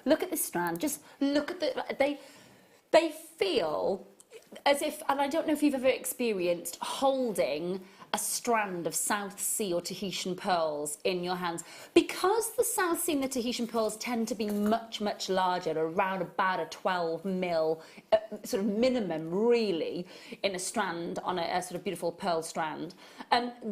look at this strand, just look at they feel as if, and I don't know if you've ever experienced holding a strand of South Sea or Tahitian pearls in your hands. Because the South Sea and the Tahitian pearls tend to be much, much larger, around about a 12 mil, sort of minimum really, in a strand, on a sort of beautiful pearl strand.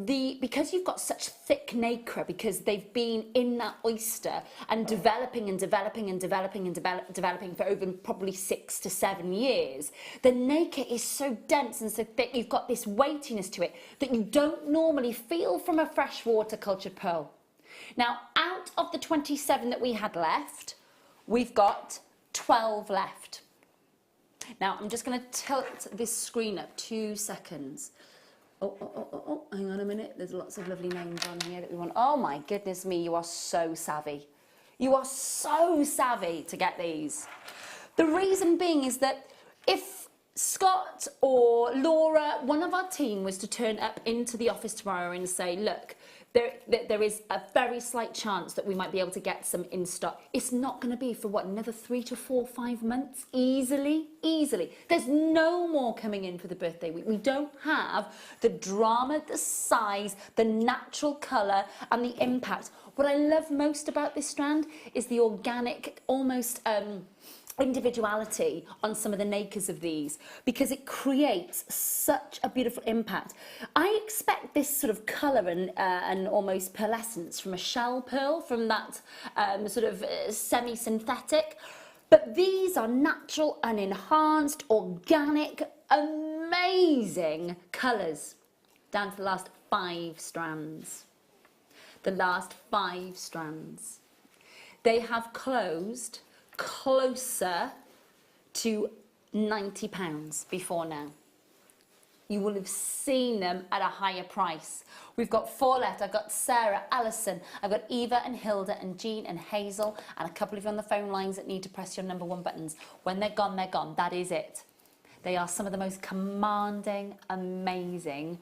Because you've got such thick nacre, because they've been in that oyster and developing and developing and developing and developing for over probably 6 to 7 years, the nacre is so dense and so thick, you've got this weightiness to it that you don't normally feel from a freshwater cultured pearl. Now, out of the 27 that we had left, we've got 12 left. Now, I'm just going to tilt this screen up 2 seconds. Oh, hang on a minute. There's lots of lovely names on here that we want. Oh my goodness me, you are so savvy. You are so savvy to get these. The reason being is that if Scott or Laura, one of our team, was to turn up into the office tomorrow and say, look, there is a very slight chance that we might be able to get some in stock. It's not going to be for what, another 3 to 4, 5 months? Easily. There's no more coming in for the birthday week. We don't have the drama, the size, the natural colour and the impact. What I love most about this strand is the organic, almost individuality on some of the nacres of these, because it creates such a beautiful impact. I expect this sort of colour and almost pearlescence from a shell pearl, from that sort of semi-synthetic, but these are natural and enhanced, organic, amazing colours, down to the last 5 strands. The last 5 strands. They have closed closer to £90 before now. You will have seen them at a higher price. We've got 4 left. I've got Sarah, Alison, I've got Eva and Hilda and Jean and Hazel, and a couple of you on the phone lines that need to press your number 1 buttons. When they're gone, they're gone. That is it. They are some of the most commanding, amazing,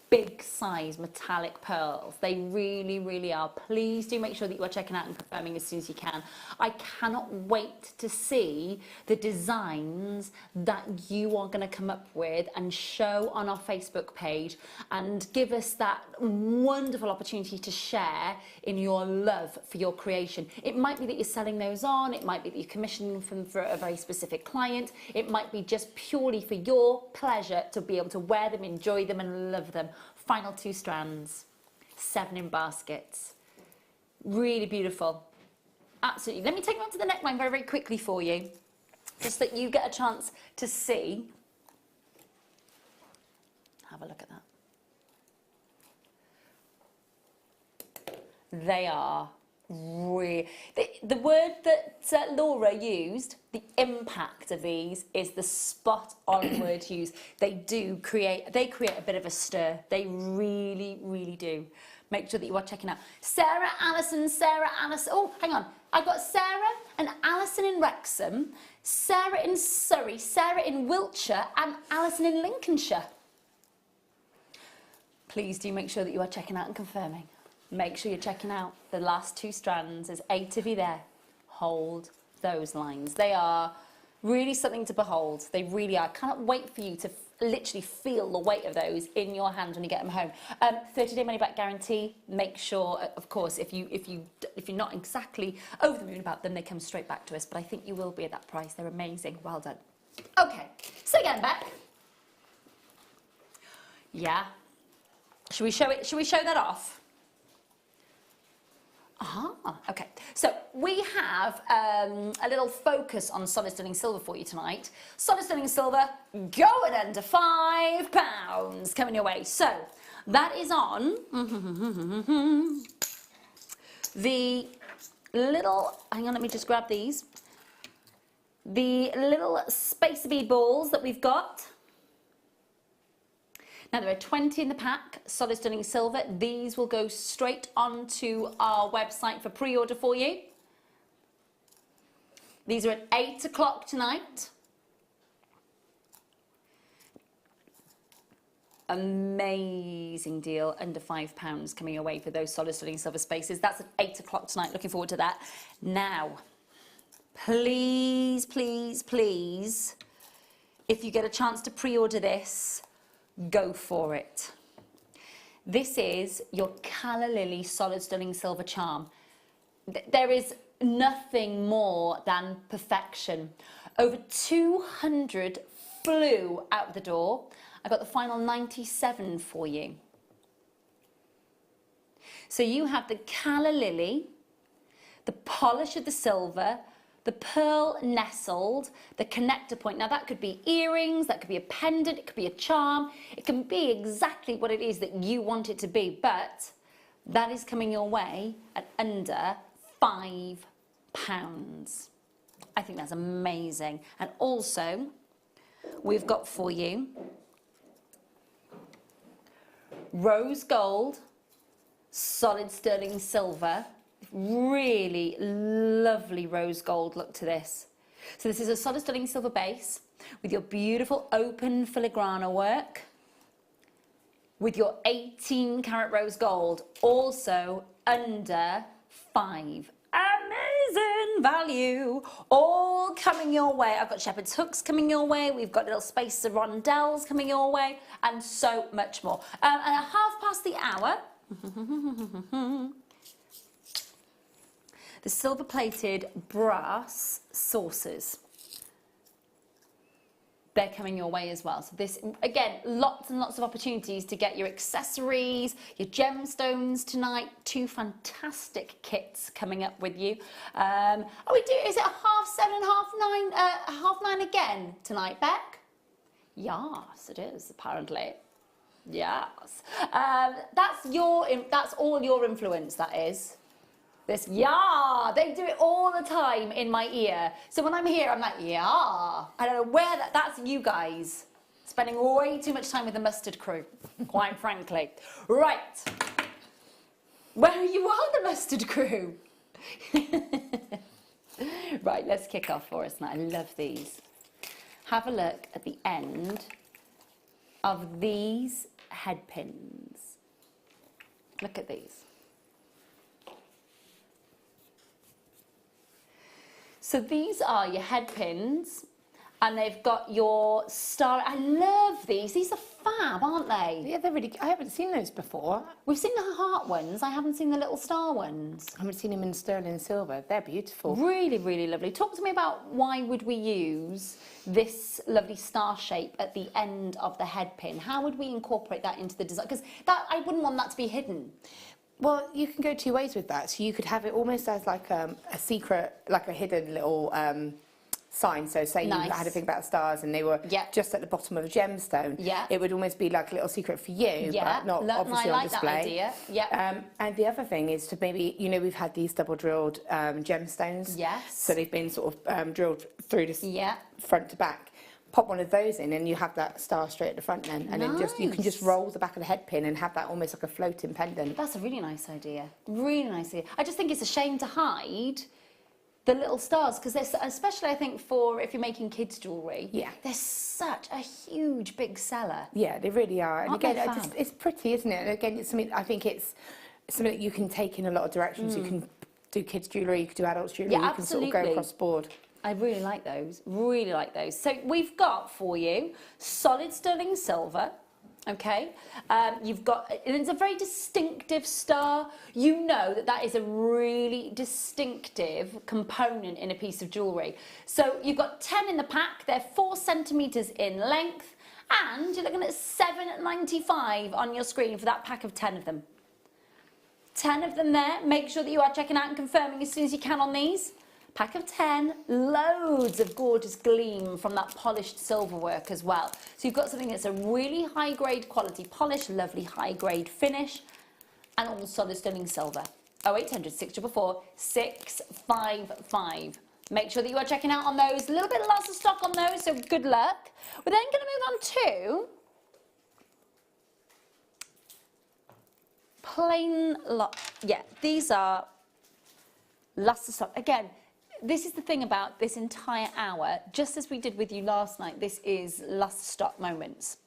big size metallic pearls. They really, really are. Please do make sure that you are checking out and confirming as soon as you can. I cannot wait to see the designs that you are going to come up with and show on our Facebook page, and give us that wonderful opportunity to share in your love for your creation. It might be that you're selling those on, it might be that you're commissioning them for a very specific client, it might be just purely for your pleasure to be able to wear them, enjoy them and love them. Final 2 strands, 7 in baskets. Really beautiful. Absolutely. Let me take them up to the neckline very, very quickly for you, just that you get a chance to see. Have a look at that. They are really... The word that Laura used, the impact of these, is the spot on word used. They create a bit of a stir. They really, really do. Make sure that you are checking out. Sarah, Alison. Oh, hang on. I've got Sarah and Alison in Wrexham, Sarah in Surrey, Sarah in Wiltshire, and Alison in Lincolnshire. Please do make sure that you are checking out and confirming. Make sure you're checking out the last 2 strands. There's 8 of you there. Hold those lines. They are really something to behold. They really are. I cannot wait for you to literally feel the weight of those in your hand when you get them home. 30-day money-back guarantee. Make sure, of course, if you're not exactly over the moon about them, they come straight back to us. But I think you will be at that price. They're amazing. Well done. Okay, so getting back. Yeah. Should we show it? Should we show that off? Okay, so we have a little focus on solid sterling silver for you tonight. Solid sterling silver going under £5 coming your way. So that is on the little, hang on, let me just grab these. The little spacer bead balls that we've got. Now, there are 20 in the pack, solid sterling silver. These will go straight onto our website for pre-order for you. These are at 8 o'clock tonight. Amazing deal, under £5 coming away for those solid sterling silver spaces. That's at 8 o'clock tonight. Looking forward to that. Now, please, please, please, if you get a chance to pre-order this, go for it. This is your Calla Lily Solid Stunning Silver Charm. There is nothing more than perfection. Over 200 flew out the door. I got the final 97 for you. So you have the Calla Lily, the polish of the silver, the pearl nestled, the connector point. Now that could be earrings, that could be a pendant, it could be a charm. It can be exactly what it is that you want it to be, but that is coming your way at under £5. I think that's amazing. And also, we've got for you rose gold, solid sterling silver, really lovely rose gold look to this. So this is a solid sterling silver base with your beautiful open filigrana work with your 18 karat rose gold, also under £5. Amazing value, all coming your way. I've got shepherd's hooks coming your way, we've got little spacer rondelles coming your way, and so much more. And at 1/2 past the hour, the silver plated brass saucers. They're coming your way as well. So this, again, lots and lots of opportunities to get your accessories, your gemstones tonight. 2 fantastic kits coming up with you. Is it 7:30, 9:30 again tonight, Beck? Yes, it is, apparently. Yes. That's all your influence, that is. This, yeah, they do it all the time in my ear. So when I'm here, I'm like, yeah. I don't know where that's you guys. Spending way too much time with the mustard crew, quite frankly. Right. Well, you are the mustard crew. Right, let's kick off for us now. I love these. Have a look at the end of these head pins. Look at these. So these are your head pins, and they've got your star. I love these. These are fab, aren't they? Yeah, they're really. I haven't seen those before. We've seen the heart ones. I haven't seen the little star ones. I haven't seen them in sterling silver. They're beautiful. Really, really lovely. Talk to me about why would we use this lovely star shape at the end of the head pin? How would we incorporate that into the design? Because I wouldn't want that to be hidden. Well, you can go 2 ways with that. So you could have it almost as like a secret, like a hidden little sign. So say you had a thing about stars and they were just at the bottom of a gemstone. Yeah. It would almost be like a little secret for you, but not obviously on display. That idea. Yeah. And the other thing is to maybe, we've had these double drilled gemstones. Yes. So they've been sort of drilled through this front to back. Pop one of those in and you have that star straight at the front then, and then you can just roll the back of the head pin and have that almost like a floating pendant. That's a really nice idea. Really nice idea. I just think it's a shame to hide the little stars, because especially I think for if you're making kids jewellery, they're such a huge big seller. Yeah, they really are. And again, it's pretty, isn't it? And again, it's something, I think it's something that you can take in a lot of directions. You can do kids jewellery, you can do adults jewellery, you can sort of go across the board. I really like those, really like those. So we've got for you solid sterling silver, okay? You've got, it's a very distinctive star. You know that is a really distinctive component in a piece of jewellery. So you've got 10 in the pack, they're 4 centimetres in length, and you're looking at £7.95 on your screen for that pack of 10 of them. 10 of them there. Make sure that you are checking out and confirming as soon as you can on these. Pack of 10, loads of gorgeous gleam from that polished silver work as well. So you've got something that's a really high grade quality polish, lovely high grade finish, and all solid sterling silver. 0800 644 655. Make sure that you are checking out on those. A little bit of loss of stock on those, so good luck. We're then going to move on to plain these are loss of stock. Again, this is the thing about this entire hour, just as we did with you last night, this is lost of stock moments.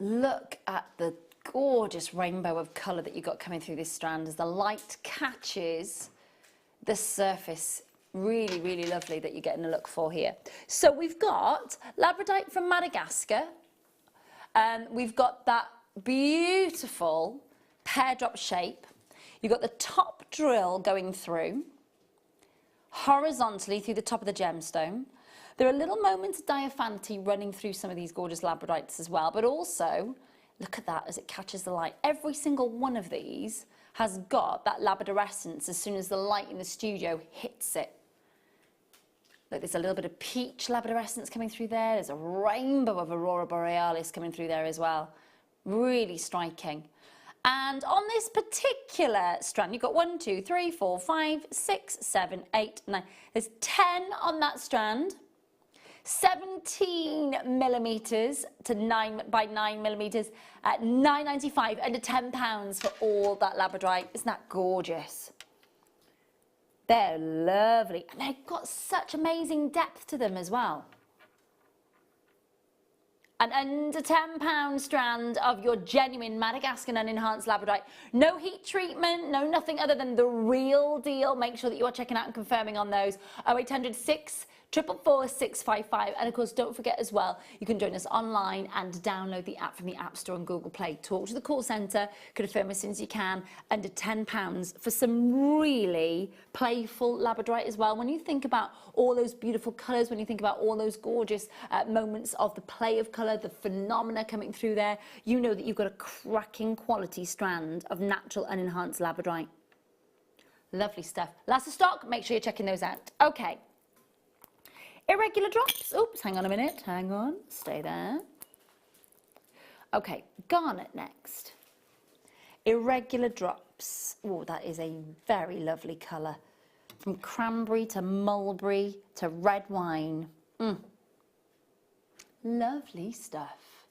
Look at the gorgeous rainbow of colour that you've got coming through this strand as the light catches the surface. Really, really lovely that you're getting a look for here. So we've got labradorite from Madagascar, and we've got that beautiful pear drop shape. You've got the top drill going through horizontally through the top of the gemstone. There are little moments of diaphanty running through some of these gorgeous labradorites as well, but also look at that as it catches the light. Every single one of these has got that labradorescence as soon as the light in the studio hits it. Look, there's a little bit of peach labradorescence coming through there. There's a rainbow of aurora borealis coming through there as well. Really striking. And on this particular strand, you've got 1, 2, 3, 4, 5, 6, 7, 8, 9. There's 10 on that strand. 17 millimeters to 9 by 9 millimeters at £9.95, under £10 for all that labradorite. Isn't that gorgeous? They're lovely, and they've got such amazing depth to them as well. An under £10 strand of your genuine Madagascar unenhanced labradorite. No heat treatment, no nothing other than the real deal. Make sure that you are checking out and confirming on those. 0800 444 655. And of course, don't forget as well, you can join us online and download the app from the App Store and Google Play. Talk to the call centre, confirm as soon as you can, under £10 for some really playful labradorite as well. When you think about all those beautiful colours, when you think about all those gorgeous moments of the play of colour, the phenomena coming through there, you know that you've got a cracking quality strand of natural unenhanced labradorite. Lovely stuff. Last of stock, make sure you're checking those out. Okay. Irregular drops. Oops, hang on a minute. Hang on. Stay there. Okay, garnet next. Irregular drops. Oh, that is a very lovely colour. From cranberry to mulberry to red wine. Lovely stuff.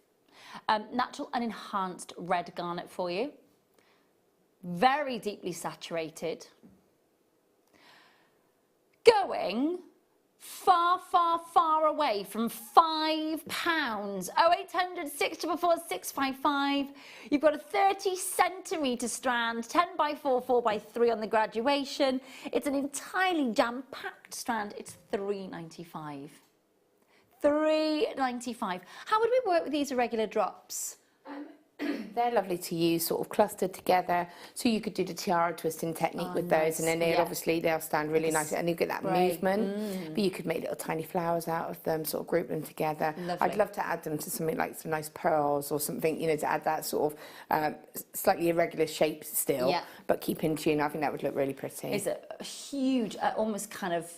Natural and enhanced red garnet for you. Very deeply saturated. Going far, far, far away from £5. 0800 655. You've got a 30 centimetre strand, 10 by 4, 4 by 3 on the graduation. It's an entirely jam-packed strand. It's £3.95. £3.95. How would we work with these irregular drops? They're lovely to use, sort of clustered together, so you could do the tiara twisting technique with those, and then they'll stand really nice, and you get that movement. But you could make little tiny flowers out of them, sort of group them together. Lovely. I'd love to add them to something like some nice pearls or something, you know, to add that sort of slightly irregular shape still, but keep in tune. I think that would look really pretty. It's a huge, almost kind of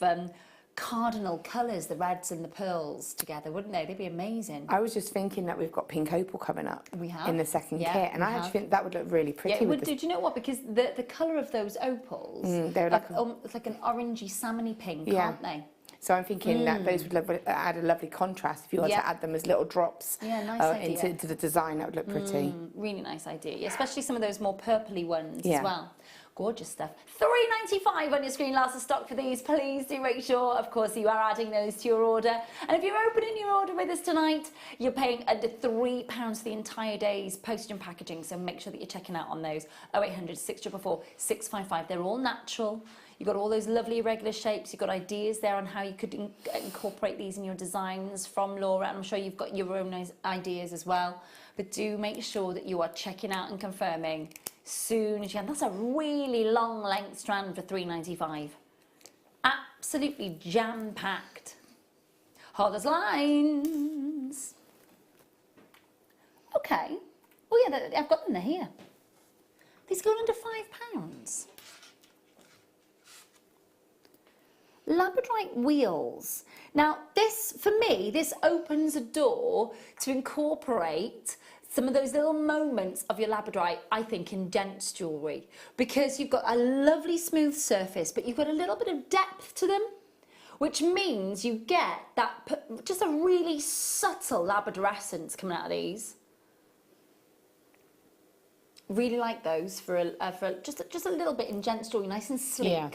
cardinal colours, the reds and the pearls together, wouldn't they? They'd be amazing. I was just thinking that we've got pink opal coming up. We have. In the second kit, and I actually think that would look really pretty. Yeah, it would. Did you know what? Because the colour of those opals, they're like it's like an orangey, salmony pink, aren't they? So I'm thinking that those would add a lovely contrast if you want to add them as little drops into the design. That would look pretty. Really nice idea, especially some of those more purpley ones as well. Gorgeous stuff. £3.95 on your screen, last of stock for these. Please do make sure, of course, you are adding those to your order. And if you're opening your order with us tonight, you're paying under £3 for the entire day's postage and packaging. So make sure that you're checking out on those. 0800 644 655. They're all natural. You've got all those lovely irregular shapes. You've got ideas there on how you could incorporate these in your designs from Laura. And I'm sure you've got your own ideas as well. But do make sure that you are checking out and confirming soon as you can. That's a really long length strand for £3.95. Absolutely jam-packed. Hold those lines. Okay. Oh yeah, I've got them here. These go under £5. Labradorite wheels. Now this, for me, this opens a door to incorporate some of those little moments of your labradorite, I think, in dense jewellery, because you've got a lovely smooth surface, but you've got a little bit of depth to them, which means you get that, just a really subtle labradorescence coming out of these. Really like those for just a little bit in gents jewelry, nice and sleek. Yeah.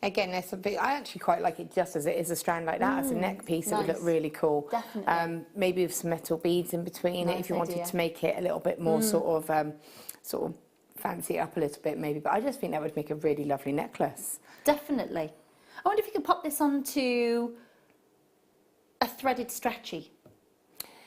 Again, there's a bit. I actually quite like it just as it is a strand like that. As a neck piece, it would look really cool. Definitely. Maybe with some metal beads in between it if you wanted to make it a little bit more sort of fancy it up a little bit maybe. But I just think that would make a really lovely necklace. Definitely. I wonder if you could pop this onto a threaded stretchy.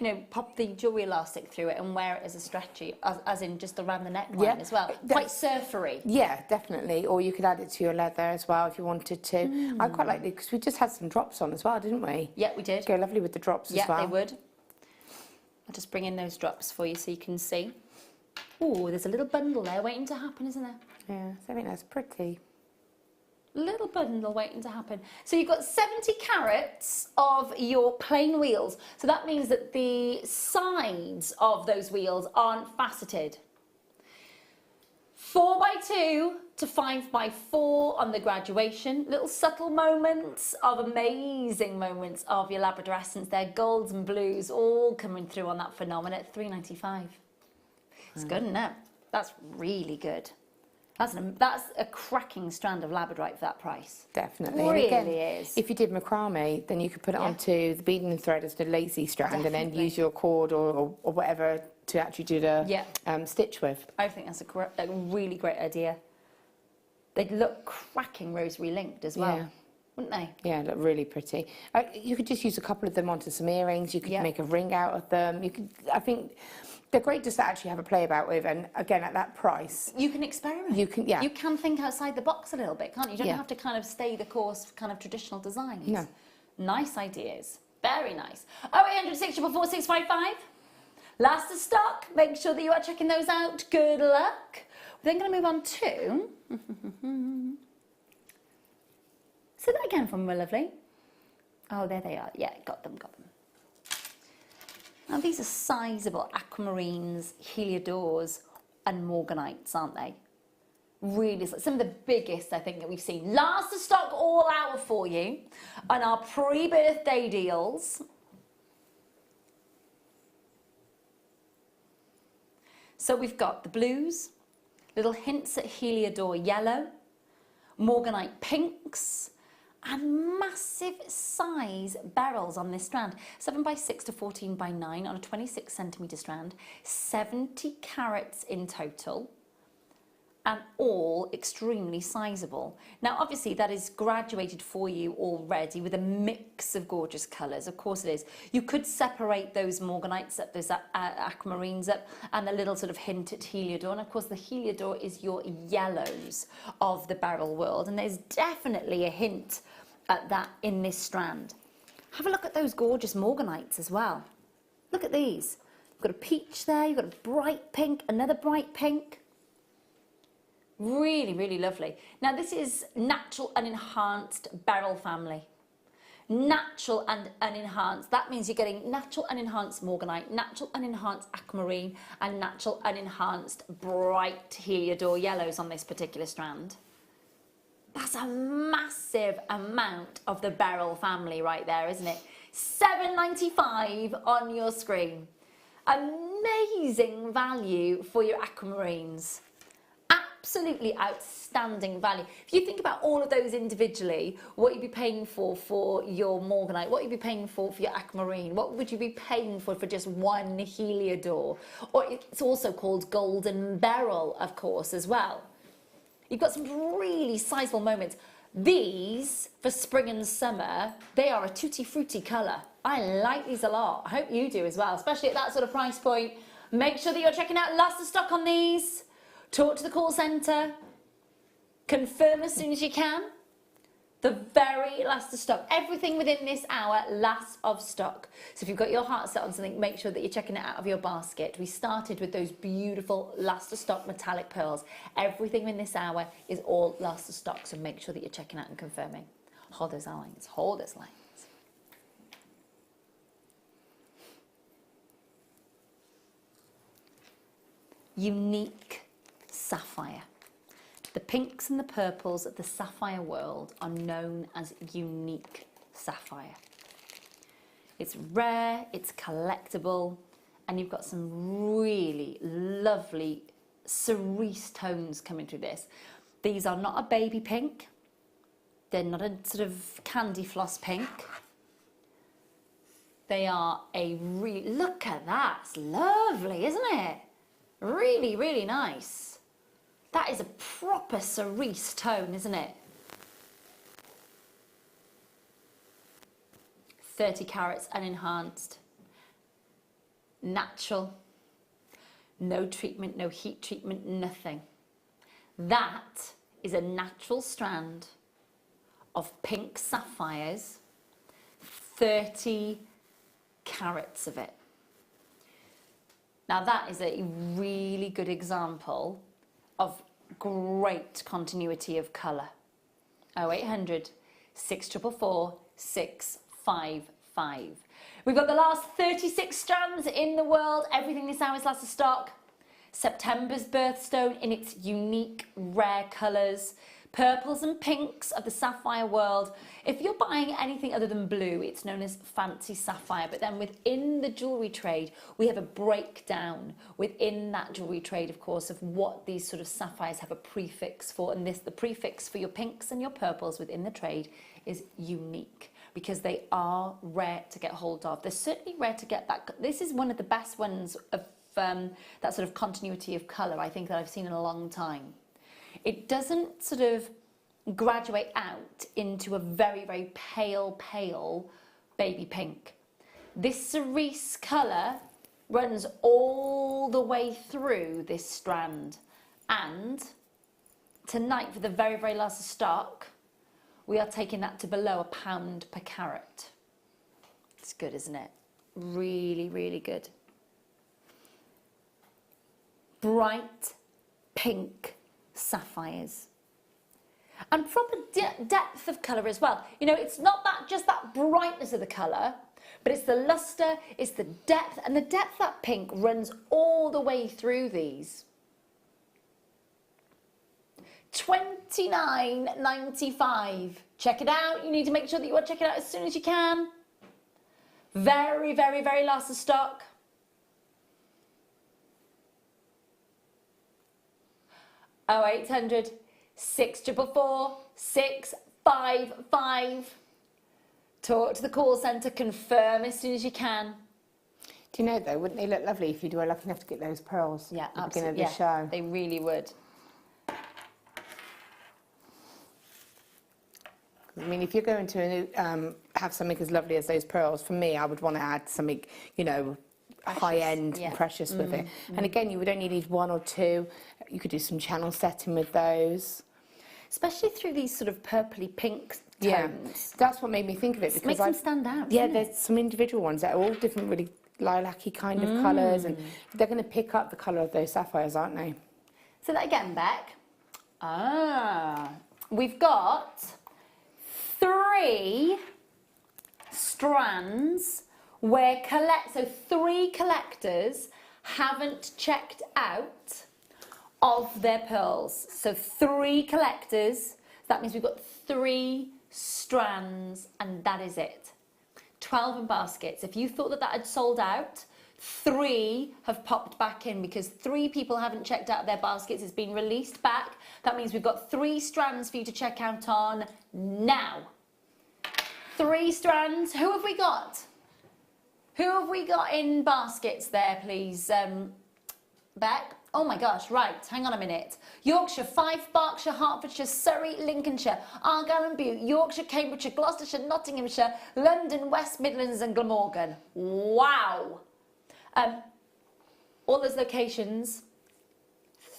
You know, pop the jewellery elastic through it and wear it as a stretchy, as in just around the neckline as well. Quite surfery. Yeah, definitely. Or you could add it to your leather as well if you wanted to. I quite like it because we just had some drops on as well, didn't we? Yeah, we did. Go lovely with the drops as well. Yeah, they would. I'll just bring in those drops for you so you can see. Oh, there's a little bundle there waiting to happen, isn't there? Yeah, so I think that's pretty. Little bundle waiting to happen. So you've got 70 carats of your plain wheels. So that means that the sides of those wheels aren't faceted. 4x2 to 5x4 on the graduation. Little subtle moments of amazing moments of your Labrador essence there. Golds and blues all coming through on that phenomenon at $3.95. It's good, isn't it? That's really good. That's a cracking strand of labradorite for that price. Definitely. It really again, is. If you did macrame, then you could put it onto the beading and thread as the lacy strand and then use your cord or whatever to actually do the stitch with. I think that's a really great idea. They'd look cracking rosary linked as well, wouldn't they? Yeah, look really pretty. You could just use a couple of them onto some earrings. You could make a ring out of them. You could, I think, they're great just to actually have a play about with, and again at that price you can experiment. You can, you can think outside the box a little bit, can't you? You don't have to kind of stay the course kind of traditional designs. No. Nice ideas, very nice. 0800 644 last of stock. Make sure that you are checking those out. Good luck. We're then going to move on to say that again for me, my lovely. Oh, there they are. Yeah, got them. Now, these are sizable aquamarines, heliodores and morganites, aren't they? Really, some of the biggest, I think, that we've seen. Last of stock all out for you on our pre-birthday deals. So we've got the blues, little hints at heliodore yellow, morganite pinks, and massive size beryls on this strand. 7x6 to 14x9 on a 26 centimetre strand, 70 carats in total, and all extremely sizable. Now, obviously, that is graduated for you already with a mix of gorgeous colours. Of course it is. You could separate those morganites up, those aquamarines up, and a little sort of hint at heliodore. And of course, the heliodore is your yellows of the beryl world. And there's definitely a hint at that in this strand. Have a look at those gorgeous morganites as well. Look at these. You've got a peach there, you've got a bright pink, another bright pink. Really, really lovely. Now, this is natural and enhanced beryl family. Natural and enhanced. That means you're getting natural and enhanced morganite, natural and enhanced aquamarine, and natural and enhanced bright heliodore yellows on this particular strand. That's a massive amount of the beryl family right there, isn't it? $7.95 on your screen. Amazing value for your aquamarines. Absolutely outstanding value. If you think about all of those individually, what you'd be paying for your morganite, what you'd be paying for your aquamarine, what would you be paying for just one heliodore? Or it's also called golden beryl, of course, as well. You've got some really sizable moments. These, for spring and summer, they are a tutti frutti colour. I like these a lot. I hope you do as well, especially at that sort of price point. Make sure that you're checking out last of stock on these. Talk to the call centre. Confirm as soon as you can. The very last of stock. Everything within this hour, last of stock. So if you've got your heart set on something, make sure that you're checking it out of your basket. We started with those beautiful last of stock metallic pearls. Everything in this hour is all last of stock, so make sure that you're checking out and confirming. Hold those lines. Hold those lines. Unique sapphire. The pinks and the purples of the sapphire world are known as unique sapphire. It's rare, it's collectible, and you've got some really lovely cerise tones coming through this. These are not a baby pink. They're not a sort of candy floss pink. They are a look at that, it's lovely, isn't it? Really, really nice. That is a proper cerise tone, isn't it? 30 carats unenhanced. Natural. No treatment, no heat treatment, nothing. That is a natural strand of pink sapphires, 30 carats of it. Now that is a really good example of great continuity of colour. 0800 644 655. We've got the last 36 strands in the world. Everything is now is last of stock. September's birthstone in its unique, rare colours. Purples and pinks of the sapphire world. If you're buying anything other than blue, it's known as fancy sapphire. But then within the jewellery trade, we have a breakdown within that jewellery trade, of course, of what these sort of sapphires have a prefix for. And the prefix for your pinks and your purples within the trade is unique, because they are rare to get hold of. They're certainly rare to get that. This is one of the best ones of that sort of continuity of colour, I think, that I've seen in a long time. It doesn't sort of graduate out into a very, very pale baby pink. This cerise colour runs all the way through this strand. And tonight, for the very, very last of stock, we are taking that to below £1 per carat. It's good, isn't it? Really, really good. Bright pink sapphires. And proper depth of colour as well. You know, it's not that just that brightness of the colour, but it's the lustre, it's the depth, and the depth of that pink runs all the way through these. $29.95. Check it out. You need to make sure that you are checking it out as soon as you can. Very, very, very last of stock. Oh, 0800 644 655. Talk to the call centre, confirm as soon as you can. Do you know, though, wouldn't they look lovely if you were lucky enough to get those pearls? Yeah, at the absolutely. beginning of the show? They really would. I mean, if you're going to have something as lovely as those pearls, for me, I would want to add something, you know, high-end and precious with it. And again, you would only need one or two. You could do some channel setting with those. Especially through these sort of purpley pink tones. Yeah, that's what made me think of it. Because makes them stand out. Yeah, there's some individual ones that are all different, really lilac-y kind of colours, and they're going to pick up the colour of those sapphires, aren't they? So that again, Beck. We've got 3 strands where so 3 collectors haven't checked out of their pearls. So 3 collectors, that means we've got 3 strands, and that is it. 12 in baskets. If you thought that that had sold out, 3 have popped back in because 3 people haven't checked out their baskets. It's been released back. That means we've got 3 strands for you to check out on now. 3 strands. Who have we got? Who have we got in baskets there, please, Beck? Oh my gosh, right, hang on a minute. Yorkshire, Fife, Berkshire, Hertfordshire, Surrey, Lincolnshire, Argyll and Bute, Yorkshire, Cambridgeshire, Gloucestershire, Nottinghamshire, London, West Midlands and Glamorgan. Wow. All those locations,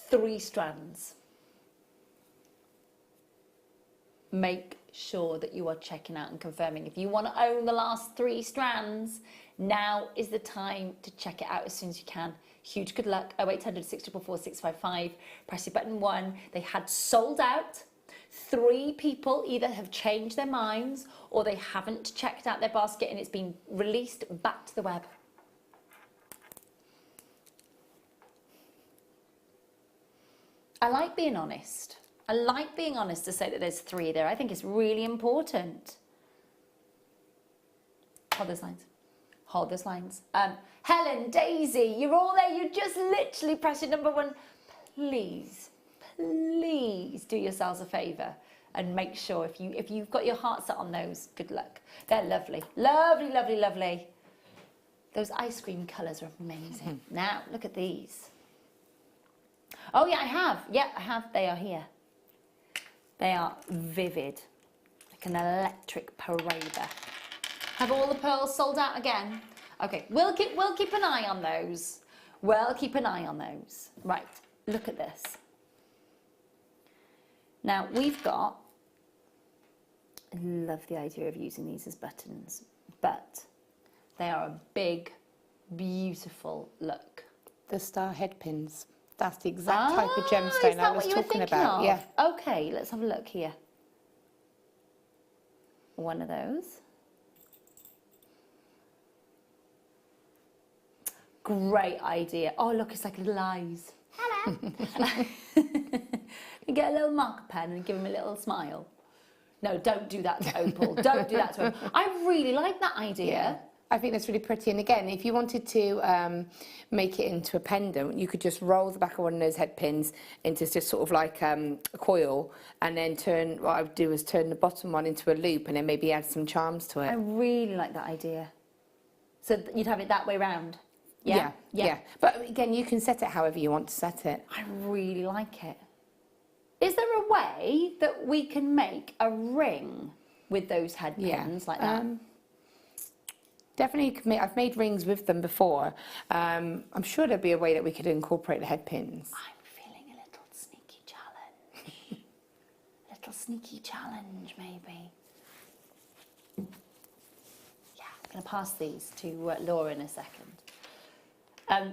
3 strands. Make sure that you are checking out and confirming. If you want to own the last 3 strands, now is the time to check it out as soon as you can. Huge good luck. 0800 644 655. Press your button 1. They had sold out. 3 people either have changed their minds or they haven't checked out their basket and it's been released back to the web. I like being honest. I like being honest to say that there's 3 there. I think it's really important. Hold those lines. Hold those lines. Helen, Daisy, you're all there. You're just literally pressing number 1. please, please do yourselves a favour and make sure if you've got your heart set on those, good luck. They're lovely, lovely, lovely, lovely. Those ice cream colours are amazing. Now, look at these. Oh yeah, I have. Yeah, I have. They are here. They are vivid, like an electric parader. Have all the pearls sold out again? Okay, we'll keep an eye on those. We'll keep an eye on those. Right, look at this. Now we've got, I love the idea of using these as buttons, but they are a big, beautiful look. The star head pins. That's the exact type of gemstone I was talking about. Yeah. Okay, let's have a look here. One of those. Great idea. Oh, look, it's like little eyes. Hello. You get a little marker pen and give him a little smile. No, don't do that to Opal. Don't do that to him. I really like that idea. Yeah. I think that's really pretty. And again, if you wanted to make it into a pendant, you could just roll the back of one of those head pins into just sort of like a coil, and then what I would do is turn the bottom one into a loop, and then maybe add some charms to it. I really like that idea. So you'd have it that way round. Yeah. But again, you can set it however you want to set it. I really like it. Is there a way that we can make a ring with those head pins like that? Definitely, I've made rings with them before. I'm sure there'd be a way that we could incorporate the head pins. I'm feeling a little sneaky challenge. A little sneaky challenge, maybe. Yeah, I'm going to pass these to Laura in a second.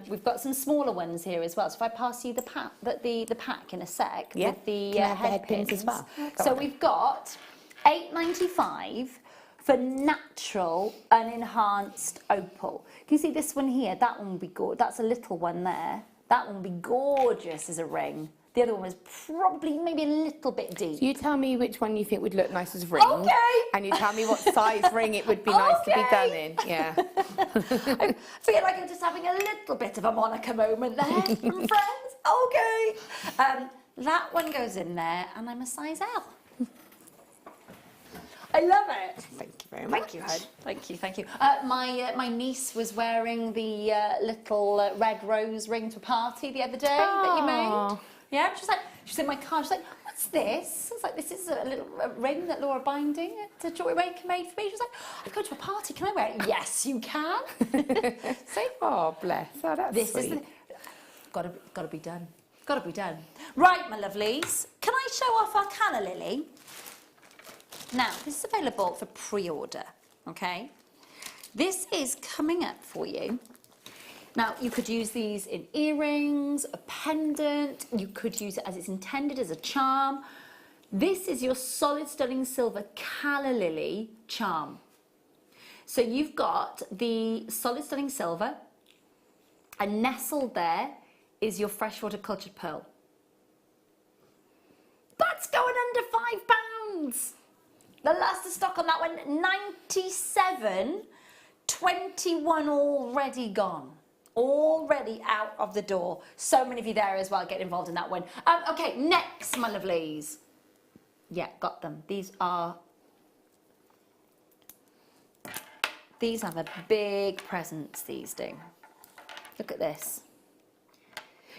We've got some smaller ones here as well. So if I pass you the pack in a sec with the head pins as well. So we've got £8.95 for natural unenhanced opal. Can you see this one here? That one would be good. That's a little one there. That one would be gorgeous as a ring. The other one was probably maybe a little bit deep. So you tell me which one you think would look nice as a ring. Okay. And you tell me what size ring it would be nice to be done in. Yeah. I feel like I'm just having a little bit of a Monica moment there from friends. Okay. That one goes in there, and I'm a size L. I love it. Thank you very much. Thank you, Hud. Thank you. My niece was wearing the little red rose ring to a party the other day that you made. Yeah, she's in my car. She's like, "What's this?" I was like, "This is a little ring that Laura Binding at Jewellery Maker made for me." She was like, "I go to a party. Can I wear it?" Yes, you can. See? Oh, bless. Oh, that's sweet. Gotta be done. Gotta be done. Right, my lovelies. Can I show off our calla lily? Now, this is available for pre-order, okay? This is coming up for you. Now, you could use these in earrings, a pendant. You could use it as it's intended, as a charm. This is your solid sterling silver calla lily charm. So you've got the solid sterling silver, and nestled there is your freshwater cultured pearl. That's going under £5. The last of stock on that one, 97, 21 already gone. Already out of the door. So many of you there as well get involved in that one. Okay, next, my lovelies. Yeah, got them. These have a big presence, these do. Look at this.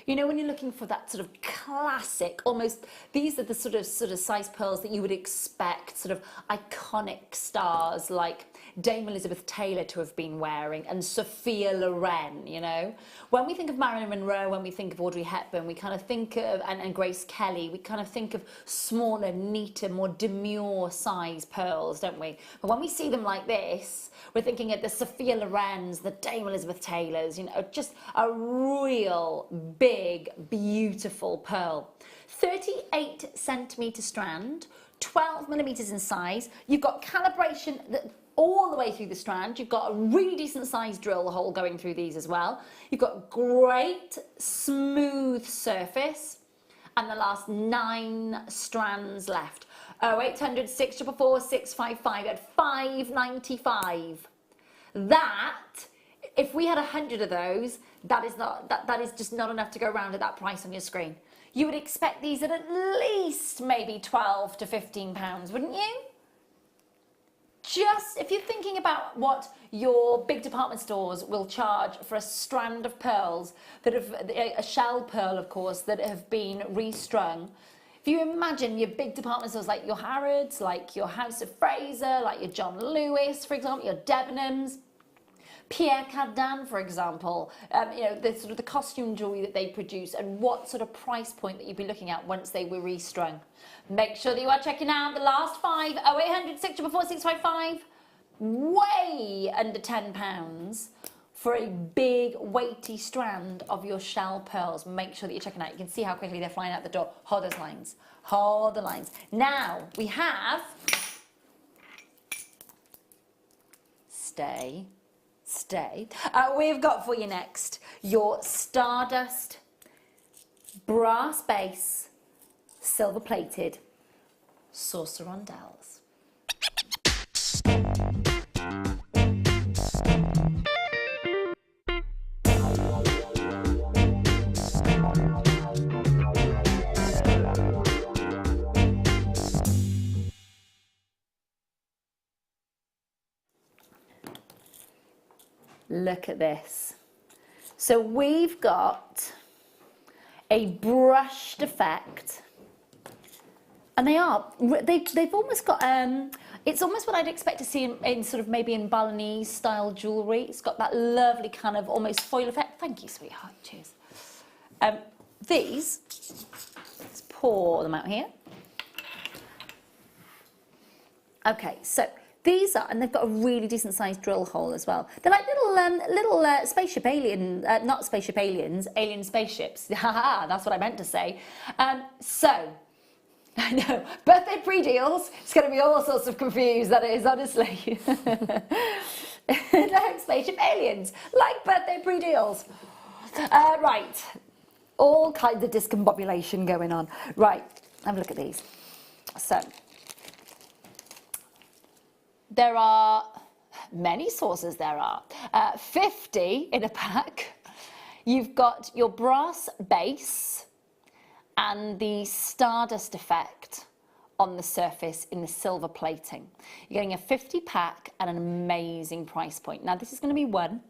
You know, when you're looking for that sort of classic, almost, these are the sort of size pearls that you would expect, sort of iconic stars like Dame Elizabeth Taylor to have been wearing, and Sophia Loren, you know. When we think of Marilyn Monroe, when we think of Audrey Hepburn, we kind of think of, and Grace Kelly, we kind of think of smaller, neater, more demure size pearls, don't we? But when we see them like this, we're thinking of the Sophia Lorens, the Dame Elizabeth Taylors, you know, just a real big, beautiful pearl. 38 centimetre strand, 12 millimetres in size. You've got calibration all the way through the strand. You've got a really decent sized drill hole going through these as well. You've got great smooth surface, and the last 9 strands left. 0800 644 655 at £5.95. That, if we had 100 of those, that is just not enough to go around at that price on your screen. you would expect these at least maybe 12 to 15 pounds, wouldn't you? Just if you're thinking about what your big department stores will charge for a strand of pearls that have a shell pearl, of course, that have been restrung. If you imagine your big department stores like your Harrods, like your House of Fraser, like your John Lewis, for example, your Debenhams, Pierre Cardin, for example, you know, the sort of the costume jewellery that they produce and what sort of price point that you'd be looking at once they were restrung. Make sure that you are checking out the last 5 0800 644 655, way under £10 for a big weighty strand of your shell pearls. Make sure that you're checking out. You can see how quickly they're flying out the door. Hold those lines. Hold the lines. Now we have stay. We've got for you next your Stardust brass base, silver plated saucer rondelles. Look at this. So we've got a brushed effect, and they've almost got it's almost what I'd expect to see in sort of maybe in Balinese style jewellery. It's got that lovely kind of almost foil effect. Thank you, sweetheart. Cheers. These, let's pour them out here. Okay, so these are, and they've got a really decent sized drill hole as well. They're like little spaceship alien, not spaceship aliens, alien spaceships. Haha, that's what I meant to say. So, I know, birthday pre-deals, it's going to be all sorts of confused, that is, honestly. Like spaceship aliens, like birthday pre-deals. Right, all kinds of discombobulation going on. Right, have a look at these. So, there are many saucers, 50 in a pack. You've got your brass base and the Stardust effect on the surface in the silver plating. You're getting a 50 pack at an amazing price point. Now this is going to be one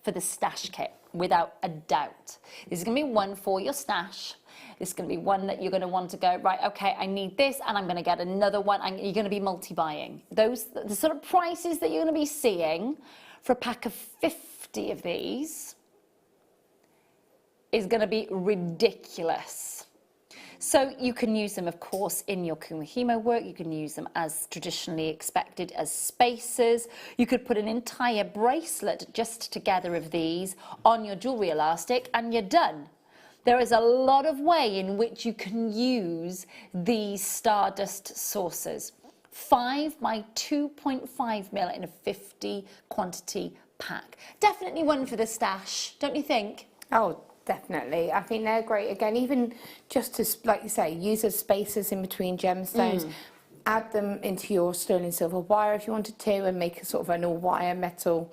for the stash kit, without a doubt. This is going to be one for your stash. This is going to be one that you're going to want to go, right, okay, I need this, and I'm going to get another one, and you're going to be multi-buying. Those, the sort of prices that you're going to be seeing for a pack of 50 of these is going to be ridiculous. So you can use them, of course, in your kumihimo work. You can use them as traditionally expected as spacers. You could put an entire bracelet just together of these on your jewellery elastic, and you're done. There is a lot of way in which you can use these Stardust saucers. 5 by 2.5 mil in a 50 quantity pack. Definitely one for the stash, don't you think? Oh, definitely. I think they're great. Again, even just to, like you say, use as spacers in between gemstones. Add them into your sterling silver wire if you wanted to, and make a sort of an all-wire metal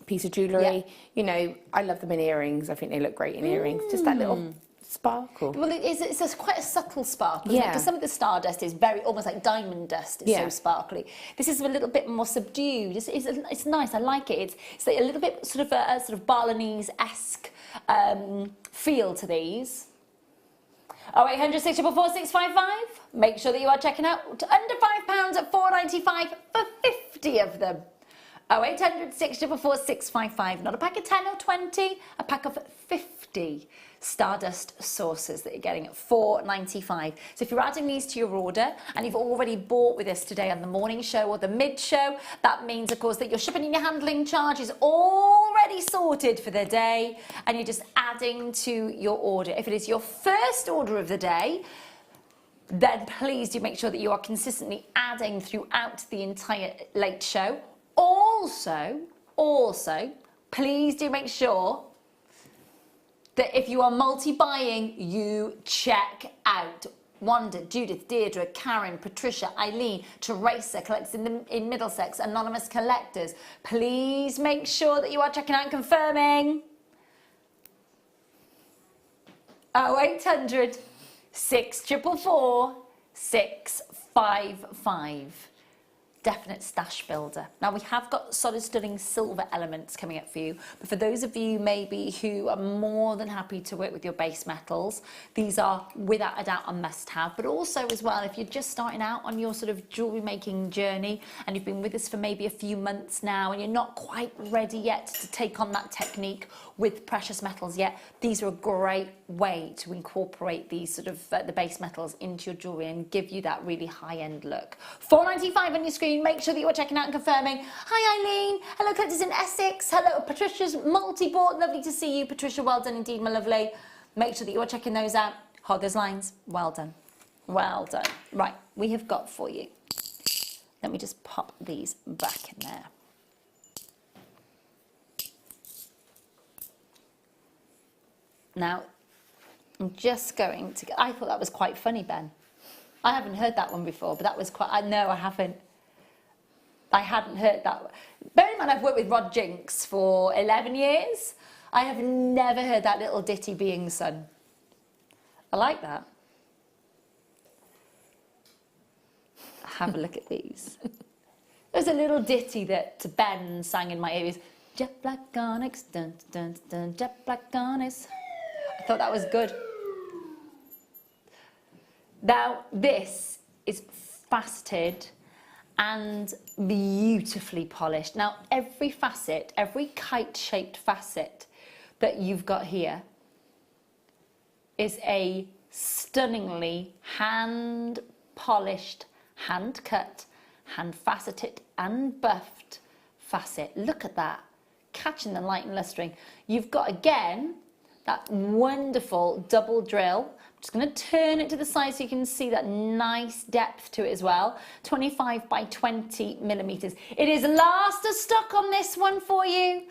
piece of jewellery. Yeah. You know, I love them in earrings. I think they look great in earrings. Just that little sparkle. Well, it's quite a subtle sparkle, isn't it? Because some of the Stardust is very, almost like diamond dust. It's so sparkly. This is a little bit more subdued. It's nice. I like it. It's like a little bit sort of a sort of Balinese-esque feel to these. 0800 644 655. Make sure that you are checking out under £5 at £4.95 for 50 of them. 0800 644 655. Not a pack of 10 or 20, a pack of 50 Stardust saucers that you're getting at £4.95. So if you're adding these to your order and you've already bought with us today on the morning show or the mid show, that means, of course, that your shipping and your handling charge is already sorted for the day, and you're just adding to your order. If it is your first order of the day, then please do make sure that you are consistently adding throughout the entire late show. Also, please do make sure that if you are multi-buying, you check out Wanda, Judith, Deirdre, Karen, Patricia, Eileen, Teresa, collectors in Middlesex, Anonymous Collectors. Please make sure that you are checking out and confirming. 0800 644 655. Definite stash builder. Now we have got solid sterling silver elements coming up for you, but for those of you maybe who are more than happy to work with your base metals, these are without a doubt a must-have. But also as well, if you're just starting out on your sort of jewellery making journey and you've been with us for maybe a few months now and you're not quite ready yet to take on that technique with precious metals yet, these are a great way to incorporate these sort of the base metals into your jewellery and give you that really high-end look. £4.95 on your screen. Make sure that you are checking out and confirming. Hi Eileen, hello collectors in Essex, hello Patricia's multi-bought, lovely to see you Patricia, well done indeed my lovely. Make sure that you are checking those out. Hold those lines, well done, well done. Right, we have got for you, let me just pop these back in there. Now, I'm just going to, I thought that was quite funny, Ben. I haven't heard that one before, but that was quite, no, I haven't. I hadn't heard that. Bear in mind, I've worked with Rod Jinks for 11 years. I have never heard that little ditty being sung. I like that. Have a look at these. There's a little ditty that Ben sang in my ears. Jet black onyx, dun dun dun, jet black onyx. I thought that was good. Now, this is faceted and beautifully polished. Now, every facet, every kite-shaped facet that you've got here is a stunningly hand-polished, hand-cut, hand-faceted and buffed facet. Look at that, catching the light and lustering. You've got, again, that wonderful double drill. I'm just going to turn it to the side so you can see that nice depth to it as well. 25 by 20 millimeters. It is last of stock on this one for you.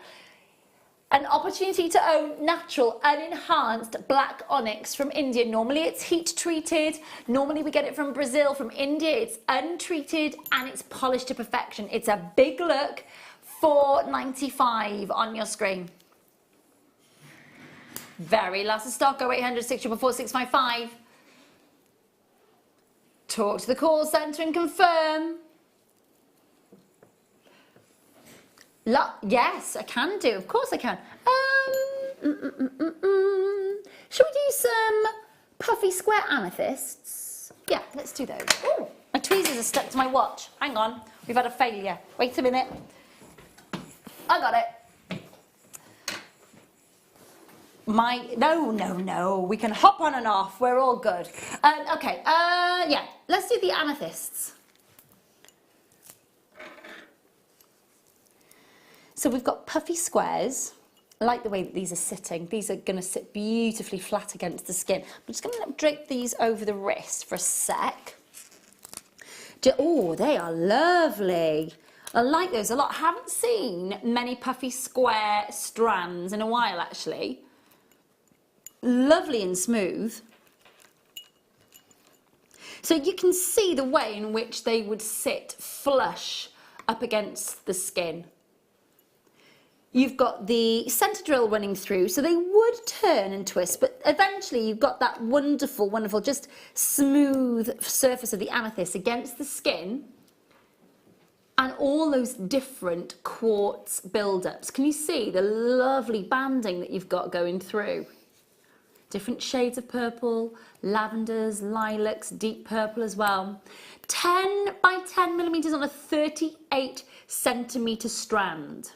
An opportunity to own natural, unenhanced black onyx from India. Normally it's heat treated. Normally we get it from Brazil. From India it's untreated and it's polished to perfection. It's a big look. £4.95 on your screen. Very last of stock, 0800 644 655. Talk to the call centre and confirm. Yes, I can do. Of course I can. Shall we do some puffy square amethysts? Yeah, let's do those. Ooh, my tweezers are stuck to my watch. Hang on, we've had a failure. Wait a minute. I got it. No, we can hop on and off, we're all good. Okay, yeah, let's do the amethysts. So we've got puffy squares. I like the way that these are sitting. These are going to sit beautifully flat against the skin. I'm just going to drape these over the wrist for a sec. Oh, they are lovely. I like those a lot. I haven't seen many puffy square strands in a while, actually. Lovely and smooth. So you can see the way in which they would sit flush up against the skin. You've got the centre drill running through, so they would turn and twist, but eventually you've got that wonderful, wonderful, just smooth surface of the amethyst against the skin and all those different quartz build-ups. Can you see the lovely banding that you've got going through? Different shades of purple, lavenders, lilacs, deep purple as well. 10 by 10 millimeters on a 38 centimetre strand.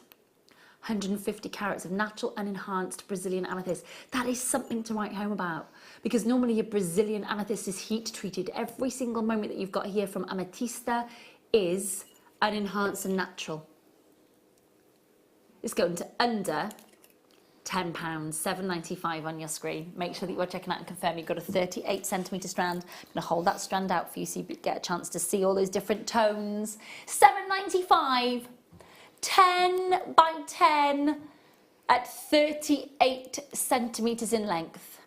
150 carats of natural and enhanced Brazilian amethyst. That is something to write home about, because normally your Brazilian amethyst is heat treated. Every single moment that you've got here from Ametista is an enhanced and natural. It's going to under £10, £7.95 on your screen. Make sure that you are checking out and confirm you've got a 38 centimetre strand. I'm going to hold that strand out for you so you get a chance to see all those different tones. £7.95. 10 by 10 at 38 centimetres in length.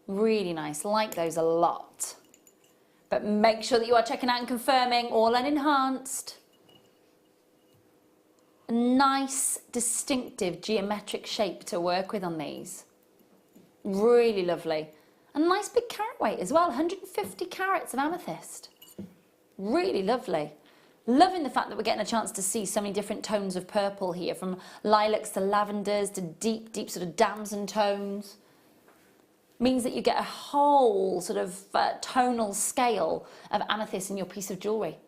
Really nice, like those a lot. But make sure that you are checking out and confirming, all unenhanced. A nice, distinctive geometric shape to work with on these. Really lovely. And a nice big carat weight as well, 150 carats of amethyst. Really lovely. Loving the fact that we're getting a chance to see so many different tones of purple here, from lilacs to lavenders to deep, deep sort of damson tones. Means that you get a whole sort of tonal scale of amethyst in your piece of jewellery.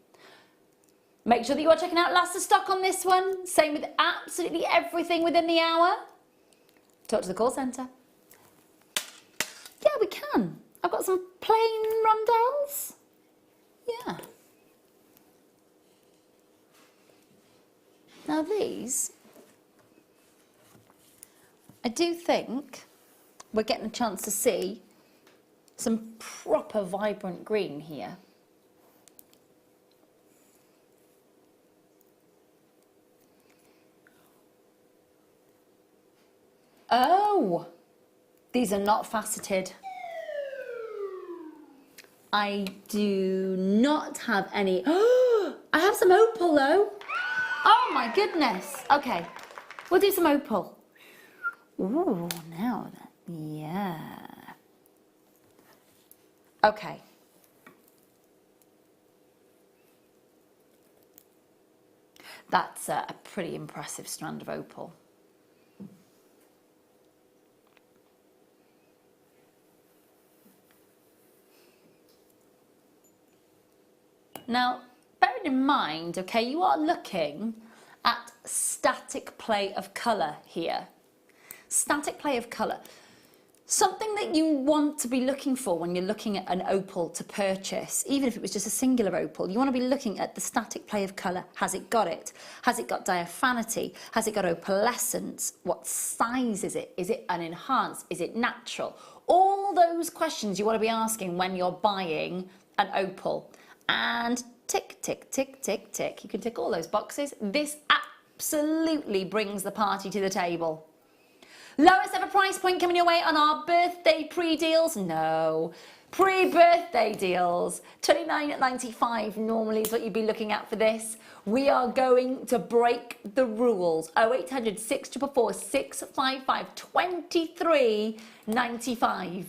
Make sure that you are checking out last of stock on this one. Same with absolutely everything within the hour. Talk to the call centre. Yeah, we can. I've got some plain rondelles. Yeah. Now these, I do think we're getting a chance to see some proper vibrant green here. Oh, these are not faceted. I do not have any. Oh, I have some opal though. Oh my goodness. Okay, we'll do some opal. Ooh, now then. Yeah. Okay. That's a pretty impressive strand of opal. Now, bearing in mind, okay, you are looking at static play of colour here. Static play of colour. Something that you want to be looking for when you're looking at an opal to purchase, even if it was just a singular opal, you want to be looking at the static play of colour. Has it got it? Has it got diaphanity? Has it got opalescence? What size is it? Is it an enhanced? Is it natural? All those questions you want to be asking when you're buying an opal. And tick, tick, tick, tick, tick. You can tick all those boxes. This absolutely brings the party to the table. Lowest ever price point coming your way on our birthday pre-deals? No. Pre-birthday deals. $29.95 normally is what you'd be looking at for this. We are going to break the rules. 0800 644 655 $23.95.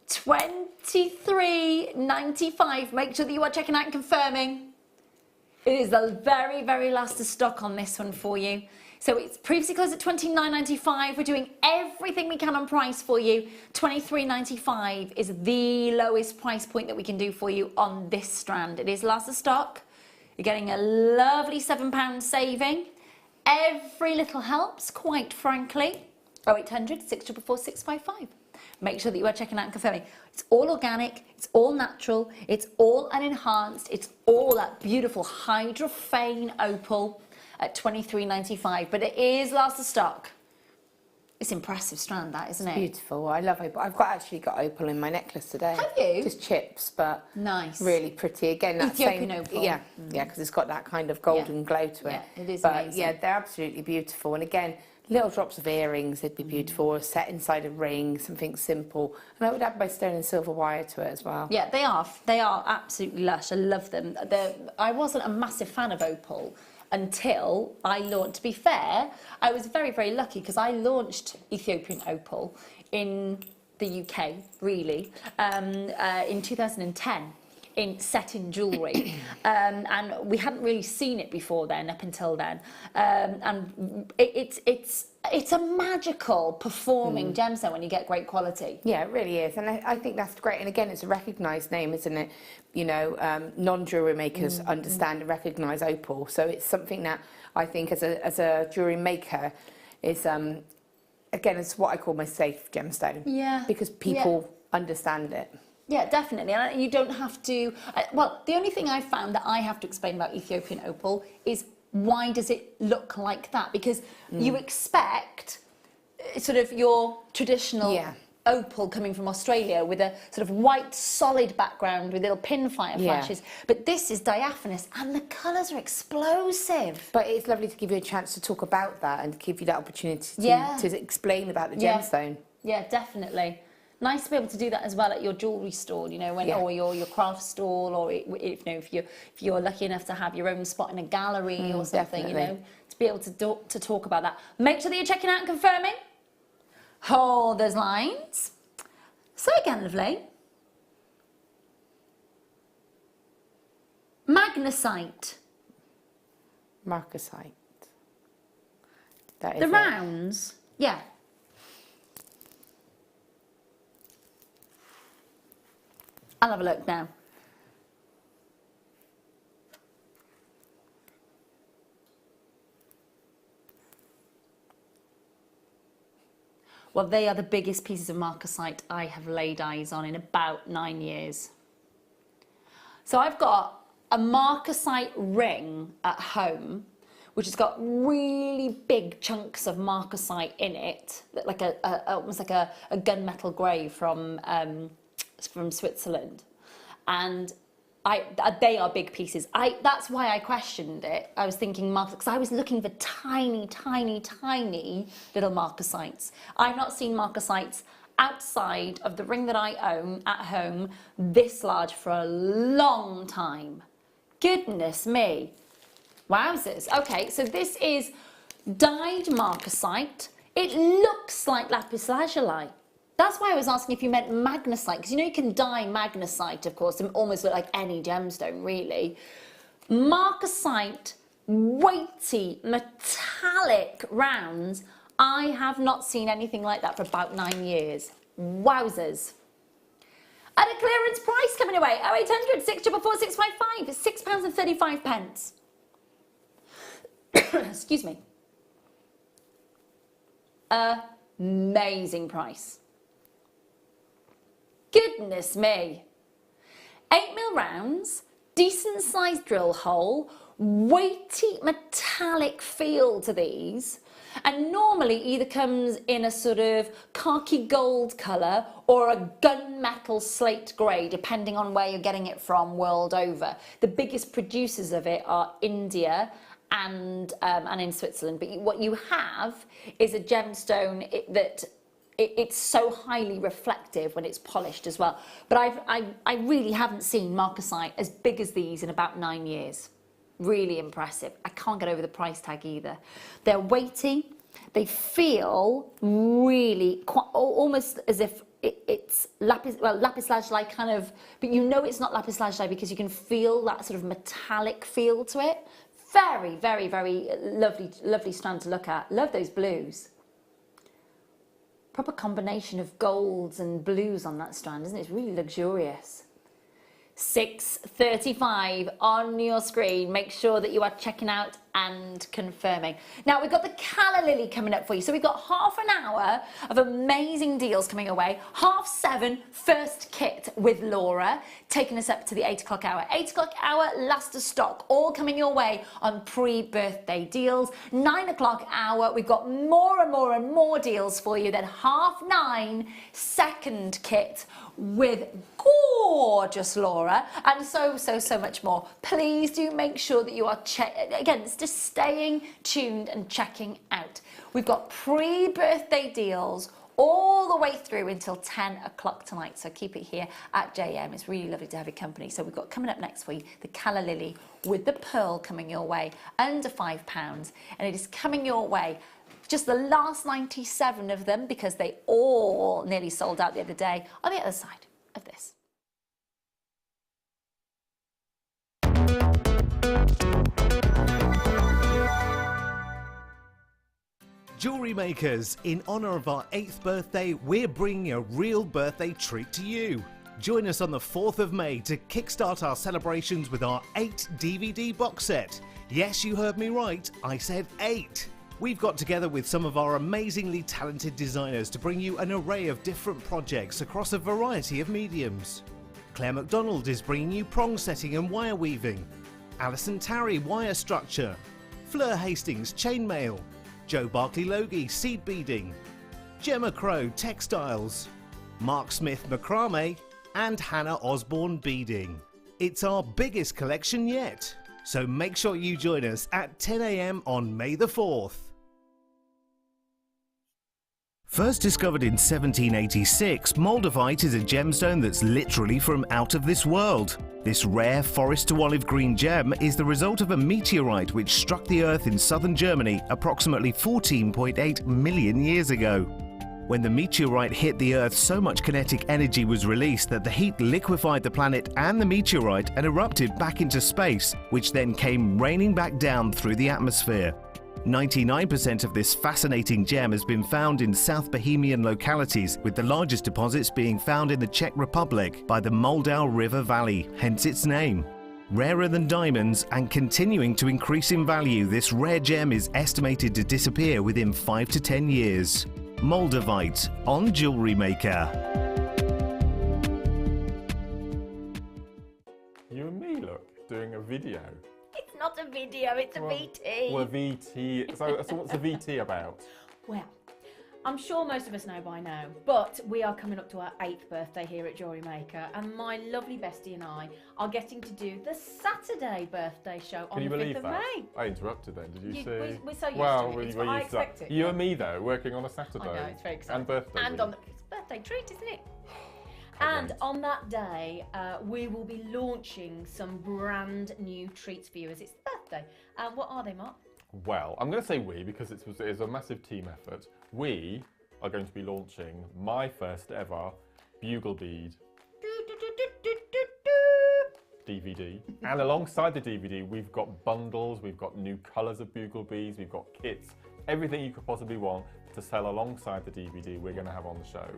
$23.95. Make sure that you are checking out and confirming. It is the very, very last of stock on this one for you. So it's previously closed at $29.95. We're doing everything we can on price for you. $23.95 is the lowest price point that we can do for you on this strand. It is last of stock. You're getting a lovely £7 saving. Every little helps, quite frankly. 0800 644 655. Make sure that you are checking out and confirming. It's all organic, it's all natural, it's all unenhanced, it's all that beautiful hydrophane opal at $23.95. But it is last of stock. It's impressive strand, that, isn't it? Beautiful. I love opal. I've actually got opal in my necklace today. Have you? Just chips, but nice. Really pretty. Again, that Ethiopian same opal. Yeah, yeah, because it's got that kind of golden glow to it. Yeah, it is but amazing. Yeah, they're absolutely beautiful. And again, little drops of earrings, they'd be beautiful, or set inside a ring, something simple. And I would add my stone and silver wire to it as well. Yeah, they are. They are absolutely lush. I love them. I wasn't a massive fan of opal until I launched. To be fair, I was very, very lucky because I launched Ethiopian opal in the UK, really, in 2010. In set-in jewellery, and we hadn't really seen it before then, up until then, and it's a magical performing gemstone when you get great quality. Yeah, it really is, and I think that's great. And again, it's a recognised name, isn't it? You know, non-jewellery makers understand and recognise opal, so it's something that I think as a jewellery maker is again, it's what I call my safe gemstone. Yeah, because people understand it. Yeah, definitely. And you don't have to... well, the only thing I've found that I have to explain about Ethiopian opal is why does it look like that? Because you expect sort of your traditional opal coming from Australia with a sort of white solid background with little pinfire flashes. But this is diaphanous and the colours are explosive. But it's lovely to give you a chance to talk about that and give you that opportunity to explain about the gemstone. Yeah, definitely. Nice to be able to do that as well at your jewellery store, you know, or your craft stall, or if you're lucky enough to have your own spot in a gallery or something, definitely. You know, to be able to talk about that. Make sure that you're checking out and confirming. Hold those lines. So again, lovely. Magnesite. Marcasite. That is the rounds. Yeah. I'll have a look now. Well, they are the biggest pieces of marcasite I have laid eyes on in about 9 years. So I've got a marcasite ring at home, which has got really big chunks of marcasite in it, like almost like a gunmetal grey from Switzerland, and they are big pieces. That's why I questioned it. I was thinking marcasite, because I was looking for tiny, tiny, tiny little marcasites. I've not seen marcasites outside of the ring that I own at home this large for a long time. Goodness me. Wowzers. Okay, so this is dyed marcasite. It looks like lapis lazuli. That's why I was asking if you meant magnesite, because you know you can dye magnesite, of course, and almost look like any gemstone, really. Marcasite, weighty, metallic rounds. I have not seen anything like that for about 9 years. Wowzers. At a clearance price coming away, 0800 644 655, it's £6.35. Excuse me. Amazing price. Goodness me. 8mm rounds, decent sized drill hole, weighty metallic feel to these, and normally either comes in a sort of khaki gold colour or a gunmetal slate grey, depending on where you're getting it from world over. The biggest producers of it are India and in Switzerland, but what you have is a gemstone it's so highly reflective when it's polished as well. But I really haven't seen marcasite as big as these in about 9 years. Really impressive. I can't get over the price tag either. They're weighty. They feel really almost as if it's lapis lazuli kind of, but you know it's not lapis lazuli because you can feel that sort of metallic feel to it. Very, very, very lovely strand to look at. Love those blues. Proper combination of golds and blues on that strand, isn't it? It's really luxurious. 6:35 on your screen. Make sure that you are checking out and confirming. Now, we've got the Calla Lily coming up for you. So we've got half an hour of amazing deals coming away. 7:30, first kit with Laura, taking us up to the 8 o'clock hour. 8 o'clock hour, last of stock, all coming your way on pre-birthday deals. 9 o'clock hour, we've got more and more and more deals for you. Then 9:30, second kit with gorgeous Laura, and so much more. Please do make sure that you are again, it's just staying tuned and checking out. We've got pre-birthday deals all the way through until 10 o'clock tonight, so keep it here at JM. It's really lovely to have your company. So we've got coming up next week the Calla Lily with the pearl coming your way, under £5, and it is coming your way. Just the last 97 of them, because they all nearly sold out the other day, on the other side of this. Jewellery Makers, in honour of our 8th birthday, we're bringing a real birthday treat to you. Join us on the 4th of May to kickstart our celebrations with our 8 DVD box set. Yes, you heard me right, I said 8. We've got together with some of our amazingly talented designers to bring you an array of different projects across a variety of mediums. Claire MacDonald is bringing you prong setting and wire weaving. Alison Tarry, wire structure. Fleur Hastings, chainmail. Joe Barclay-Logie, seed beading. Gemma Crow, textiles. Mark Smith, macrame. And Hannah Osborne, beading. It's our biggest collection yet. So make sure you join us at 10 AM on May the 4th. First discovered in 1786, moldavite is a gemstone that's literally from out of this world. This rare forest to olive green gem is the result of a meteorite which struck the Earth in southern Germany approximately 14.8 million years ago. When the meteorite hit the Earth, so much kinetic energy was released that the heat liquefied the planet and the meteorite and erupted back into space, which then came raining back down through the atmosphere. 99% of this fascinating gem has been found in South Bohemian localities, with the largest deposits being found in the Czech Republic by the Moldau River Valley, hence its name. Rarer than diamonds and continuing to increase in value, this rare gem is estimated to disappear within 5 to 10 years. Moldavite on Jewellery Maker. You and me, look, doing a video. It's not a video, it's a VT. Well, a VT. So what's a VT about? Well, I'm sure most of us know by now, but we are coming up to our 8th birthday here at Jewellery Maker, and my lovely bestie and I are getting to do the Saturday birthday show on the 5th of May. I interrupted then, did you see? We're so used to it, it's what I used to that. expected. You and me, though, working on a Saturday. I know, it's very exciting. And birthday. And on it's a birthday treat, isn't it? And on that day, we will be launching some brand new treats for you as it's the birthday. And what are they, Mark? Well, I'm going to say we because it is a massive team effort. We are going to be launching my first ever bugle bead DVD. And alongside the DVD, we've got bundles, we've got new colours of bugle beads, we've got kits, everything you could possibly want to sell alongside the DVD we're going to have on the show.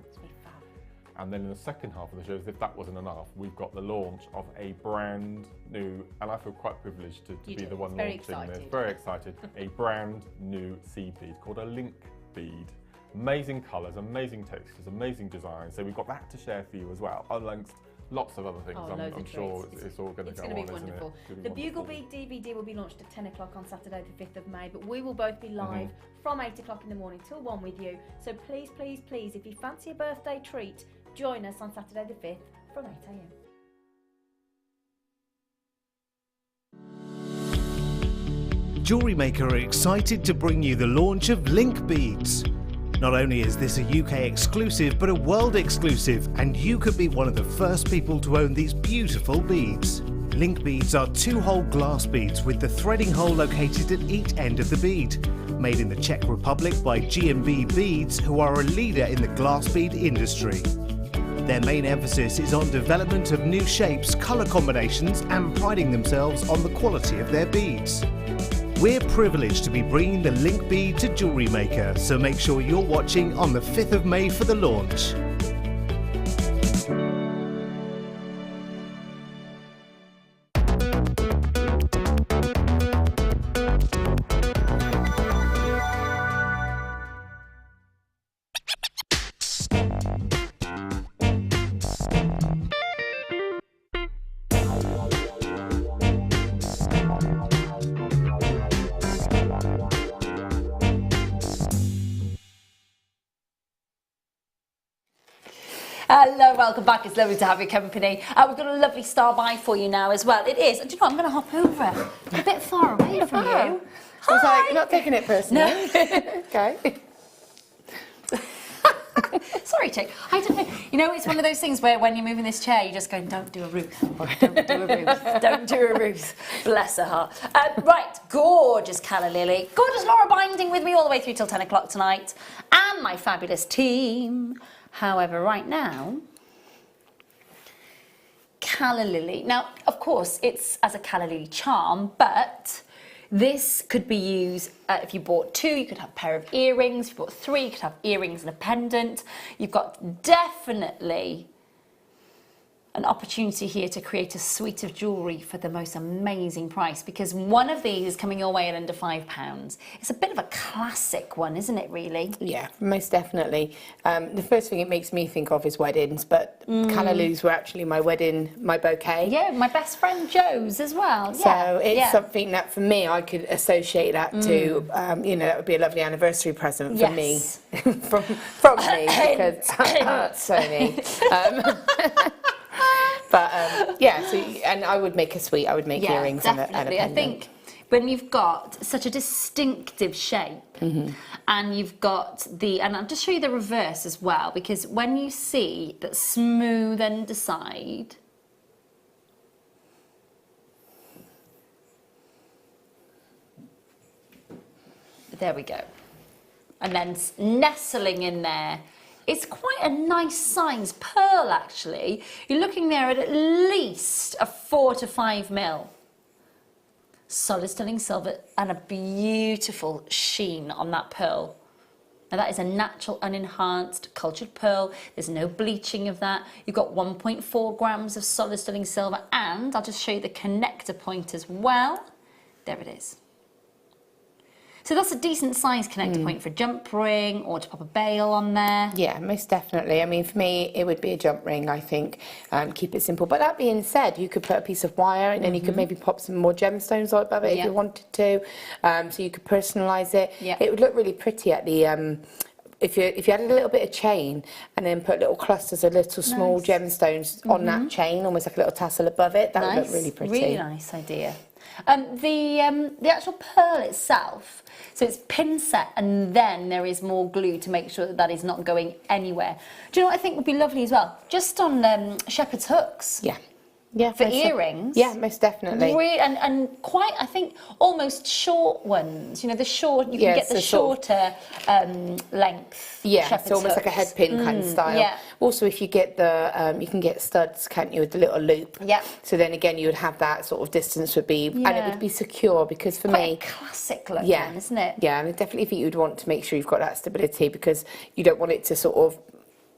And then in the second half of the show, as if that wasn't enough, we've got the launch of a brand new, and I feel quite privileged to be the one launching this. Very excited. A brand new seed bead called a link bead. Amazing colours, amazing textures, amazing designs. So we've got that to share for you as well, amongst lots of other things. I'm sure it's all going to go on, isn't it? It's going to be wonderful. The Bugle Bead DVD will be launched at 10 o'clock on Saturday the 5th of May, but we will both be live from 8 o'clock in the morning till 1 with you. So please, please, please, if you fancy a birthday treat, join us on Saturday the 5th from 8 a.m. Jewellery Maker are excited to bring you the launch of Link Beads. Not only is this a UK exclusive, but a world exclusive, and you could be one of the first people to own these beautiful beads. Link beads are 2-hole glass beads with the threading hole located at each end of the bead. Made in the Czech Republic by G&B Beads, who are a leader in the glass bead industry. Their main emphasis is on development of new shapes, colour combinations, and priding themselves on the quality of their beads. We're privileged to be bringing the Link bead to Jewellery Maker, so make sure you're watching on the 5th of May for the launch. Hello, welcome back. It's lovely to have your company. We've got a lovely star by for you now as well. It is. Do you know what? I'm going to hop over. It's a bit far away from you. I was like, you're not taking it personally. No. Okay. Sorry, Chick. I don't know. You know, it's one of those things where when you're moving this chair, you're just going, don't do a Ruth. Don't do a Ruth. Don't do a Ruth. Bless her heart. Right, gorgeous Calla Lily. Gorgeous Laura Binding with me all the way through till 10 o'clock tonight. And my fabulous team. However, right now, Calla Lily. Now, of course, it's as a Calla Lily charm, but this could be used, if you bought 2, you could have a pair of earrings. If you bought 3, you could have earrings and a pendant. You've got definitely an opportunity here to create a suite of jewellery for the most amazing price, because one of these is coming your way at under £5. It's a bit of a classic one, isn't it, really? Yeah, most definitely. The first thing it makes me think of is weddings, but Calla Lily's were actually my bouquet. Yeah, my best friend Joe's as well. So it's something that for me, I could associate that to, you know, that would be a lovely anniversary present for me. from me, because Sony. But yeah, so, and I would make a suite. I would make earrings and a pendant. I think when you've got such a distinctive shape, and you've got and I'll just show you the reverse as well, because when you see that smooth underside, there we go, and then nestling in there It's quite a nice size pearl, actually. You're looking there at least a 4 to 5 mil. Solid sterling silver and a beautiful sheen on that pearl. Now that is a natural, unenhanced, cultured pearl. There's no bleaching of that. You've got 1.4 grams of solid sterling silver, and I'll just show you the connector point as well. There it is. So that's a decent size connector point for a jump ring or to pop a bail on there. Yeah, most definitely. I mean, for me, it would be a jump ring, I think. Keep it simple. But that being said, you could put a piece of wire and then you could maybe pop some more gemstones above it if you wanted to. So you could personalise it. It would look really pretty at the... If you had a little bit of chain and then put little clusters of little small gemstones on that chain, almost like a little tassel above it, that would look really pretty. Really nice idea. The actual pearl itself, so it's pin set and then there is more glue to make sure that that is not going anywhere. Do you know what I think would be lovely as well? Just on shepherd's hooks. Yeah, for earrings. Yeah, most definitely. And quite, I think, almost short ones. You know, the short, you can get the shorter length. Yeah, it's almost like a head pin kind of style. Yeah. Also, if you get the, you can get studs, can't you, with the little loop. Yeah. So then again, you would have that sort of distance would be, and it would be secure because for me... Quite a classic look, yeah, then, isn't it? Yeah, and I definitely think you'd want to make sure you've got that stability because you don't want it to sort of,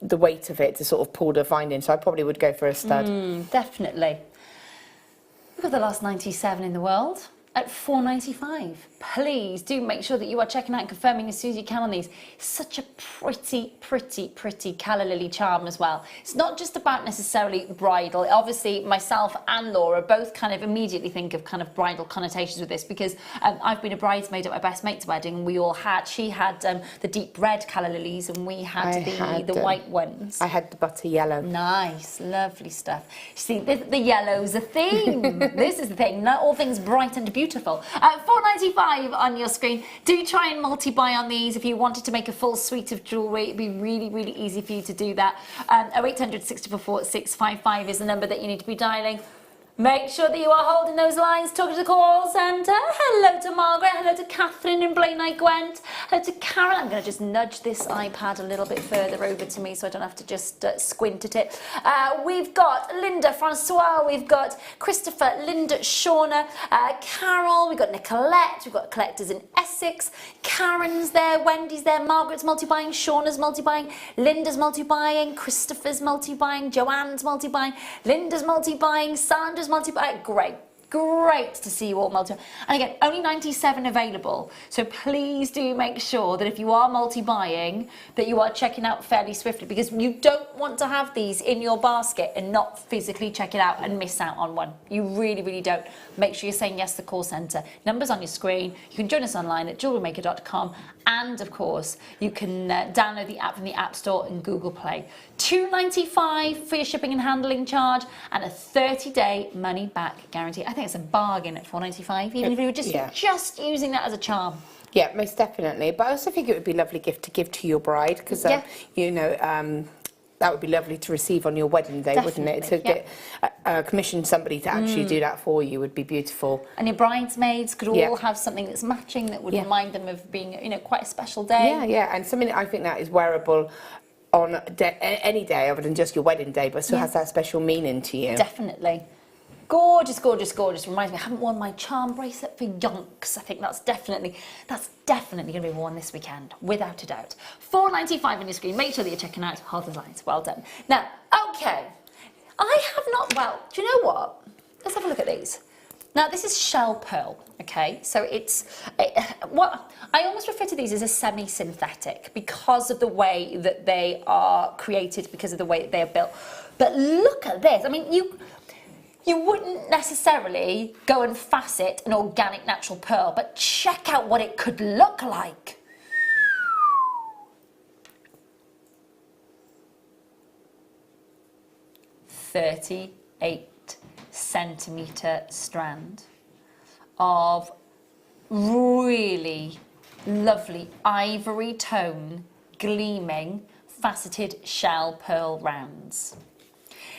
the weight of it to sort of pull the find in. So I probably would go for a stud. Definitely. We've got the last 97 in the world at $4.95. Please do make sure that you are checking out and confirming as soon as you can on these. Such a pretty, pretty, pretty calla lily charm as well. It's not just about necessarily bridal. Obviously, myself and Laura both kind of immediately think of kind of bridal connotations with this because I've been a bridesmaid at my best mate's wedding. And we all had, she had the deep red calla lilies and we had the white ones. I had the butter yellow. Nice, lovely stuff. See, the yellow's a theme. This is the thing. Not all things bright and beautiful. $4.95 on your screen. Do try and multi-buy on these. If you wanted to make a full suite of jewellery, it'd be really, really easy for you to do that. 0800 644 655 is the number that you need to be dialing. Make sure that you are holding those lines, talking to the call centre. Hello to Margaret, hello to Catherine in Blaenau Gwent, hello to Karen. I'm going to just nudge this iPad a little bit further over to me so I don't have to just squint at it. We've got Linda, Francois, we've got Christopher, Linda, Shauna, Carol, we've got Nicolette, we've got collectors in Essex, Karen's there, Wendy's there, Margaret's multi-buying, Shauna's multi-buying, Linda's multi-buying, Christopher's multi-buying, Joanne's multi-buying, Linda's multi-buying, Sandra's multi-buy. Great to see you all multi. And again, only 97 available. So please do make sure that if you are multi-buying, that you are checking out fairly swiftly because you don't want to have these in your basket and not physically check it out and miss out on one. You really, really don't. Make sure you're saying yes to the call centre. Numbers on your screen. You can join us online at JewelleryMaker.com. And of course, you can download the app from the App Store and Google Play. $2.95 for your shipping and handling charge and a 30-day money-back guarantee. I think it's a bargain at $4.95, even if you were just using that as a charm. Yeah, most definitely. But I also think it would be a lovely gift to give to your bride because, you know, that would be lovely to receive on your wedding day, wouldn't it? To get commission somebody to actually do that for you would be beautiful. And your bridesmaids could all have something that's matching that would remind them of being, you know, quite a special day. Yeah, and something I think that is wearable on any day other than just your wedding day, but still has that special meaning to you. Definitely. Gorgeous, gorgeous, gorgeous. Reminds me, I haven't worn my charm bracelet for yonks. I think that's definitely going to be worn this weekend, without a doubt. $4.95 on your screen. Make sure that you're checking out all the lines. Well done. Now, okay, I have not, well, do you know what? Let's have a look at these. Now, this is shell pearl, okay? So it's, what I almost refer to these as a semi-synthetic because of the way that they are created, because of the way that they are built. But look at this. I mean, you wouldn't necessarily go and facet an organic natural pearl, but check out what it could look like. $38 centimetre strand of really lovely ivory tone, gleaming, faceted shell pearl rounds.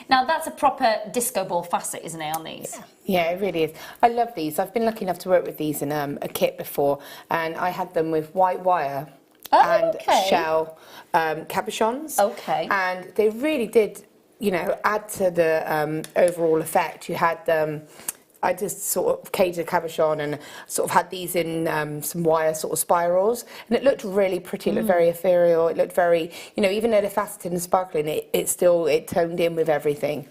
Now that's a proper disco ball facet, isn't it, on these? Yeah, it really is. I love these. I've been lucky enough to work with these in a kit before, and I had them with white wire and shell cabochons. Okay. And they really did, you know, add to the overall effect. You had I just sort of caged a cabochon and sort of had these in some wire sort of spirals, and it looked really pretty. It looked very ethereal. It looked very, you know, even though they're faceted and sparkling, it toned in with everything.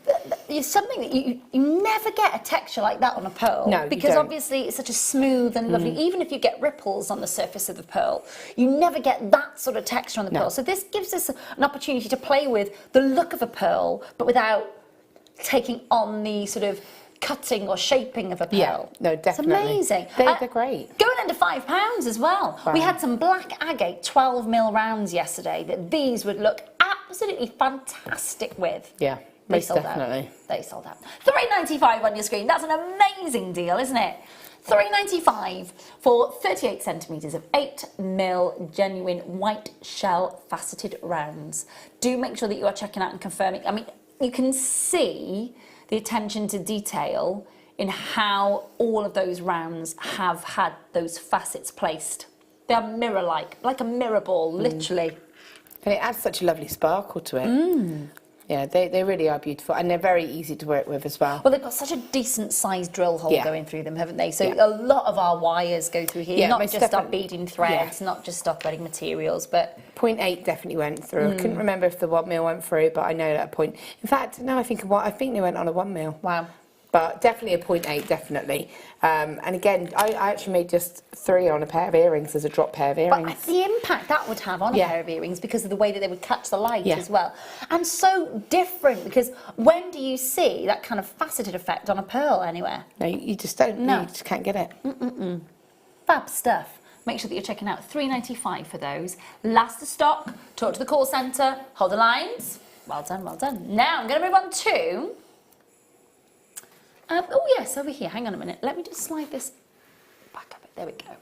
It's something that you never get a texture like that on a pearl. No, because obviously it's such a smooth and lovely. Even if you get ripples on the surface of the pearl, you never get that sort of texture on the pearl. So this gives us an opportunity to play with the look of a pearl, but without taking on the sort of cutting or shaping of a pearl. Yeah, no, definitely. It's amazing. They're great. Going under £5 as well. Wow. We had some black agate 12mm rounds yesterday that these would look absolutely fantastic with. Yeah, most definitely. They sold out. £3.95 on your screen. That's an amazing deal, isn't it? £3.95 for 38 centimetres of 8mm genuine white shell faceted rounds. Do make sure that you are checking out and confirming. I mean, you can see the attention to detail in how all of those rounds have had those facets placed. They are mirror-like, like a mirror ball, literally. And it adds such a lovely sparkle to it. Yeah, they really are beautiful, and they're very easy to work with as well. Well, they've got such a decent sized drill hole going through them, haven't they? So a lot of our wires go through here, not just our beading threads, not just our threading materials, but... 0.8 definitely went through. I couldn't remember if the 1mm went through, but I know that point. In fact, no, I think they went on a 1mm. Wow. But definitely a 0.8, definitely. And again, I actually made just 3 on a pair of earrings as a drop pair of earrings. But the impact that would have on a pair of earrings because of the way that they would catch the light as well. And so different, because when do you see that kind of faceted effect on a pearl anywhere? No, you just don't. No. You just can't get it. Fab stuff. Make sure that you're checking out £3.95 for those. Last of stock. Talk to the call centre. Hold the lines. Well done, well done. Now I'm going to move on to... oh yes, over here. Hang on a minute. Let me just slide this back up. There we go.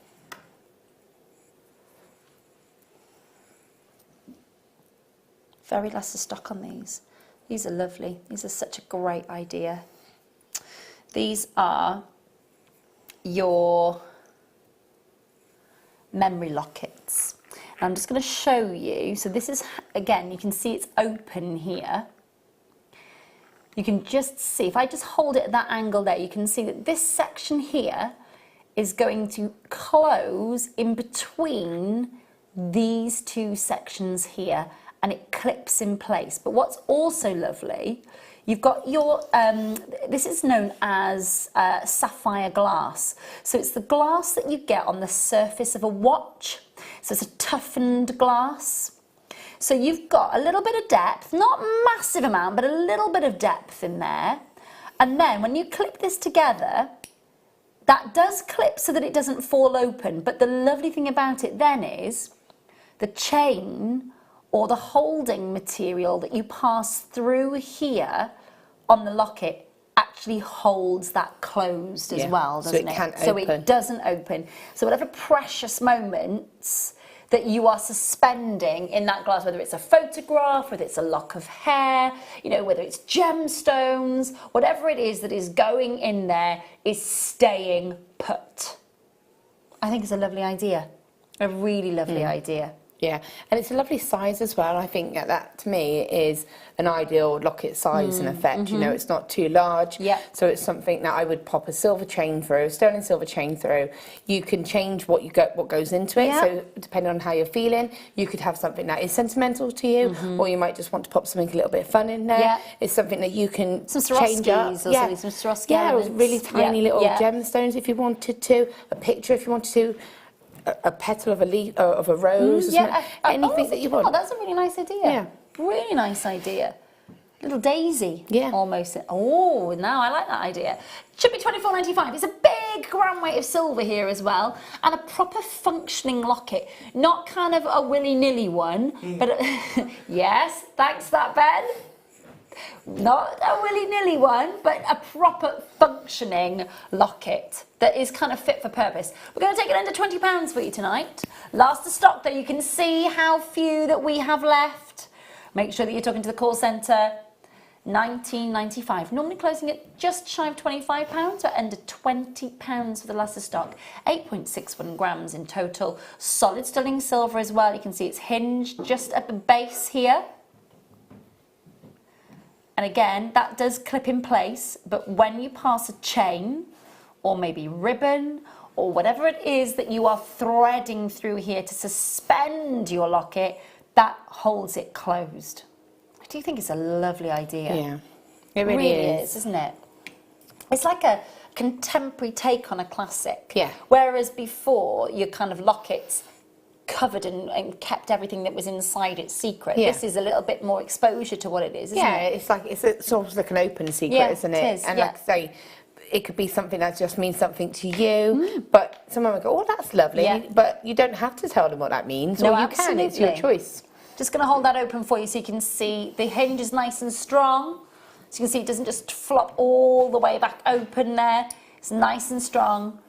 Very last of stock on these. These are lovely. These are such a great idea. These are your memory lockets. And I'm just going to show you. So this is, again, you can see it's open here. You can just see, if I just hold it at that angle there, you can see that this section here is going to close in between these two sections here, and it clips in place. But what's also lovely, you've got your, this is known as sapphire glass. So it's the glass that you get on the surface of a watch. So it's a toughened glass. So you've got a little bit of depth, not a massive amount, but a little bit of depth in there. And then when you clip this together, that does clip so that it doesn't fall open. But the lovely thing about it then is the chain or the holding material that you pass through here on the locket actually holds that closed as well, doesn't it? So it doesn't open. So whatever precious moments that you are suspending in that glass, whether it's a photograph, whether it's a lock of hair, you know, whether it's gemstones, whatever it is that is going in there is staying put. I think it's a lovely idea, a really lovely idea. Yeah, and it's a lovely size as well. I think that to me is an ideal locket size and effect. You know, it's not too large. Yeah. So it's something that I would pop a silver chain through, sterling silver chain through. You can change what goes into it. Yeah. So depending on how you're feeling, you could have something that is sentimental to you, or you might just want to pop something a little bit fun in there. Yeah. It's something that you can change up. Or some Swarovski elements. Really tiny little gemstones if you wanted to. A picture if you wanted to. A petal of a leaf, of a rose, anything that you want. Oh, that's a really nice idea. Yeah. Really nice idea. Little daisy. Yeah. Almost. Oh, now I like that idea. Should be £24.95. It's a big gram weight of silver here as well, and a proper functioning locket. Not kind of a willy-nilly one, but yes, thanks for that, Ben. Not a willy-nilly one, but a proper functioning locket that is kind of fit for purpose. We're going to take it under £20 for you tonight. Last of stock, though. You can see how few that we have left. Make sure that you're talking to the call centre. £19.95. Normally closing at just shy of £25, but under £20 for the last of stock. 8.61 grams in total. Solid sterling silver as well. You can see it's hinged just at the base here. And again, that does clip in place, but when you pass a chain or maybe ribbon or whatever it is that you are threading through here to suspend your locket, that holds it closed. I do think it's a lovely idea. Yeah, it really is, isn't it? It's like a contemporary take on a classic. Yeah. Whereas before, your kind of lockets covered and kept everything that was inside it secret. Yeah. This is a little bit more exposure to what it is, isn't it? It's like it's sort of like an open secret, Yeah, isn't it it? is, And yeah. like I say, it could be something that just means something to you, but someone would go, oh, that's lovely, Yeah. but you don't have to tell them what that means, No, or you can, it's your absolutely. choice. Just going to hold that open for you so you can see the hinge is nice and strong. So you can see it doesn't just flop all the way back open there. It's nice and strong.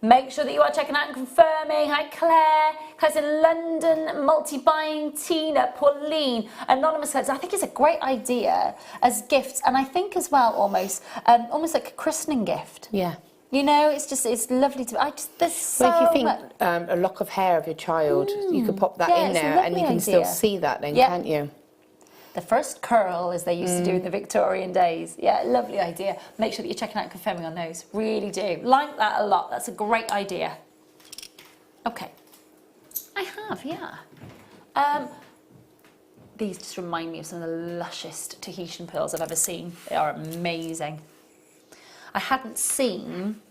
Make sure that you are checking out and confirming. Hi Claire, Claire's in London, multi-buying, Tina, Pauline, Anonymous Claire's. I think it's a great idea as gifts, and I think as well almost like a christening gift. Yeah. You know, it's lovely to. There's so Well, if you much. think a lock of hair of your child, you could pop that yeah, in it's a there, and you lovely can still idea. see that then, Yeah. can't you? The first curl, as they used to do in the Victorian days. Yeah, lovely idea. Make sure that you're checking out and confirming on those. Really do. Like that a lot. That's a great idea. Okay. I have, yeah. These just remind me of some of the lushest Tahitian pearls I've ever seen. They are amazing. I hadn't seen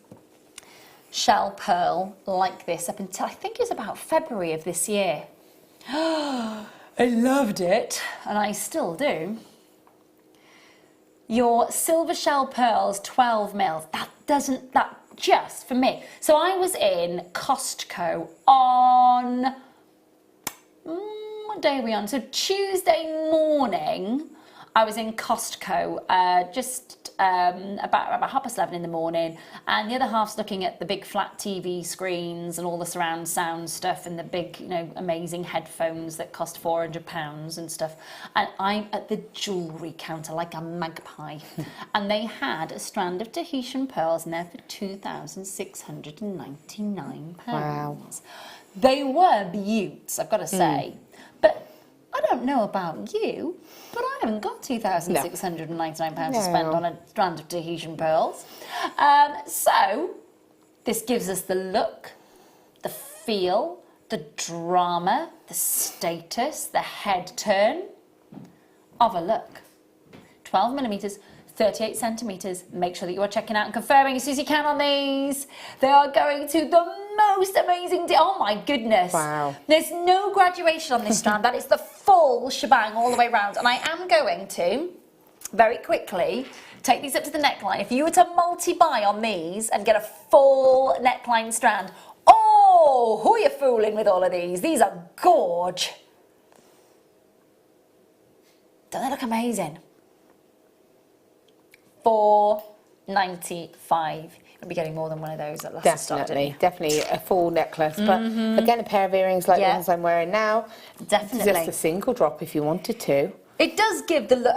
shell pearl like this up until I think it was about February of this year. I loved it, and I still do. Your silver shell pearls, 12 mils, that just for me. So I was in Costco on, what day are we on? So Tuesday morning, I was in Costco, just about 11:30 in the morning, and the other half's looking at the big flat TV screens and all the surround sound stuff and the big, amazing headphones that cost £400 and stuff. And I'm at the jewellery counter like a magpie, and they had a strand of Tahitian pearls in there for £2,699. Wow. They were beauts, I've got to say, but I don't know about you, but I haven't got £2,699 to spend on a strand of Tahitian pearls. So this gives us the look, the feel, the drama, the status, the head turn of a look. 12 millimetres, 38 centimetres. Make sure that you are checking out and confirming as soon as you can on these. They are going to the most amazing deal. Oh my goodness. Wow. There's no graduation on this strand. That is the full shebang all the way around. And I am going to, very quickly, take these up to the neckline. If you were to multi-buy on these and get a full neckline strand, oh, who are you fooling with all of these? These are gorge. Don't they look amazing? $4.95. You'll be getting more than one of those at last stock, didn't you? Definitely a full necklace, but again, a pair of earrings like the ones I'm wearing now. Definitely. Just a single drop if you wanted to. It does give the look.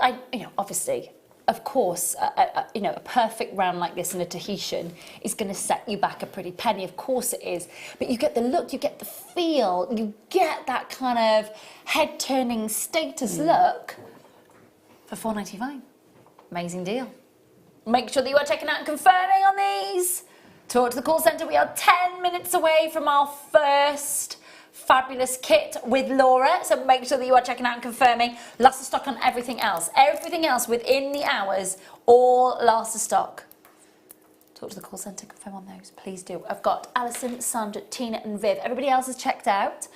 Obviously, of course, a perfect round like this in a Tahitian is going to set you back a pretty penny. Of course it is. But you get the look, you get the feel, you get that kind of head-turning status look for $4.95. Amazing deal. Make sure that you are checking out and confirming on these. Talk to the call centre. We are 10 minutes away from our first fabulous kit with Laura, so make sure that you are checking out and confirming. Last of stock on everything else. Everything else within the hours, all last of stock. Talk to the call centre, confirm on those, please do. I've got Alison, Sandra, Tina and Viv. Everybody else is checked out.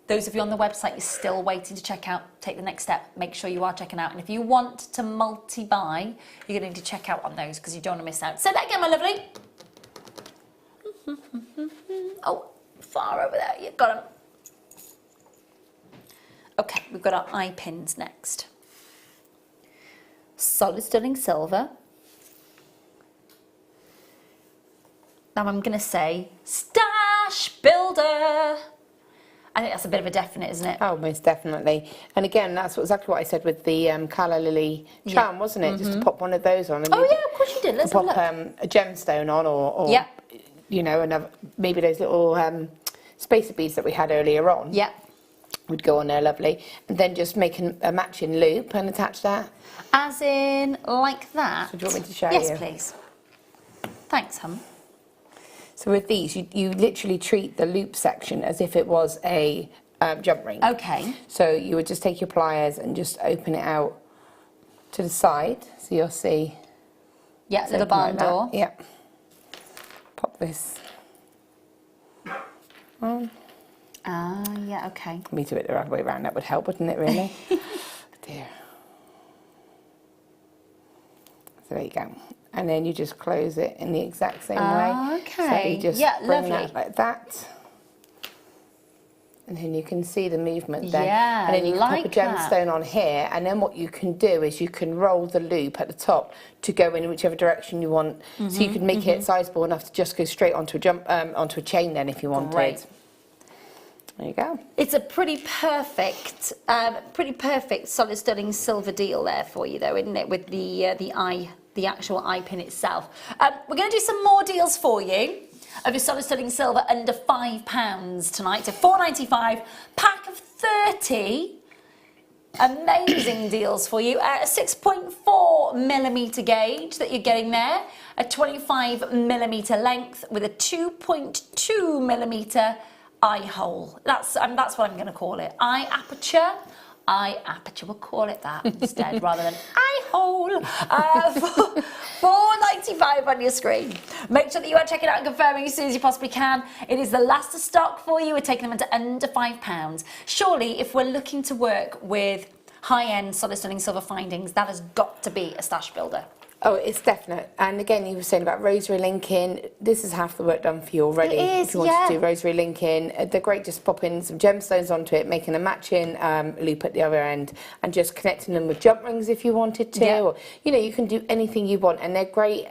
Those of you on the website, you're still waiting to check out, take the next step. Make sure you are checking out. And if you want to multi-buy, you're going to need to check out on those because you don't want to miss out. Say that again, my lovely. Oh, far over there. You've got them. Okay, we've got our eye pins next. Solid sterling silver. Now I'm going to say, Stash Builder. I think that's a bit of a definite, isn't it? Oh, most definitely. And again, that's exactly what I said with the calla lily charm, wasn't it? Just to pop one of those on. And Oh, yeah, of course you did. Let's have a pop look. a gemstone on, or you know, another, maybe those little spacer beads that we had earlier on. Yeah. Would go on there lovely. And then just make a matching loop and attach that. As in, like that? So do you want me to show you? Yes, please. Thanks, hon. So with these, you literally treat the loop section as if it was a jump ring. Okay. So you would just take your pliers and just open it out to the side. So you'll see. Yeah, little barn door. Yeah. Pop this on. Ah, yeah, okay. Me do it the right way around. That would help, wouldn't it, really? Dear. So there you go. And then you just close it in the exact same way. Okay. So you just bring that like that. And then you can see the movement there. Yeah, and then you can like pop a gemstone on here, and then what you can do is you can roll the loop at the top to go in whichever direction you want. So you can make it sizable enough to just go straight onto a chain then if you wanted. Great. There you go. It's a pretty perfect solid sterling silver deal there for you, though, isn't it? With the actual eye pin itself. We're going to do some more deals for you of your solid sterling silver under £5 tonight. So £4.95, pack of 30. Amazing deals for you. A 6.4mm gauge that you're getting there, a 25mm length with a 2.2mm eye hole. That's what I'm going to call it. Eye aperture. We'll call it that instead, rather than eye hole. $4.95 on your screen. Make sure that you are checking out and confirming as soon as you possibly can. It is the last of stock for you. We're taking them into under £5. Surely, if we're looking to work with high-end solid sterling silver findings, that has got to be a stash builder. Oh, it's definite. And again, you were saying about rosary linking. This is half the work done for you already. It is, if you want to do rosary linking, they're great. Just popping some gemstones onto it, making a matching loop at the other end, and just connecting them with jump rings if you wanted to. Yeah. Or, you know, you can do anything you want, and they're great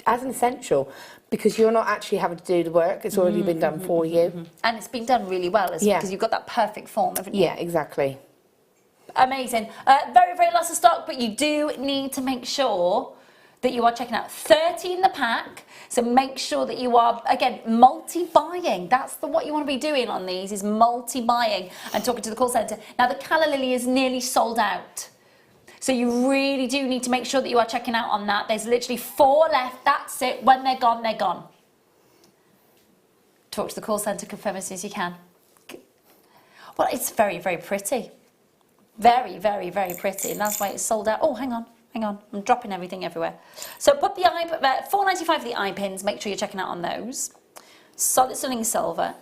as an essential because you're not actually having to do the work. It's already been done for you. And it's been done really well, because you've got that perfect form, haven't you? Yeah, exactly. Amazing. Very, very lots of stock, but you do need to make sure that you are checking out 30 in the pack. So make sure that you are, again, multi-buying. That's what you want to be doing on these, is multi-buying and talking to the call centre. Now, the Calla Lily is nearly sold out. So you really do need to make sure that you are checking out on that. There's literally 4 left. That's it. When they're gone, they're gone. Talk to the call centre, confirm as soon as you can. Well, it's very, very pretty. Very, very, very pretty, and that's why it's sold out. Oh, hang on, I'm dropping everything everywhere. So put the £4.95 for the eye pins. Make sure you're checking out on those. Solid sterling silver.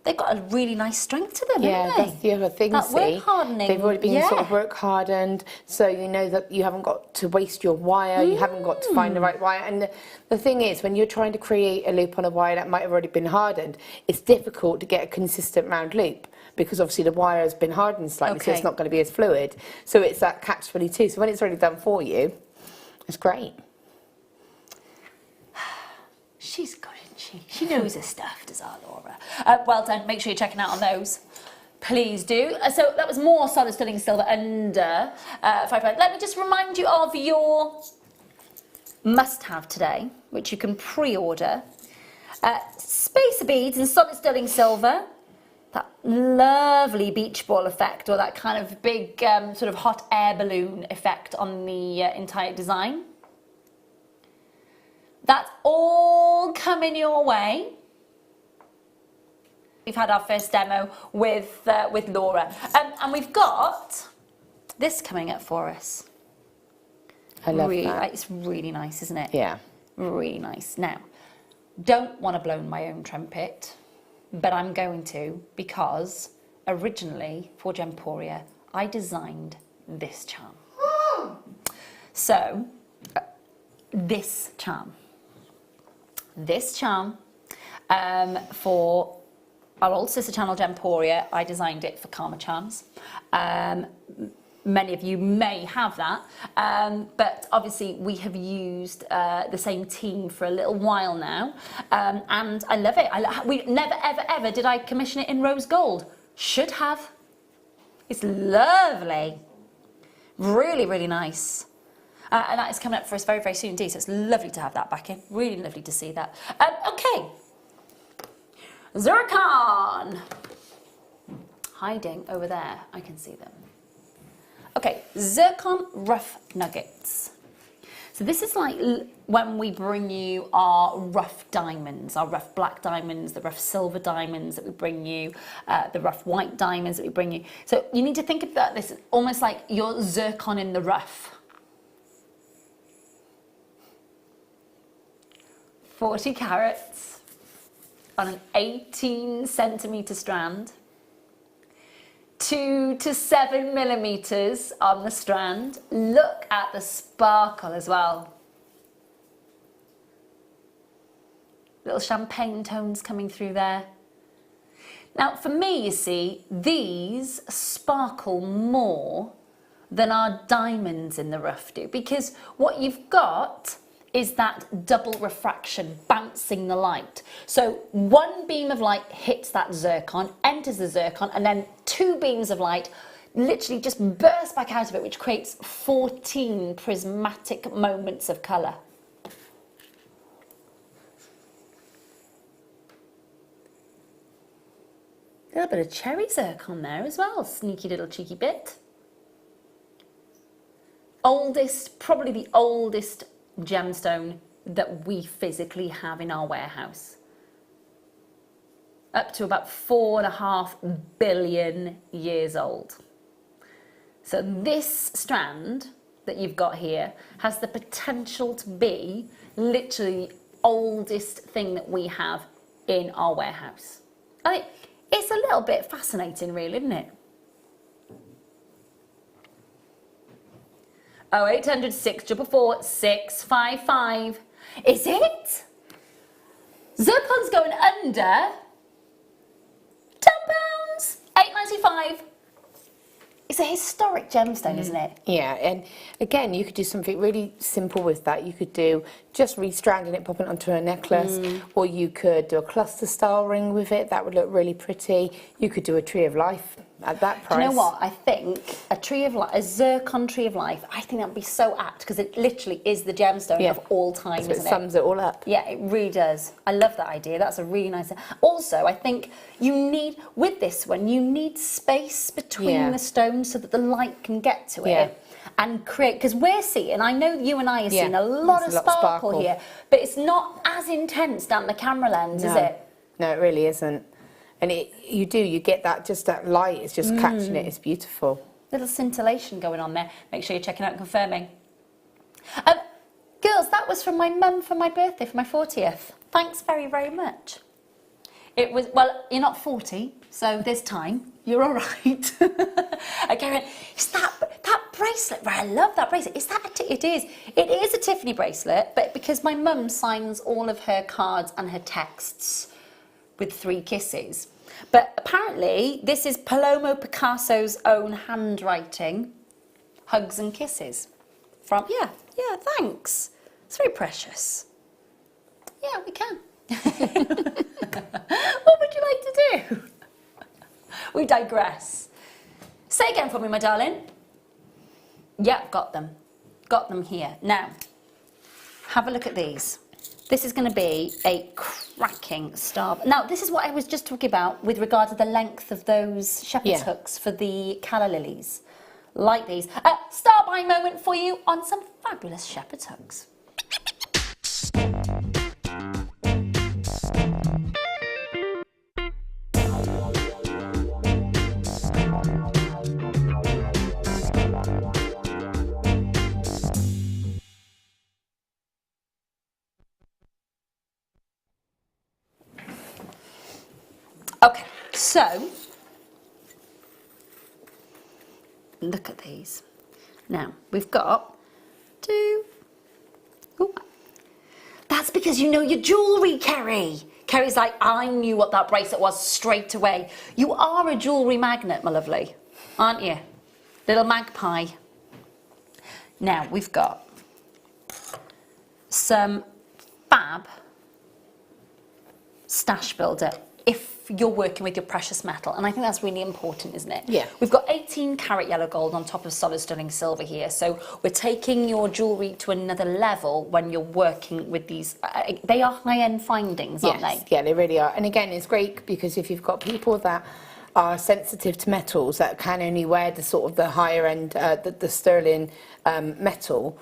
They've got a really nice strength to them, haven't they? That's the other thing. That work hardening. They've already been sort of work hardened, so you know that you haven't got to waste your wire. You haven't got to find the right wire. And the thing is, when you're trying to create a loop on a wire that might have already been hardened, it's difficult to get a consistent round loop, because obviously the wire has been hardened slightly, so it's not going to be as fluid. So it's that catch-22. So when it's already done for you, it's great. She's good, isn't she? She knows her stuff, does our Laura. Well done. Make sure you're checking out on those. Please do. So that was more solid sterling silver under £5. Let me just remind you of your must-have today, which you can pre-order. Spacer beads and solid sterling silver. That lovely beach ball effect, or that kind of big sort of hot air balloon effect on the entire design. That's all coming your way. We've had our first demo with Laura, and we've got this coming up for us. I love that. It's really nice, isn't it? Yeah. Really nice. Now, don't want to blow my own trumpet, but I'm going to, because originally for Gemporia I designed this charm. So this charm for our old sister channel Gemporia, I designed it for Karma Charms. many of you may have that, but obviously we have used the same team for a little while now, and I love it. We never, ever, ever did I commission it in rose gold. Should have. It's lovely. Really, really nice. And that is coming up for us very, very soon indeed, so it's lovely to have that back in. Really lovely to see that. Okay. Zircon. Hiding over there. I can see them. Okay, zircon rough nuggets. So this is like when we bring you our rough diamonds, our rough black diamonds, the rough silver diamonds that we bring you, the rough white diamonds that we bring you. So you need to think about this almost like your zircon in the rough. 40 carats on an 18 centimetre strand. 2 to 7 millimeters on the strand. Look at the sparkle as well. Little champagne tones coming through there. Now for me, you see, these sparkle more than our diamonds in the rough do, because what you've got is that double refraction, bouncing the light. So one beam of light hits that zircon, enters the zircon, and then 2 beams of light literally just burst back out of it, which creates 14 prismatic moments of colour. A little bit of cherry zircon there as well, sneaky little cheeky bit. Oldest, probably the oldest gemstone that we physically have in our warehouse. Up to about 4.5 billion years old. So this strand that you've got here has the potential to be literally the oldest thing that we have in our warehouse. I mean, it's a little bit fascinating really, isn't it? 0800 644 655. Is it? Zircon's going under £10, £8.95. It's a historic gemstone, isn't it? Yeah, and again, you could do something really simple with that. You could do just restranding it, popping it onto a necklace, or you could do a cluster style ring with it. That would look really pretty. You could do a tree of life at that price. Do you know what? I think a zircon tree of life, I think that would be so apt, because it literally is the gemstone of all time, isn't it? It sums it all up. Yeah, it really does. I love that idea. That's a really nice... Also, I think you need, with this one, you need space between the stones so that the light can get to it and create... Because we're seeing, I know you and I are seeing a lot of sparkle here, but it's not as intense down the camera lens, is it? No, it really isn't. And you get that light, it's just catching it, it's beautiful. Little scintillation going on there. Make sure you're checking out and confirming. Girls, that was from my mum for my birthday, for my 40th. Thanks very, very much. It was, well, you're not 40, so there's time. You're all right. Okay, it's that bracelet, right? I love that bracelet. It is a Tiffany bracelet, but because my mum signs all of her cards and her texts with 3 kisses. But apparently this is Palomo Picasso's own handwriting, hugs and kisses. From, yeah, thanks. It's very precious. Yeah, we can. What would you like to do? We digress. Say again for me, my darling. Yeah, got them. Got them here. Now, have a look at these. This is going to be a cracking star. Now, this is what I was just talking about with regard to the length of those shepherd's hooks for the calla lilies. Like these. Star buy moment for you on some fabulous shepherd's hooks. Okay, so look at these. Now we've got 2. Ooh. That's because you know your jewellery, Kerry. Kerry's like, I knew what that bracelet was straight away. You are a jewellery magnet, my lovely, aren't you? little magpie. Now we've got some fab stash builder if you're working with your precious metal, and I think that's really important, isn't it? Yeah. We've got 18 karat yellow gold on top of solid sterling silver here, so we're taking your jewellery to another level when you're working with these. They are high-end findings, aren't they? Yeah, they really are. And again, it's great because if you've got people that are sensitive to metals that can only wear the sort of the higher end, the sterling metal,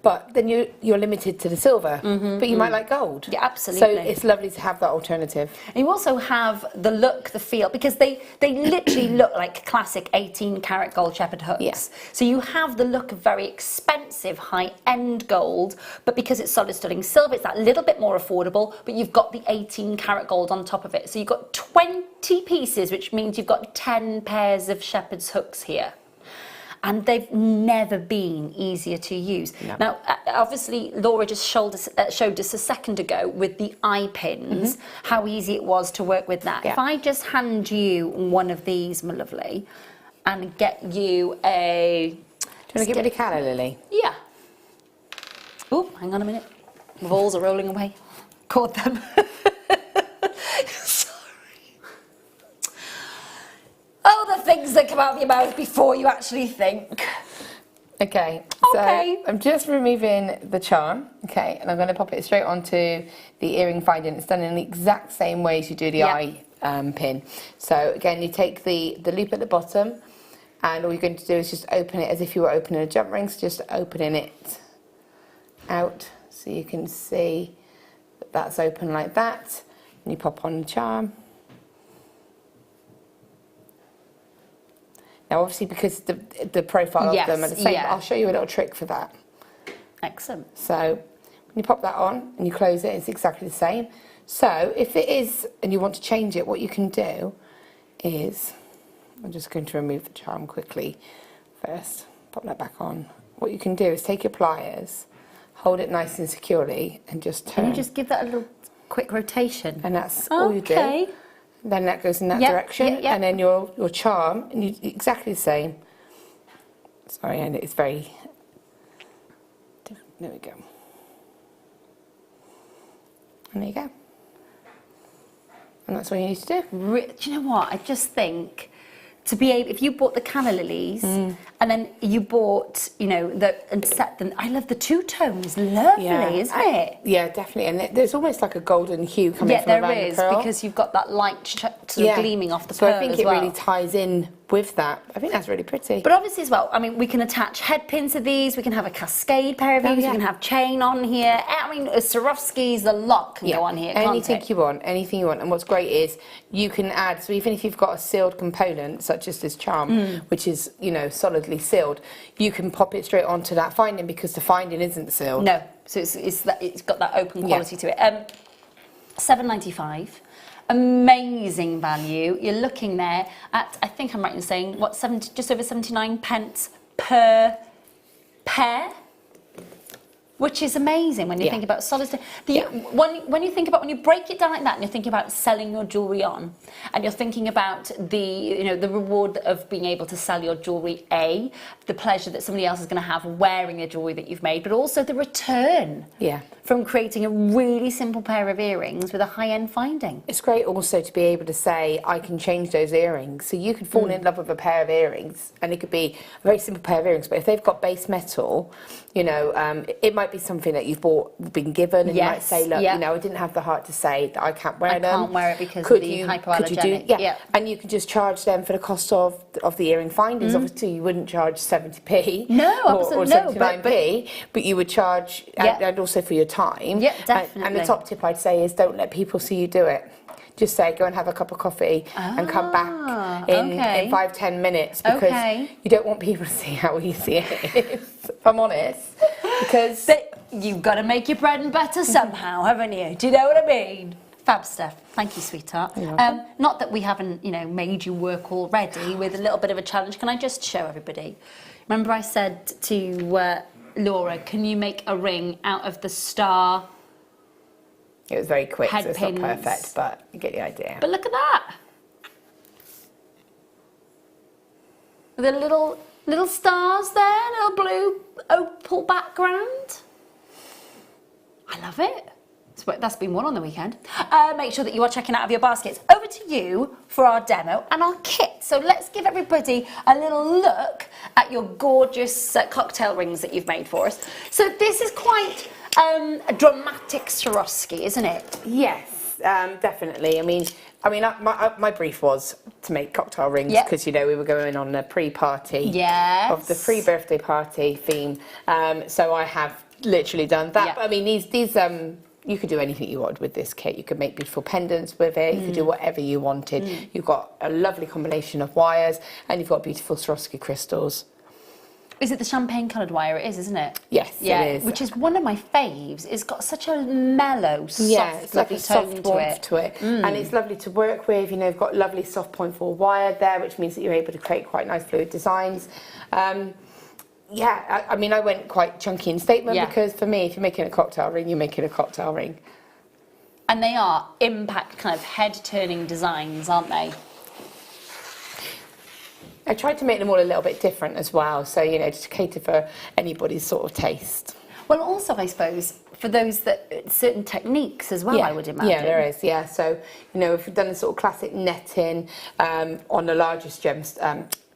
but then you're limited to the silver, but you might like gold. Yeah, absolutely. So it's lovely to have that alternative. And you also have the look, the feel, because they literally look like classic 18 karat gold shepherd hooks. Yeah. So you have the look of very expensive high-end gold, but because it's solid sterling silver, it's that little bit more affordable, but you've got the 18 karat gold on top of it. So you've got 20 pieces, which means you've got 10 pairs of shepherd's hooks here. And they've never been easier to use. No. Now, obviously, Laura just showed us a second ago with the eye pins, how easy it was to work with that. Yeah. If I just hand you one of these, my lovely, and get you a... Do you want to give it a colour, Lily? Yeah. Oh, hang on a minute. My balls are rolling away. Caught them. Oh, the things that come out of your mouth before you actually think. Okay, Okay. so I'm just removing the charm, okay, and I'm going to pop it straight onto the earring finding. It's done in the exact same way as you do the eye pin. So again, you take the loop at the bottom, and all you're going to do is just open it as if you were opening a jump ring, so just opening it out so you can see that that's open like that, and you pop on the charm. Now, obviously, because the profile of them are the same, I'll show you a little trick for that. Excellent. So, when you pop that on and you close it, it's exactly the same. So, if it is, and you want to change it, what you can do is, I'm just going to remove the charm quickly first, pop that back on. What you can do is take your pliers, hold it nice and securely, and just turn. Can you just give that a little quick rotation? And that's all you do. Then that goes in that direction, and then your charm, and you exactly the same. Sorry, and it's very. There we go. And there you go. And that's all you need to do. Do you know what? I just think to be able, if you bought the canna lilies and then you bought, you know, and set them. I love the two tones. Lovely, isn't it? Yeah, definitely. And there's almost like a golden hue coming from around the pearl. Yeah, there is, because you've got that light sort of gleaming off the pearl as well. So I think it really ties in with that. I think that's really pretty. But obviously as well, I mean, we can attach head pins to these. We can have a cascade pair of these. We can have chain on here. I mean, Swarovski's, the lot can go on here. Anything you want, anything you want. And what's great is you can add, so even if you've got a sealed component, such as this charm, which is, you know, solidly sealed, you can pop it straight onto that finding because the finding isn't sealed. No, so it's got that open quality to it. $7.95. Amazing value. You're looking there at, I think I'm right in saying, what, just over 79 pence per pair, which is amazing when you think about solid. When you think about, when you break it down like that, and you're thinking about selling your jewellery on, and you're thinking about the reward of being able to sell your jewellery, the pleasure that somebody else is going to have wearing the jewellery that you've made, but also the return from creating a really simple pair of earrings with a high-end finding. It's great also to be able to say, I can change those earrings. So you could fall in love with a pair of earrings, and it could be a very simple pair of earrings, but if they've got base metal, you know, it might be something that you've been given, and you might say, look, you know, I didn't have the heart to say that I can't wear them. I can't wear it because of the hypoallergenic. Could you do, and you could just charge them for the cost of the earring findings. Obviously, you wouldn't charge 70p, or 79p, but you would charge, and also for your time. Yeah, definitely. And the top tip I'd say is don't let people see you do it. Just say, go and have a cup of coffee and come back in 5-10 minutes, because you don't want people to see how easy it is, if I'm honest. Because you've got to make your bread and butter somehow, haven't you? Do you know what I mean? Fab stuff. Thank you, sweetheart. Not that we haven't, you know, made you work already with a little bit of a challenge. Can I just show everybody? Remember I said to Laura, can you make a ring out of the star? It was very quick, so it's pins. not perfect, but you get the idea. But look at that. With a little Little stars there, little blue opal background. I love it. That's been one on the weekend. Make sure that you are checking out of your baskets. Over to you for our demo and our kit. So let's give everybody a little look at your gorgeous cocktail rings that you've made for us. So this is quite a dramatic Swarovski, isn't it? Yes, definitely. I mean, my brief was to make cocktail rings because, you know, we were going on a pre-party of the pre-birthday party theme. So I have literally done that. But, I mean, these you could do anything you wanted with this kit. You could make beautiful pendants with it. You could do whatever you wanted. You've got a lovely combination of wires, and you've got beautiful Swarovski crystals. Is it the champagne coloured wire? It is, isn't it? Yes, it is. Which is one of my faves. It's got such a mellow, soft, it's like lovely a soft tone warmth to it. And it's lovely to work with. You know, you've got lovely soft 0.4 wire there, which means that you're able to create quite nice fluid designs. I mean, I went quite chunky in statement because for me, if you're making a cocktail ring, you're making a cocktail ring. And they are impact kind of head-turning designs, aren't they? I tried to make them all a little bit different as well, so, you know, to cater for anybody's sort of taste. Well, also, I suppose, for those that, certain techniques as well, I would imagine. Yeah, there is, So, you know, if we've done a sort of classic netting on the largest gems,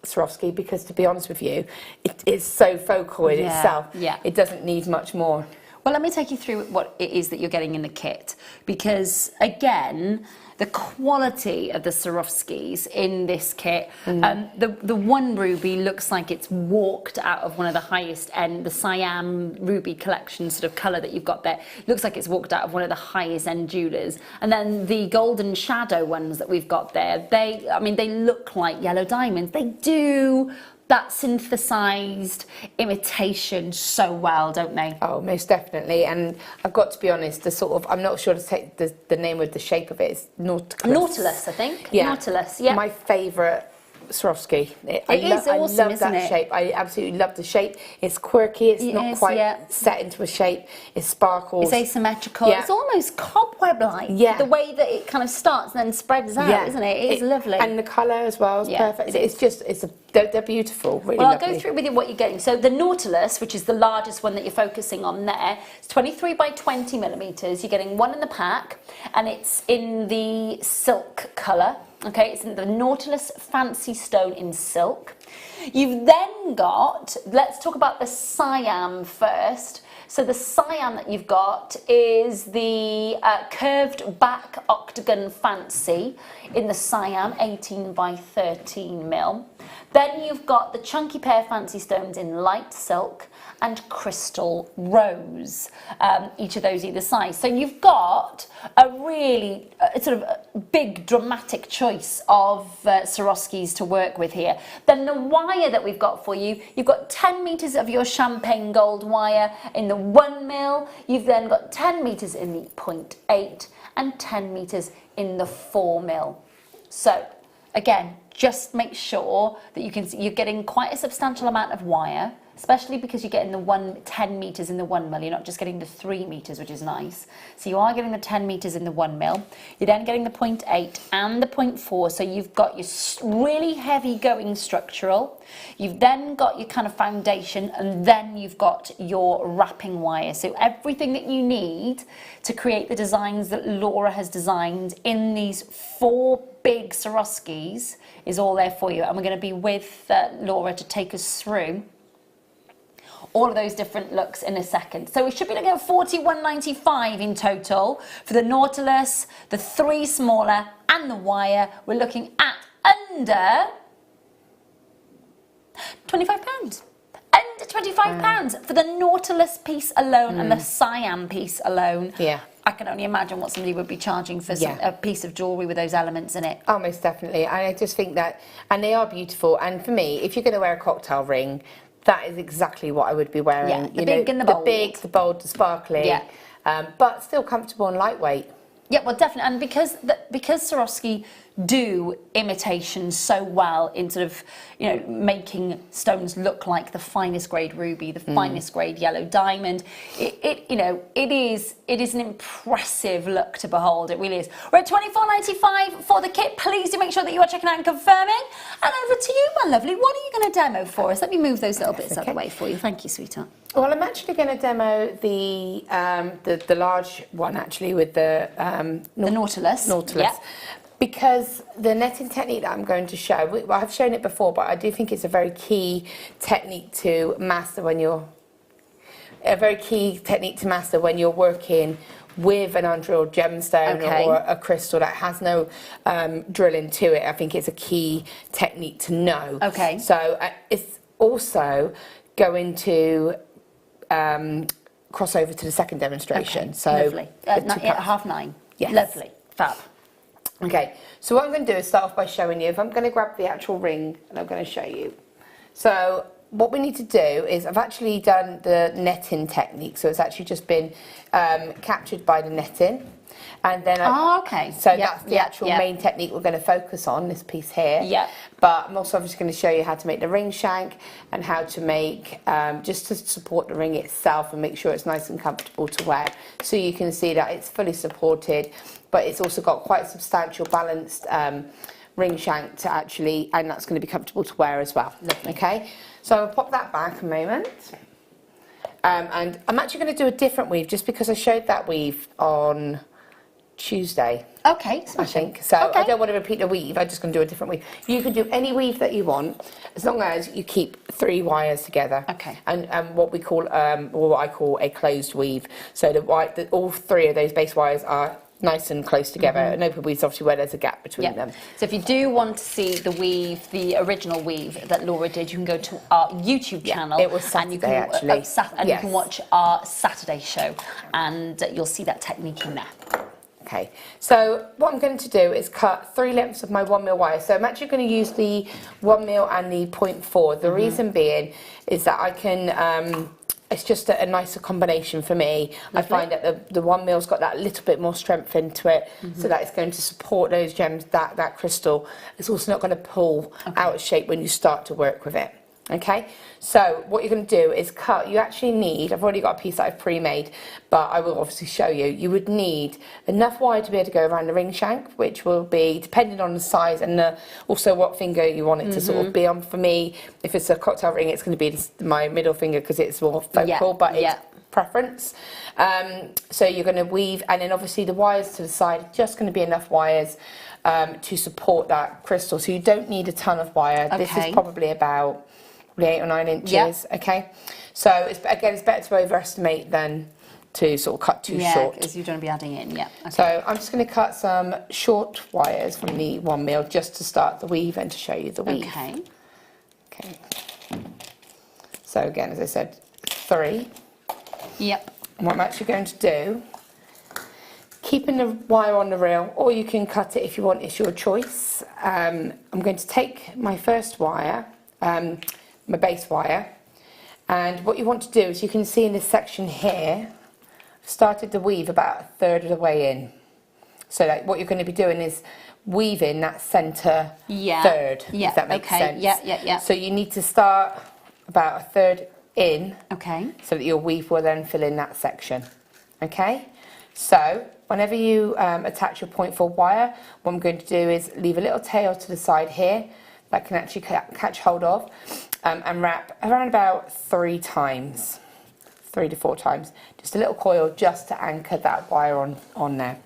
Swarovski, because to be honest with you, it is so focal in itself. It doesn't need much more. Well, let me take you through what it is that you're getting in the kit, because again, the quality of the Swarovskis in this kit, the one ruby looks like it's walked out of one of the highest end, the Siam ruby collection sort of colour that you've got there, looks like it's walked out of one of the highest end jewellers. And then the golden shadow ones that we've got there, they look like yellow diamonds. They do that synthesized imitation so well, don't they? Oh, most definitely. And I've got to be honest, I'm not sure to take the name of the shape of it. It's Nautilus, I think. Yeah. Nautilus, yeah. My favourite Swarovski. I love that shape. I absolutely love the shape. It's quirky. It's not quite set into a shape. It sparkles. It's asymmetrical. It's almost cobweb-like. The way that it kind of starts and then spreads out, isn't it? It is lovely. And the colour as well is perfect. They're beautiful. Really well, lovely. I'll go through with you what you're getting. So the Nautilus, which is the largest one that you're focusing on there, it's 23 by 20 millimetres. You're getting one in the pack, and it's in the silk colour. Okay, it's in the Nautilus Fancy Stone in silk. You've then got, let's talk about the Siam first. So the Siam that you've got is the curved back octagon fancy in the Siam 18 by 13 mil. Then you've got the chunky pear fancy stones in light silk and crystal rose, each of those either side. So you've got a really sort of big dramatic choice of Swarovskis to work with here. Then the wire that we've got for you, you've got 10 metres of your champagne gold wire in the 1 mil, you've then got 10 metres in the 0.8 and 10 metres in the 4 mil. So again, just make sure that you're getting quite a substantial amount of wire, especially because you're getting the 10 metres in the 1 mil. You're not just getting the 3 metres, which is nice. So you are getting the 10 metres in the 1 mil. You're then getting the 0.8 and the 0.4. So you've got your really heavy going structural. You've then got your kind of foundation, and then you've got your wrapping wire. So everything that you need to create the designs that Laura has designed in these 4 big Swarovskis is all there for you. And we're going to be with Laura to take us through all of those different looks in a second. So we should be looking at $41.95 in total for the Nautilus, the 3 smaller and the wire. We're looking at under £25. Under £25 for the Nautilus piece alone and the Siam piece alone. Yeah. I can only imagine what somebody would be charging for a piece of jewellery with those elements in it. Oh, most definitely. And I just think that, and they are beautiful. And for me, if you're going to wear a cocktail ring, that is exactly what I would be wearing. Yeah, the big and the bold. The big, the bold, the sparkly, but still comfortable and lightweight. Yeah, well, definitely, and because Swarovski do imitation so well in sort of, you know, making stones look like the finest grade ruby, the finest grade yellow diamond, it you know, it is an impressive look to behold. It really is. We're at $24.95 for the kit. Please do make sure that you are checking out and confirming. And over to you, my lovely. What are you going to demo for us? Let me move those little bits out of the way for you. Thank you, sweetheart. Well, I'm actually going to demo the large one actually with the Nautilus. Nautilus. Yep. Because the netting technique that I'm going to show, well, I've shown it before, but I do think it's a very key technique to master when you're working with an undrilled gemstone or a crystal that has no drilling to it. I think it's a key technique to know. Okay. So it's also going to cross over to the second demonstration. Okay. So lovely. At 9:30. Yes. Lovely. Fab. Okay, so what I'm going to do is start off by showing you, if I'm going to grab the actual ring and I'm going to show you. So what we need to do is, I've actually done the netting technique, so it's actually just been captured by the netting. And then okay. So that's the actual main technique we're going to focus on, this piece here. Yeah. But I'm also obviously going to show you how to make the ring shank and how to make, just to support the ring itself and make sure it's nice and comfortable to wear. So you can see that it's fully supported, but it's also got quite a substantial balanced ring shank to actually, and that's going to be comfortable to wear as well. Lovely. Okay, so I'll pop that back a moment. And I'm actually going to do a different weave just because I showed that weave on Tuesday. Okay. I think. So I don't want to repeat the weave, I'm just going to do a different weave. You can do any weave that you want as long as you keep 3 wires together. Okay. And what we call, or what I call a closed weave. So all 3 of those base wires are nice and close together. An open weave is obviously where there's a gap between them. So if you do want to see the weave, the original weave that Laura did, you can go to our YouTube channel. It was Saturday, and you can, actually. You can watch our Saturday show, and you'll see that technique in there. Okay, so what I'm going to do is cut 3 lengths of my 1mm wire. So I'm actually going to use the 1mm and the 0.4. The reason being is that I can, it's just a nicer combination for me. Lovely. I find that the 1mm's got that little bit more strength into it, so that it's going to support those gems, that crystal. It's also not going to pull out of shape when you start to work with it. Okay, so what you're going to do is cut. You actually need, I've already got a piece that I've pre-made, but I will obviously show you. You would need enough wire to be able to go around the ring shank, which will be depending on the size and also what finger you want it to sort of be on. For me, if it's a cocktail ring, it's going to be my middle finger because it's more focal, but it's preference. So you're going to weave, and then obviously the wires to the side, just going to be enough wires to support that crystal. So you don't need a ton of wire. Okay. This is probably about 8 or 9 inches, okay? So, it's better to overestimate than to sort of cut too short. Yeah, because you don't be adding it in, okay. So, I'm just going to cut some short wires from the 1mm just to start the weave and to show you the weave. Okay. Okay. So, again, as I said, 3. Yep. And what I'm actually going to do, keeping the wire on the reel, or you can cut it if you want, it's your choice. I'm going to take my first wire, my base wire, and what you want to do is, you can see in this section here, I've started the weave about 1/3 of the way in. So like what you're going to be doing is weaving that centre third, if that makes sense. Yeah. So you need to start about 1/3 in, okay, so that your weave will then fill in that section. Okay, so whenever you attach your 0.4 wire, what I'm going to do is leave a little tail to the side here that can actually catch hold of, and wrap around about 3 times, 3 to 4 times, just a little coil just to anchor that wire on there.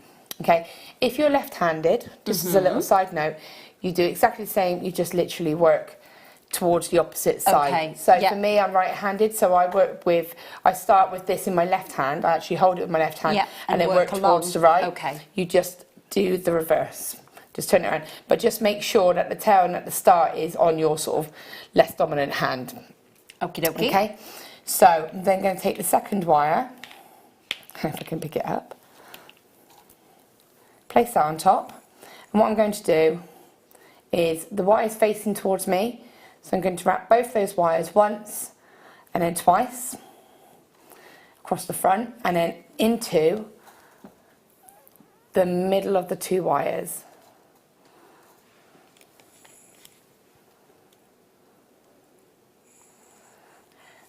Okay, if you're left-handed, just as a little side note, you do exactly the same, you just literally work towards the opposite side. Okay. So for me, I'm right-handed, so I start with this in my left hand, I actually hold it with my left hand, and then work towards the right. Okay. You just do the reverse. Just turn it around, but just make sure that the tail and at the start is on your sort of less dominant hand. Okie dokie. Okay, so I'm then going to take the second wire, if I can pick it up, place that on top, and what I'm going to do is, the wire is facing towards me, so I'm going to wrap both those wires once and then twice across the front, and then into the middle of the 2 wires.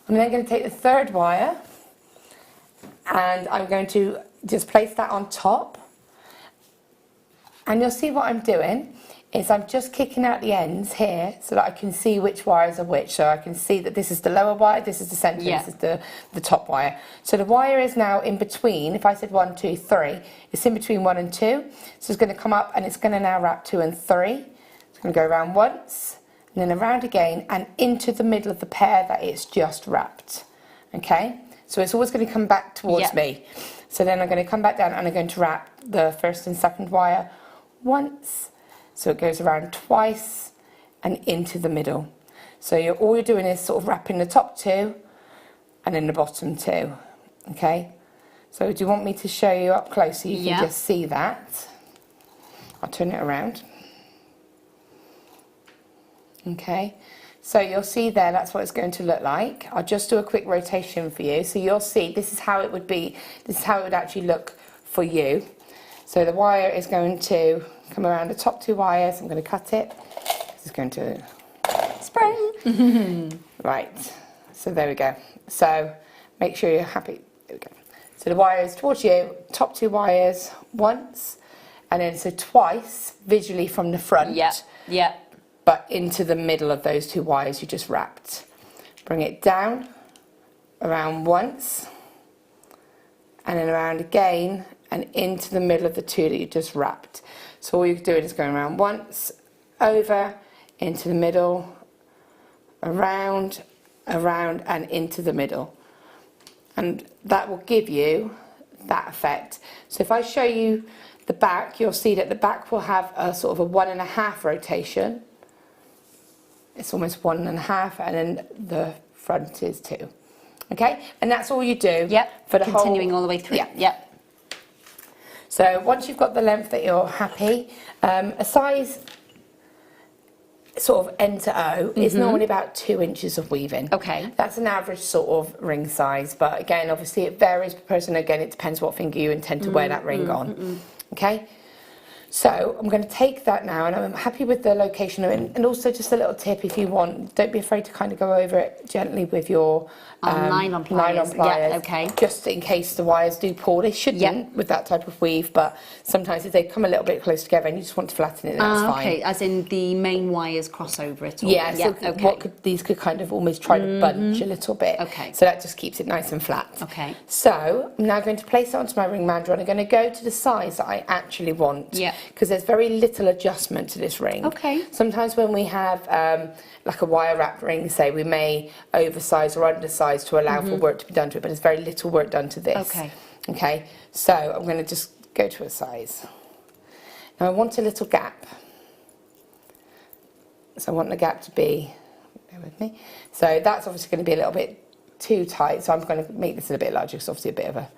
I'm then going to take the 3rd wire and I'm going to just place that on top. And you'll see what I'm doing is I'm just kicking out the ends here so that I can see which wires are which. So I can see that this is the lower wire, this is the centre, this is the top wire. So the wire is now in between. If I said 1, 2, 3, it's in between 1 and 2. So it's going to come up and it's going to now wrap 2 and 3. It's going to go around once and then around again and into the middle of the pair that it's just wrapped. Okay? So it's always going to come back towards me. So then I'm going to come back down and I'm going to wrap the 1st and 2nd wire once. So it goes around twice and into the middle. So all you're doing is sort of wrapping the top 2 and then the bottom 2. Okay? So do you want me to show you up close so you can just see that? I'll turn it around. Okay? So you'll see there, that's what it's going to look like. I'll just do a quick rotation for you. So you'll see this is how it would be, this is how it would actually look for you. So the wire is going to come around the top 2 wires. I'm going to cut it. This is going to spring. Right. So there we go. So make sure you're happy. There we go. So the wire is towards you, top 2 wires once, and then so twice visually from the front. But into the middle of those 2 wires you just wrapped. Bring it down, around once, and then around again, and into the middle of the 2 that you just wrapped. So all you're doing is going around once, over, into the middle, around, and into the middle. And that will give you that effect. So if I show you the back, you'll see that the back will have a sort of a 1.5 rotation. It's almost 1.5, and then the front is 2. Okay, and that's all you do. For the continuing all the way through. So once you've got the length that you're happy, a size sort of N to O is normally about 2 inches of weaving. Okay. That's an average sort of ring size, but again, obviously it varies per person. Again, it depends what finger you intend to wear that ring on. Okay. So I'm going to take that now, and I'm happy with the location of it. And also just a little tip, if you want, don't be afraid to kind of go over it gently with your nylon pliers. Just in case the wires do pull. They shouldn't with that type of weave, but sometimes if they come a little bit close together and you just want to flatten it, that's fine. Okay, as in the main wires cross over it all. These could kind of almost try to bunch a little bit. Okay. So that just keeps it nice and flat. Okay. So I'm now going to place it onto my ring mandrel, and I'm going to go to the size that I actually want. Because there's very little adjustment to this ring. Okay. Sometimes when we have like a wire wrap ring, say, we may oversize or undersize to allow for work to be done to it, but there's very little work done to this. Okay, so I'm going to just go to a size. Now I want a little gap. So I want the gap to be, bear with me. So that's obviously going to be a little bit too tight, so I'm going to make this a bit larger. It's obviously a bit of a,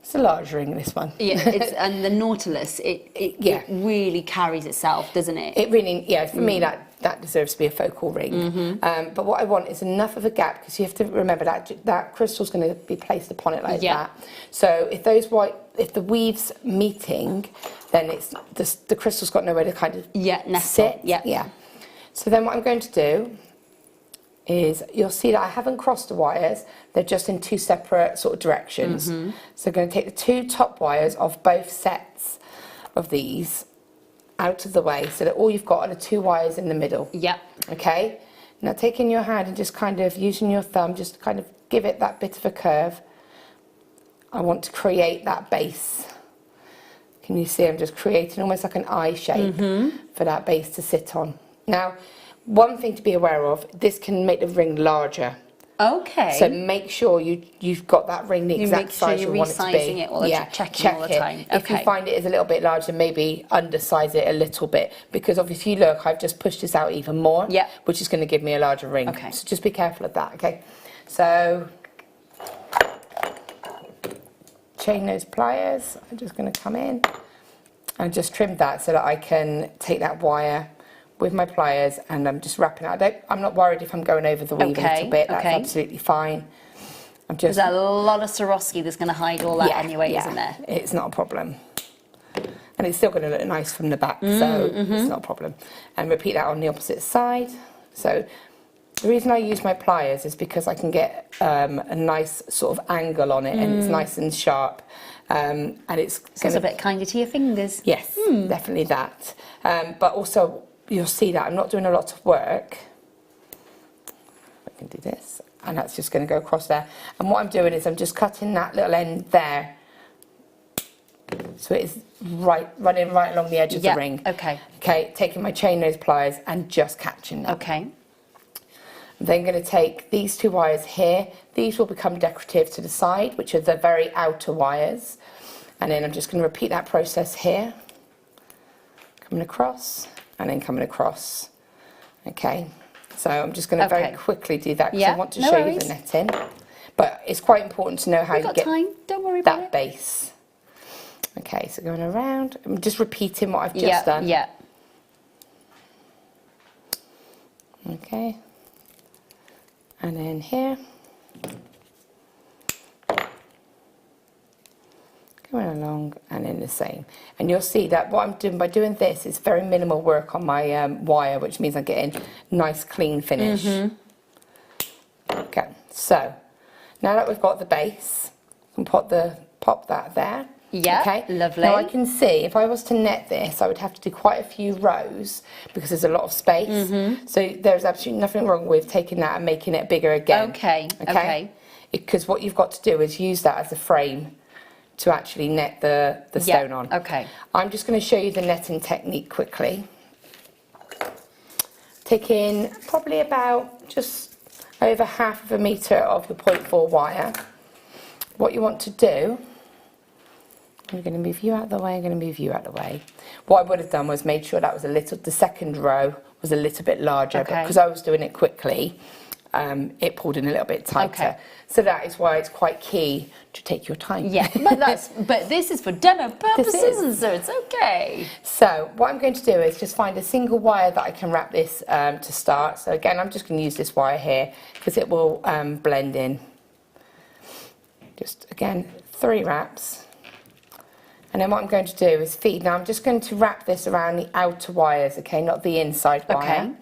it's a large ring, this one. And the Nautilus, it really carries itself, doesn't it? It really, for me that deserves to be a focal ring. But what I want is enough of a gap, because you have to remember that crystal's going to be placed upon it like that. So if the weave's meeting, then it's the crystal's got nowhere to kind of sit. So then what I'm going to do is, you'll see that I haven't crossed the wires, they're just in 2 separate sort of directions. So I'm going to take the 2 top wires of both sets of these out of the way, so that all you've got are the 2 wires in the middle. Okay? Now taking your hand and just kind of using your thumb, just kind of give it that bit of a curve. I want to create that base. Can you see I'm just creating almost like an eye shape for that base to sit on. Now, one thing to be aware of, this can make the ring larger. Okay. So make sure you've got that ring the exact size you want it to be. Resizing it all the time, checking all the time. If you find it is a little bit larger, maybe undersize it a little bit, because obviously, look, I've just pushed this out even more, which is going to give me a larger ring. Okay. So just be careful of that, okay? So chain those pliers. I'm just going to come in and just trim that so that I can take that wire with my pliers, and I'm just wrapping it. I'm not worried if I'm going over the weave a little bit. That's absolutely fine. There's a lot of Swarovski that's going to hide all that anyway, isn't there? It's not a problem. And it's still going to look nice from the back, so it's not a problem. And repeat that on the opposite side. So the reason I use my pliers is because I can get a nice sort of angle on it, and it's nice and sharp. And it's a bit kinder to your fingers. Yes, definitely that. But also, you'll see that I'm not doing a lot of work. I can do this, and that's just going to go across there. And what I'm doing is I'm just cutting that little end there, so it is running right along the edge of the ring. Okay. Okay, taking my chain nose pliers and just catching them. Okay. I'm then going to take these 2 wires here. These will become decorative to the side, which are the very outer wires. And then I'm just going to repeat that process here. Coming across, and then coming across. Okay, so I'm just going to very quickly do that because I want to show you the netting. But it's quite important to know how you get Don't worry about that base. Okay, so going around, I'm just repeating what I've just done. Yeah. Okay. And then here. Going along, and then the same. And you'll see that what I'm doing by doing this is very minimal work on my wire, which means I'm getting nice clean finish. Okay, so now that we've got the base, I can pop that there. Yeah, okay, lovely. Now I can see if I was to net this, I would have to do quite a few rows because there's a lot of space. So there's absolutely nothing wrong with taking that and making it bigger again. Okay. Because what you've got to do is use that as a frame to actually net the stone on. Okay. I'm just going to show you the netting technique quickly. Taking probably about just over ½ a metre of your 0.4 wire. What you want to do, I'm going to move you out of the way, I'm going to move you out of the way. What I would have done was made sure that was the second row was a little bit larger, but because I was doing it quickly, it pulled in a little bit tighter. Okay. So that is why it's quite key to take your time. Yeah, but this is for demo purposes, and so it's okay. So what I'm going to do is just find a single wire that I can wrap this to start. So again, I'm just going to use this wire here because it will blend in. Just again, 3 wraps. And then what I'm going to do is feed. Now I'm just going to wrap this around the outer wires, okay, not the inside wire. Okay.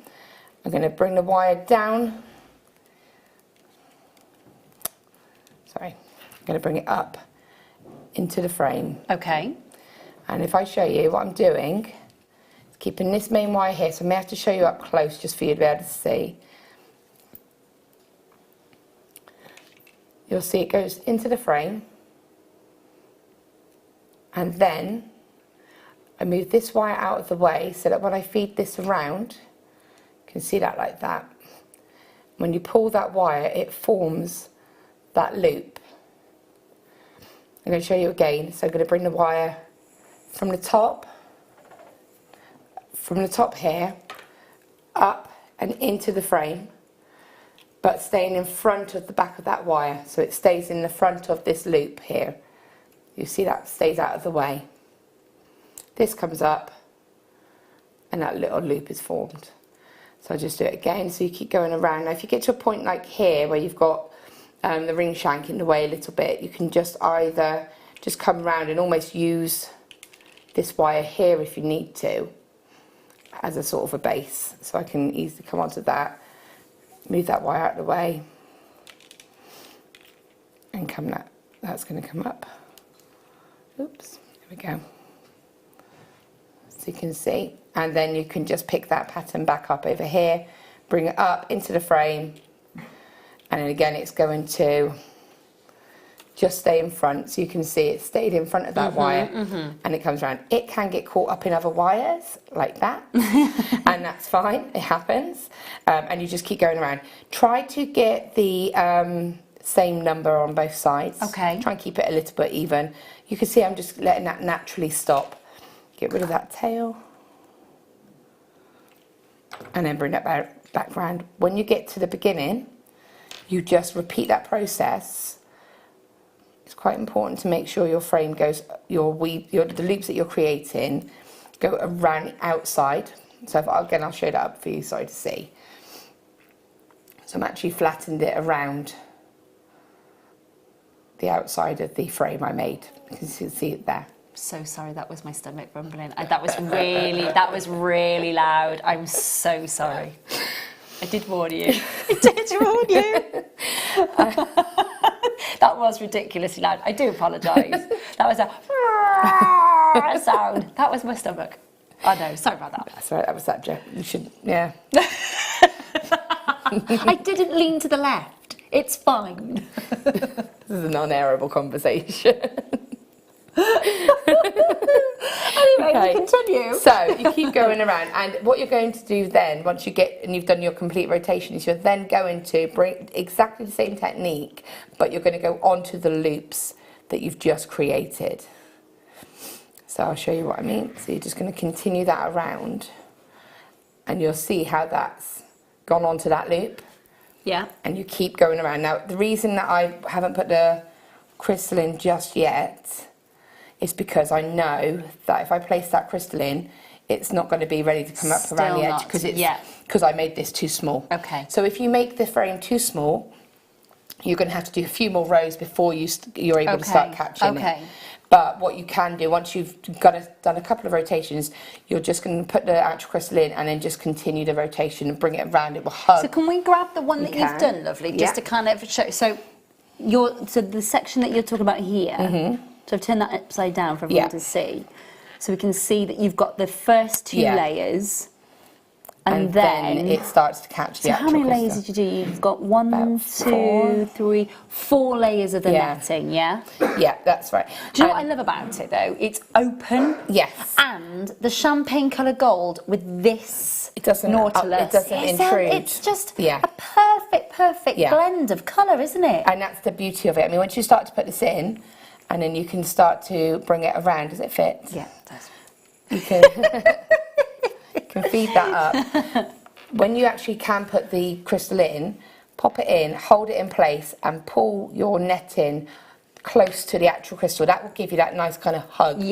I'm going to bring the wire down. Sorry, I'm going to bring it up into the frame. Okay. And if I show you what I'm doing, keeping this main wire here, so I may have to show you up close just for you to be able to see. You'll see it goes into the frame. And then I move this wire out of the way so that when I feed this around, you can see that like that. When you pull that wire, it forms that loop. I'm going to show you again. So I'm going to bring the wire from the top here, up and into the frame, but staying in front of the back of that wire. So it stays in the front of this loop here. You see that stays out of the way. This comes up and that little loop is formed. So I'll just do it again, so you keep going around. Now if you get to a point like here where you've got the ring shank in the way a little bit, you can just either just come around and almost use this wire here if you need to as a sort of a base. So I can easily come onto that, move that wire out of the way, and that's going to come up. Oops, there we go. So you can see, and then you can just pick that pattern back up over here, bring it up into the frame, and then again it's going to just stay in front, so you can see it stayed in front of that wire, and it comes around. It can get caught up in other wires like that, and that's fine, it happens, and you just keep going around. Try to get the same number on both sides. Okay. Try and keep it a little bit even. You can see I'm just letting that naturally stop. Get rid of that tail. And then bring that back round. When you get to the beginning, you just repeat that process. It's quite important to make sure your frame goes, the loops that you're creating go around the outside. So again, I'll show that up for you so to see. So I'm actually flattened it around the outside of the frame I made. You can see it there. So sorry, that was my stomach rumbling. That was really loud. I'm so sorry. I did warn you. I did warn you. That was ridiculously loud. I do apologise. That was a sound. That was my stomach. Oh no, sorry about that. That's right, that was that joke. You shouldn't, yeah. I didn't lean to the left. It's fine. This is an unairable conversation. Anyway, continue. So you keep going around, and what you're going to do then, once you get and you've done your complete rotation, is you're then going to bring exactly the same technique, but you're going to go onto the loops that you've just created. So I'll show you what I mean. So you're just going to continue that around, and you'll see how that's gone onto that loop. Yeah. And you keep going around. Now, the reason that I haven't put the crystal in just yet is because I know that if I place that crystal in, it's not going to be ready to come up around the edge because I made this too small. Okay. So if you make the frame too small, you're going to have to do a few more rows before you're able to start catching it. But what you can do, once you've done a couple of rotations, you're just going to put the actual crystal in and then just continue the rotation and bring it around. It will hug. So can we grab the one that you've done, lovely, just to kind of show? So the section that you're talking about here. So I've turned that upside down for everyone to see. So we can see that you've got the first two layers. And then it starts to catch the actual crystal. So how many layers crystal. did you do? You've got 1, 2, 3, 4 layers of the netting, yeah? Yeah, that's right. Do you know what I love about it, though? It's open. Yes. And the champagne colour gold with this nautilus. It doesn't intrude. It's just a perfect blend of colour, isn't it? And that's the beauty of it. I mean, once you start to put this in, and then you can start to bring it around. Does it fit? Yeah, it does. You can, you can feed that up. When you actually can put the crystal in, pop it in, hold it in place, and pull your netting close to the actual crystal. That will give you that nice kind of hug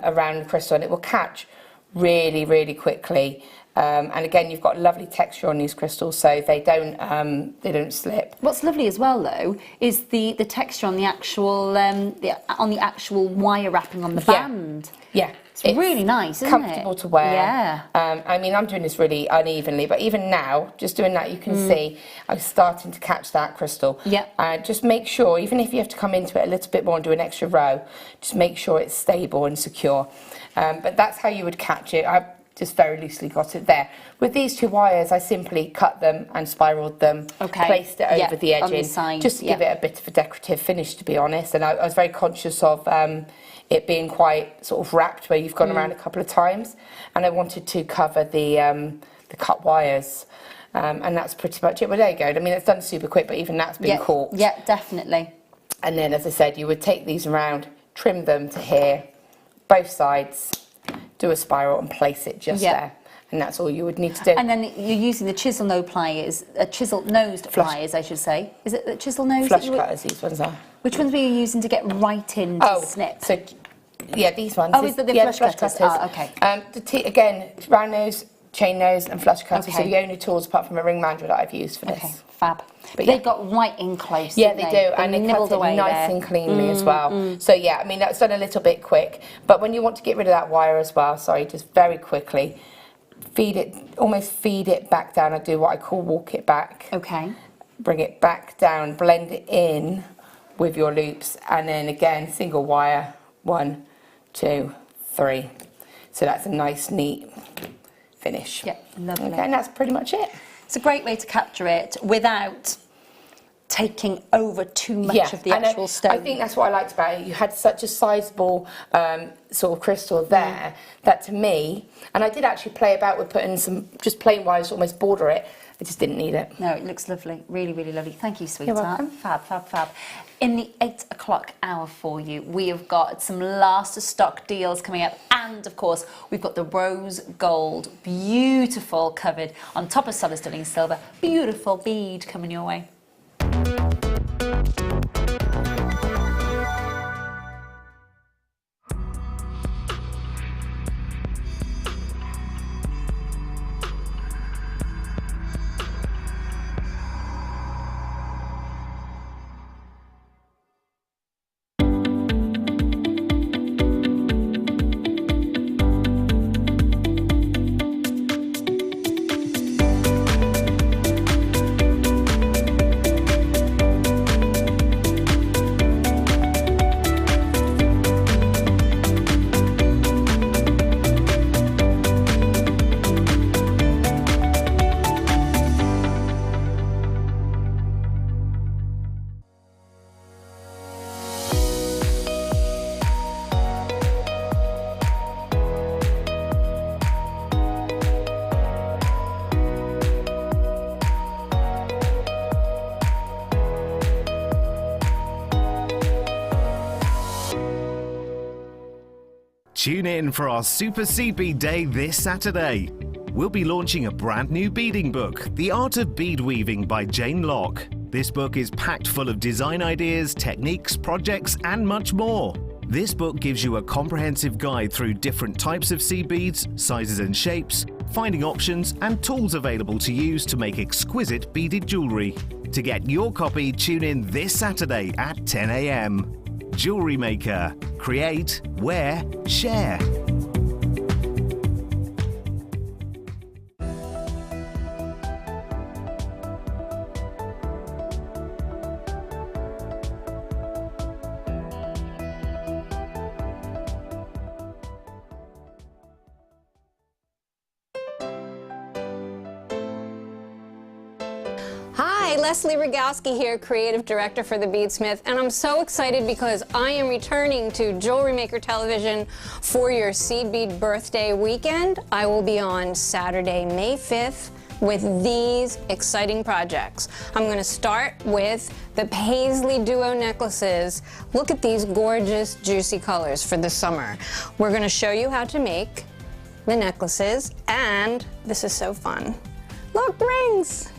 around the crystal, and it will catch really, really quickly. And again, you've got lovely texture on these crystals, so they don't slip. What's lovely as well, though, is the texture on the actual wire wrapping on the band. Yeah, it's really nice, isn't comfortable to wear. Yeah. I mean, I'm doing this really unevenly, but even now, just doing that, you can see I'm starting to catch that crystal. Yeah. Just make sure, even if you have to come into it a little bit more and do an extra row, just make sure it's stable and secure. But that's how you would catch it. I just very loosely got it there. With these two wires, I simply cut them and spiraled them, placed it over the edging, just to give it a bit of a decorative finish, to be honest. And I was very conscious of it being quite sort of wrapped, where you've gone around a couple of times, and I wanted to cover the cut wires. And that's pretty much it. Well, there you go. I mean, it's done super quick, but even that's been caught. Yeah, definitely. And then, as I said, you would take these around, trim them to here, both sides, do a spiral and place it just there, and that's all you would need to do. And then you're using the chisel nose pliers, chisel-nosed pliers, I should say. Is it the chisel nose? Flush cutters, these ones are. Which ones were you using to get right in to snip? So, yeah, these ones. Oh, is that the flush cutters? Ah, okay. Again, round nose, chain nose, and flush cutters are the only tools apart from a ring mandrel that I've used for this. Okay, fab. But they got right in close. Yeah, they do, and they cut it nice and cleanly as well. So yeah, I mean, that's done a little bit quick, but when you want to get rid of that wire as well, just very quickly, almost feed it back down. I do what I call walk it back. Okay. Bring it back down, blend it in with your loops, and then again, single wire, 1, 2, 3. So that's a nice, neat finish. Yeah, lovely. Okay, and that's pretty much it. It's a great way to capture it without taking over too much of the actual stone. I think that's what I liked about it. You had such a sizable sort of crystal there that, to me, and I did actually play about with putting some just plain wires to almost border it. I just didn't need it. No, it looks lovely. Really, really lovely. Thank you, sweetheart. You're welcome. Fab, fab, fab. In the 8 o'clock hour for you, we have got some last stock deals coming up. And, of course, we've got the rose gold, beautiful, covered on top of solid sterling silver. Beautiful bead coming your way. Tune in for our Super Seed Bead Day this Saturday. We'll be launching a brand new beading book, The Art of Bead Weaving by Jane Locke. This book is packed full of design ideas, techniques, projects, and much more. This book gives you a comprehensive guide through different types of seed beads, sizes and shapes, finding options and tools available to use to make exquisite beaded jewellery. To get your copy, tune in this Saturday at 10 a.m. Jewellery Maker. Create, wear, share. Hi, Leslie Rogowski here, Creative Director for The Beadsmith, and I'm so excited because I am returning to Jewelry Maker Television for your Seed Bead Birthday weekend. I will be on Saturday, May 5th with these exciting projects. I'm going to start with the Paisley Duo necklaces. Look at these gorgeous, juicy colors for the summer. We're going to show you how to make the necklaces, and this is so fun. Look, rings!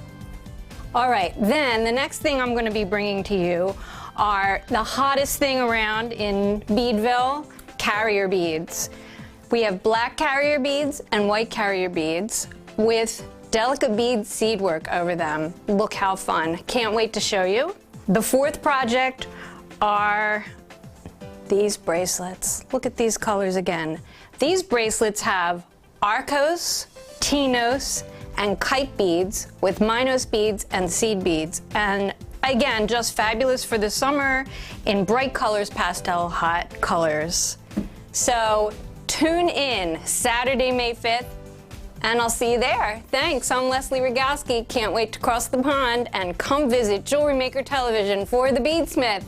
All right, then the next thing I'm going to be bringing to you are the hottest thing around in Beadville, carrier beads. We have black carrier beads and white carrier beads with delicate bead seed work over them. Look how fun. Can't wait to show you. The fourth project are these bracelets. Look at these colors again. These bracelets have Arcos, Tinos, and kite beads with Minos beads and seed beads. And again, just fabulous for the summer in bright colors, pastel hot colors. So tune in Saturday, May 5th, and I'll see you there. Thanks, I'm Leslie Rogowski. Can't wait to cross the pond and come visit Jewelry Maker Television for The Beadsmith.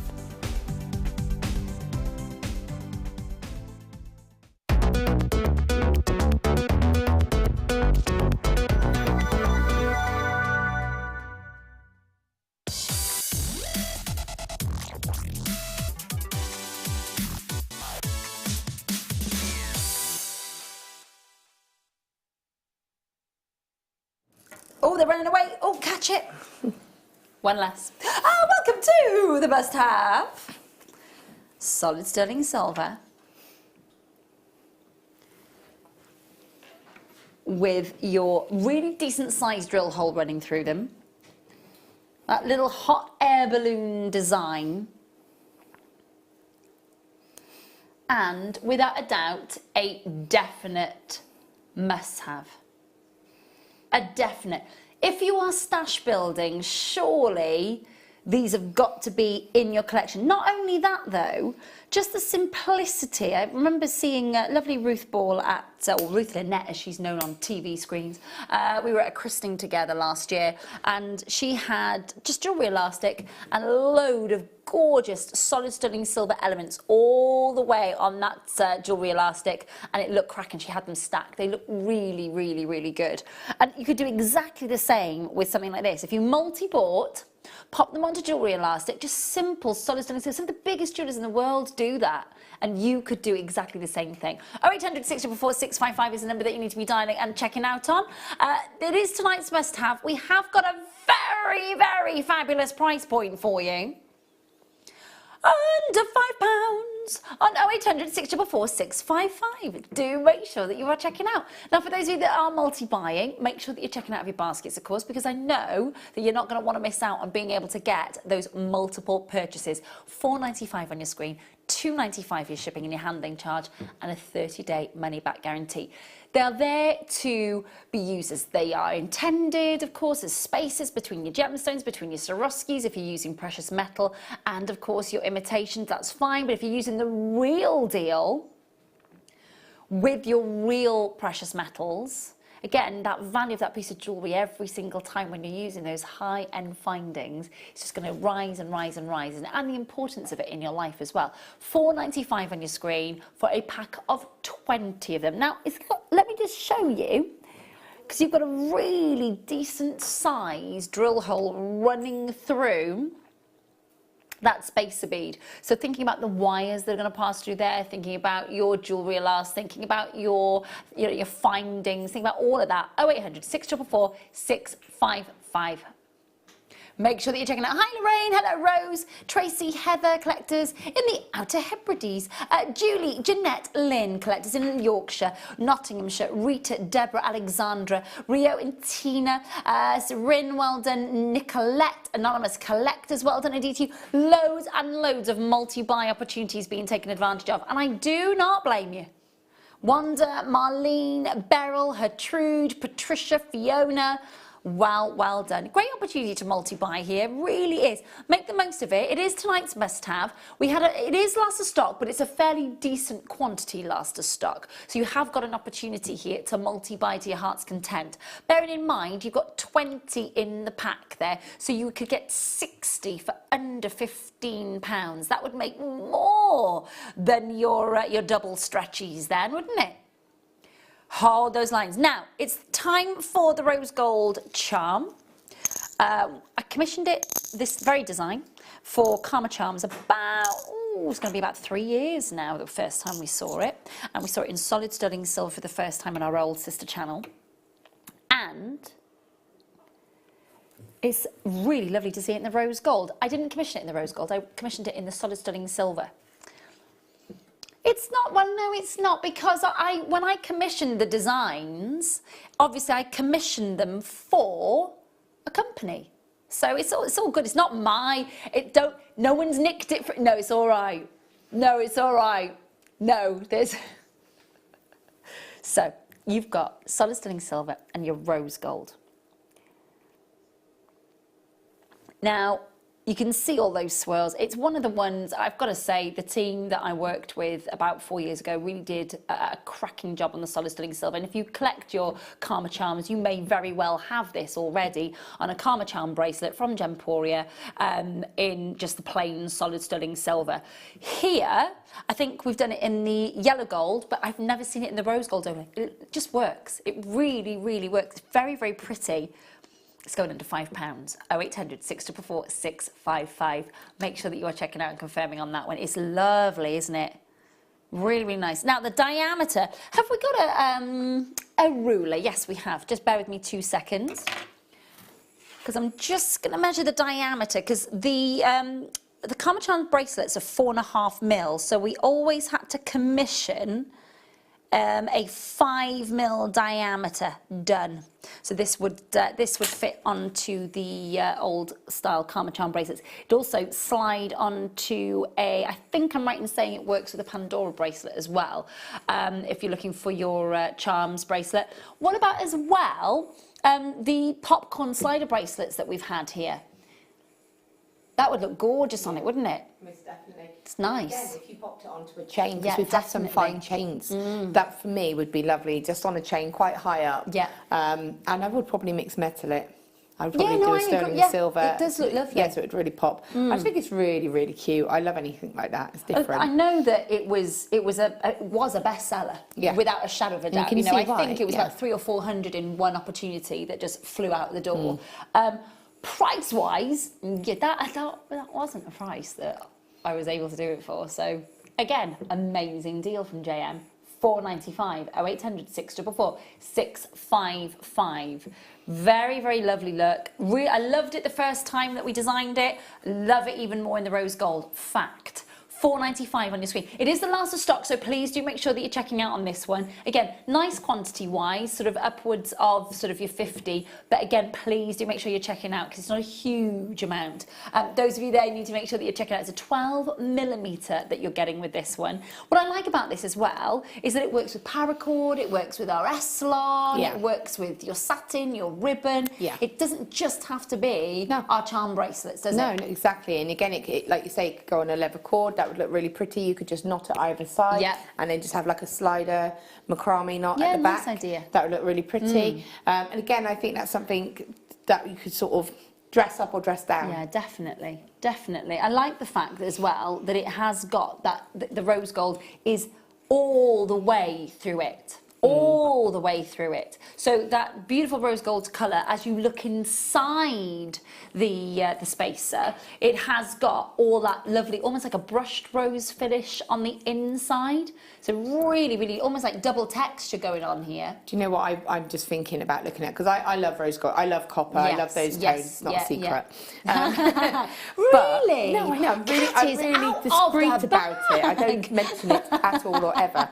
Oh, they're running away. Oh, catch it. One less. Welcome to the must-have. Solid sterling silver with your really decent sized drill hole running through them. That little hot air balloon design. And without a doubt, a definite must-have. A definite. If you are stash building, surely these have got to be in your collection. Not only that though, just the simplicity. I remember seeing lovely Ruth Ball at, or Ruth Lynette as she's known on TV screens. We were at a christening together last year and she had just jewellery elastic and a load of gorgeous solid sterling silver elements all the way on that jewellery elastic, and it looked cracking. She had them stacked. They look really, really, really good. And you could do exactly the same with something like this. If you multi-bought, pop them onto jewellery elastic, just simple solid sterling silver. Some of the biggest jewellers in the world do that, and you could do exactly the same thing. 0800 644 655 is the number that you need to be dialing and checking out on. It is tonight's must-have. We have got a very, very fabulous price point for you. Under £5 on 0800 644 655. Do make sure that you are checking out. Now, for those of you that are multi-buying, make sure that you're checking out of your baskets, of course, because I know that you're not going to want to miss out on being able to get those multiple purchases. £4.95 on your screen, £2.95 your shipping and your handling charge, and a 30-day money-back guarantee. They're there to be used as they are intended, of course, as spaces between your gemstones, between your Swarovskis, if you're using precious metal, and of course your imitations, that's fine. But if you're using the real deal with your real precious metals, again, that value of that piece of jewellery every single time when you're using those high-end findings, it's just going to rise and rise and rise, and the importance of it in your life as well. £4.95 on your screen for a pack of 20 of them. Now, let me just show you, because you've got a really decent size drill hole running through that spacer bead. So thinking about the wires that are going to pass through there, thinking about your jewellery last, thinking about your, your findings, thinking about all of that. 0800 644 655. Make sure that you're checking out. Hi Lorraine, hello Rose, Tracy, Heather, collectors in the Outer Hebrides, Julie, Jeanette, Lynn, collectors in Yorkshire, Nottinghamshire, Rita, Deborah, Alexandra, Rio and Tina, Serin, well done, Nicolette, anonymous collectors, well done indeed to you. Loads and loads of multi-buy opportunities being taken advantage of, and I do not blame you. Wanda, Marlene, Beryl, Gertrude, Patricia, Fiona. Well done. Great opportunity to multi-buy here, really is. Make the most of it. It is tonight's must-have. It is last of stock, but it's a fairly decent quantity last of stock. So you have got an opportunity here to multi-buy to your heart's content. Bearing in mind, you've got 20 in the pack there, so you could get 60 for under £15. That would make more than your double stretchies then, wouldn't it? Hold those lines. Now, it's time for the rose gold charm. I commissioned it, this very design, for Karma Charms about, it's going to be about 3 years now, the first time we saw it. And we saw it in solid sterling silver for the first time on our old sister channel. And it's really lovely to see it in the rose gold. I didn't commission it in the rose gold, I commissioned it in the solid sterling silver. It's not, well, no, it's not, because when I commissioned the designs, obviously I commissioned them for a company. So it's all good. It's not no one's nicked it. No, it's all right. No, it's all right. No, there's... So you've got solid sterling silver and your rose gold. Now, you can see all those swirls. It's one of the ones, I've got to say, the team that I worked with about 4 years ago really did a cracking job on the solid sterling silver. And if you collect your Karma Charms, you may very well have this already on a Karma Charm bracelet from Gemporia in just the plain solid sterling silver. Here, I think we've done it in the yellow gold, but I've never seen it in the rose gold only. It just works. It really, really works. It's very, very pretty. It's going under £5. 0800 644 655. Make sure that you are checking out and confirming on that one. It's lovely, isn't it? Really, really nice. Now, the diameter. Have we got a ruler? Yes, we have. Just bear with me 2 seconds. Because I'm just going to measure the diameter. Because the Karma Charms bracelets are 4.5 mil. So we always had to commission a 5 mil diameter done. So this would fit onto the old style Karma Charm bracelets. It also slide onto I think I'm right in saying it works with a Pandora bracelet as well, if you're looking for your charms bracelet. What about as well the popcorn slider bracelets that we've had here? That would look gorgeous on it, wouldn't it? Most definitely. It's nice. Again, if you popped it onto a chain, because we've got some fine chains, that for me would be lovely, just on a chain quite high up. Yeah. And I would probably mix metal it. I would probably do a sterling silver. It does look lovely. Yeah, so it would really pop. I think it's really, really cute. I love anything like that. It's different. I know that it was a bestseller, without a shadow of a doubt. I think it was about 300 or 400 in one opportunity that just flew out the door. Price-wise, that wasn't a price that I was able to do it for. So, again, amazing deal from JM. £4.95, 0800 644 655. Very, very lovely look. I loved it the first time that we designed it. Love it even more in the rose gold. Fact. £4.95 on your screen. It is the last of stock, so please do make sure that you're checking out on this one. Again, nice quantity-wise, sort of upwards of sort of your 50, but again, please do make sure you're checking out because it's not a huge amount. Those of you there need to make sure that you're checking out. It's a 12mm that you're getting with this one. What I like about this as well is that it works with paracord, it works with our S-Lon, it works with your satin, your ribbon. It doesn't just have to be our charm bracelets, does it? No, exactly. And again, it, like you say, it could go on a leather cord. That would look really pretty. You could just knot it either side and then just have like a slider macrame knot at the back. Nice idea. That would look really pretty. And again, I think that's something that you could sort of dress up or dress down. Yeah, definitely, definitely. I like the fact as well that it has got that, the rose gold is all the way through it. All all the way through it. So that beautiful rose gold colour, as you look inside the spacer, it has got all that lovely, almost like a brushed rose finish on the inside. So really, really, almost like double texture going on here. Do you know what I'm just thinking about looking at? Because I love rose gold, I love copper, I love those tones, not a secret. Really? No, I know, I'm really discreet about it. I don't mention it at all or ever.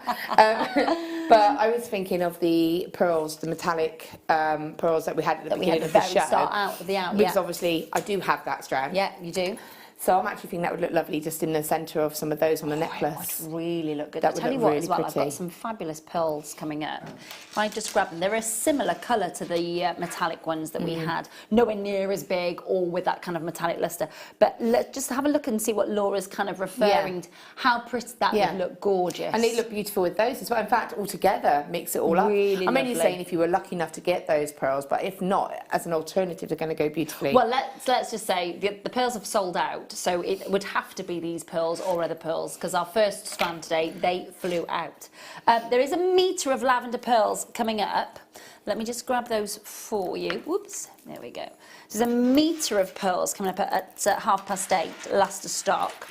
But I was thinking of the pearls, the metallic pearls that we had at the beginning of the show. Because obviously I do have that strand. Yeah, you do. So I'm actually thinking that would look lovely just in the centre of some of those on the necklace. It would really look good. That I'll tell you would what look as well, really I've got pretty. some fabulous pearls coming up. If I just grab them, they're a similar colour to the metallic ones that we had. Nowhere near as big or with that kind of metallic lustre. But let's just have a look and see what Laura's kind of referring to. How pretty that would look gorgeous. And they look beautiful with those as well. In fact, altogether, mix it all up. Really I'm only lovely. saying if you were lucky enough to get those pearls, but if not, as an alternative, they're going to go beautifully. Well, let's just say the pearls have sold out, so it would have to be these pearls or other pearls, because our first strand today, they flew out. There is a metre of lavender pearls coming up. Let me just grab those for you. Whoops, there we go. There's a metre of pearls coming up at 8:30, last to stock.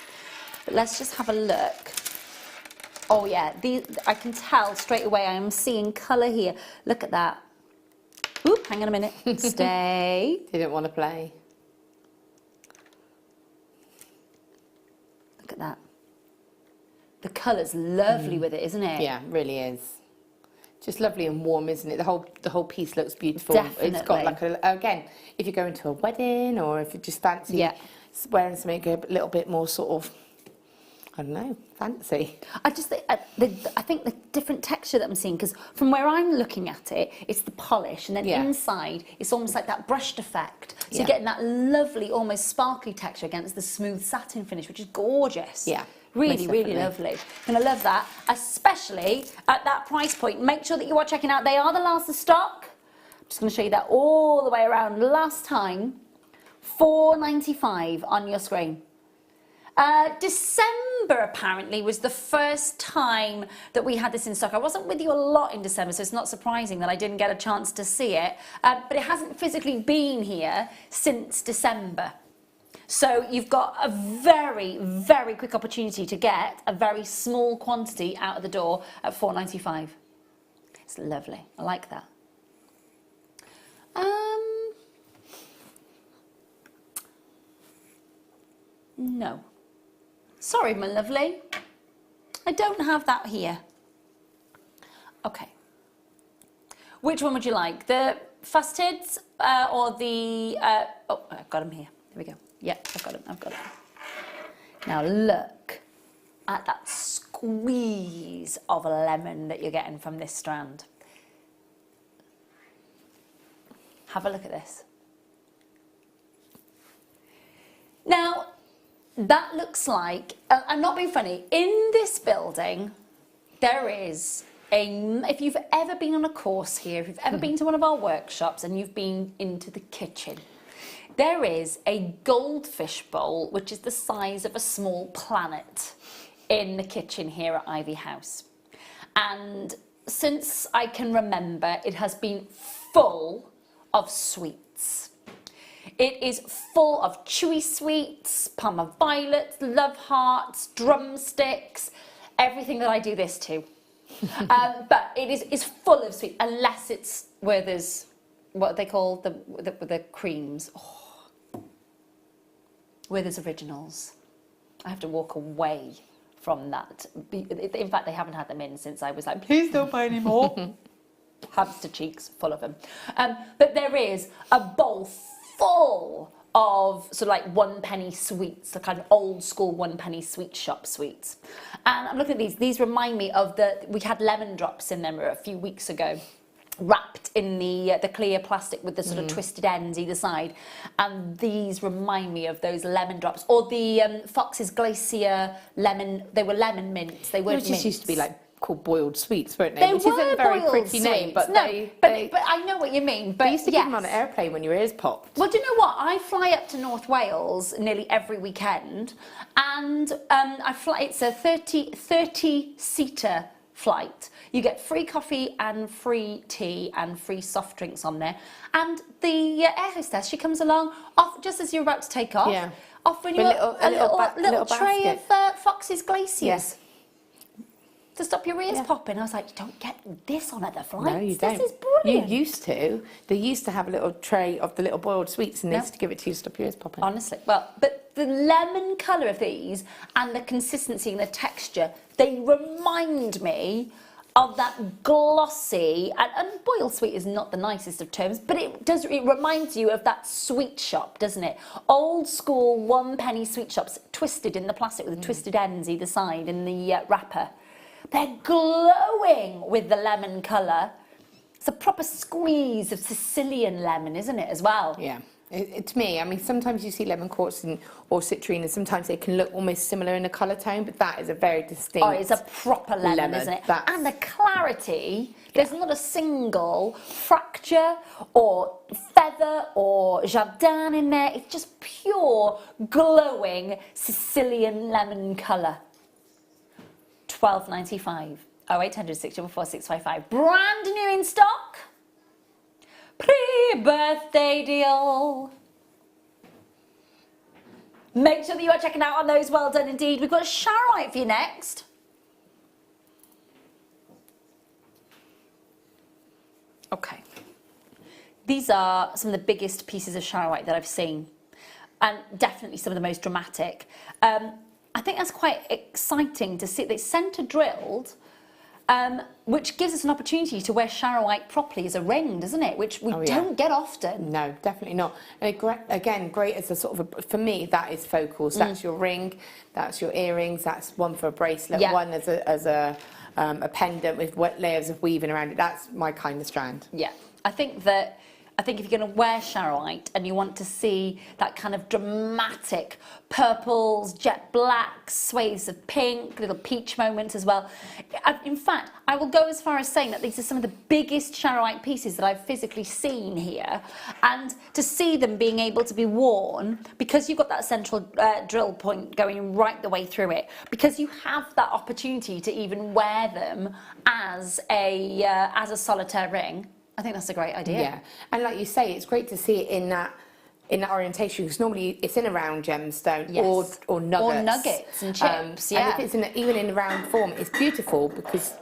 But let's just have a look. Oh yeah, I can tell straight away I am seeing colour here. Look at that. Oop, hang on a minute. Stay. Didn't want to play. Look at that. The colour's lovely with it, isn't it? Yeah, it really is. Just lovely and warm, isn't it? The whole piece looks beautiful. Definitely. It's got like again, if you're going to a wedding or if you just fancy wearing something a little bit more sort of, I don't know, fancy. I just think, I think the different texture that I'm seeing, because from where I'm looking at it, it's the polish, and then inside, it's almost like that brushed effect. So you're getting that lovely, almost sparkly texture against the smooth satin finish, which is gorgeous. Yeah. Really, really lovely. And I love that, especially at that price point. Make sure that you are checking out. They are the last of stock. I'm just going to show you that all the way around. Last time, $4.95 on your screen. December apparently was the first time that we had this in stock. I wasn't with you a lot in December, so it's not surprising that I didn't get a chance to see it. But it hasn't physically been here since December. So you've got a very, very quick opportunity to get a very small quantity out of the door at $4.95. It's lovely. I like that. No. Sorry, my lovely. I don't have that here. Okay. Which one would you like? The fasteds or the... oh, I've got them here. There we go. Yeah, I've got them. I've got them. Now look at that squeeze of lemon that you're getting from this strand. Have a look at this. Now, that looks like, I'm not being funny, in this building, there is if you've ever been on a course here, if you've ever been to one of our workshops and you've been into the kitchen, there is a goldfish bowl, which is the size of a small planet, in the kitchen here at Ivy House. And since I can remember, it has been full of sweets. It is full of chewy sweets, Parma violets, love hearts, drumsticks, everything that I do this to. But it is full of sweet, unless it's where there's what they call the creams. Oh. Where there's originals. I have to walk away from that. In fact, they haven't had them in since I was like, please don't buy any more. Hamster cheeks full of them. But there is a bowl full of sort of like 1-penny sweets, the kind of old school 1-penny sweet shop sweets. And I'm looking at these. These remind me of we had lemon drops in them a few weeks ago, wrapped in the clear plastic with the sort of twisted ends either side. And these remind me of those lemon drops. Or the Fox's Glacier lemon, they were lemon mints, they weren't mints. It just used to be like called boiled sweets, weren't they? Which isn't a very pretty name, but but I know what you mean. But they used to give them on an airplane when your ears popped. Well, do you know what? I fly up to North Wales nearly every weekend, and it's a 30-seater flight. You get free coffee and free tea and free soft drinks on there. And the air hostess, she comes along, off just as you're about to take off, offering you a little tray of Fox's Glaciers. To stop your ears popping. I was like, you don't get this on other flights. No, you don't. This is brilliant. You used to. They used to have a little tray of the little boiled sweets and they used to give it to you to stop your ears popping. Honestly. Well, but the lemon colour of these and the consistency and the texture, they remind me of that glossy, and boiled sweet is not the nicest of terms, but it reminds you of that sweet shop, doesn't it? Old school 1-penny sweet shops, twisted in the plastic with the twisted ends either side in the wrapper. They're glowing with the lemon colour. It's a proper squeeze of Sicilian lemon, isn't it, as well? Yeah. To me, I mean, sometimes you see lemon quartz or citrine, and sometimes they can look almost similar in the colour tone, but that is a very distinct. Oh, it's a proper lemon, isn't it? And the clarity, there's not a single fracture or feather or jardin in there. It's just pure, glowing Sicilian lemon colour. £12.95. 0800 644 655. Brand new in stock. Pre-birthday deal. Make sure that you are checking out on those. Well done indeed. We've got a Sharowite for you next. Okay. These are some of the biggest pieces of Sharowite that I've seen, and definitely some of the most dramatic. I think that's quite exciting to see. They centre drilled, which gives us an opportunity to wear Sharowite properly as a ring, doesn't it? Which we don't get often. No, definitely not. And again, great as a sort of, for me, that is focal. So that's your ring, that's your earrings, that's one for a bracelet, one as a pendant with layers of weaving around it. That's my kind of strand. Yeah, I think if you're going to wear Sharowite and you want to see that kind of dramatic purples, jet blacks, swathes of pink, little peach moments as well. In fact, I will go as far as saying that these are some of the biggest Sharowite pieces that I've physically seen here. And to see them being able to be worn, because you've got that central drill point going right the way through it, because you have that opportunity to even wear them as a solitaire ring, I think that's a great idea. Yeah, and like you say, it's great to see it in that orientation, because normally it's in a round gemstone or nuggets. Or nuggets and chips, And if it's even in a round form, it's beautiful because...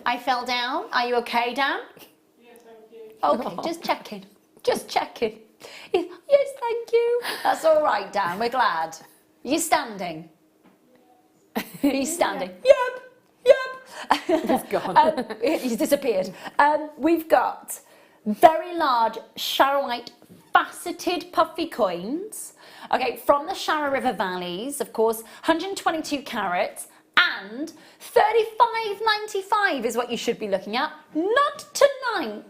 I fell down. Are you okay, Dan? Yes, thank you. Okay, just checking. Just checking. Yes, thank you. That's all right, Dan. We're glad. You standing? He's standing. Yep. He's gone. He's disappeared. We've got very large Sharowite faceted puffy coins. Okay, from the Sharrow River valleys, of course, 122 carats and $35.95 is what you should be looking at. Not tonight.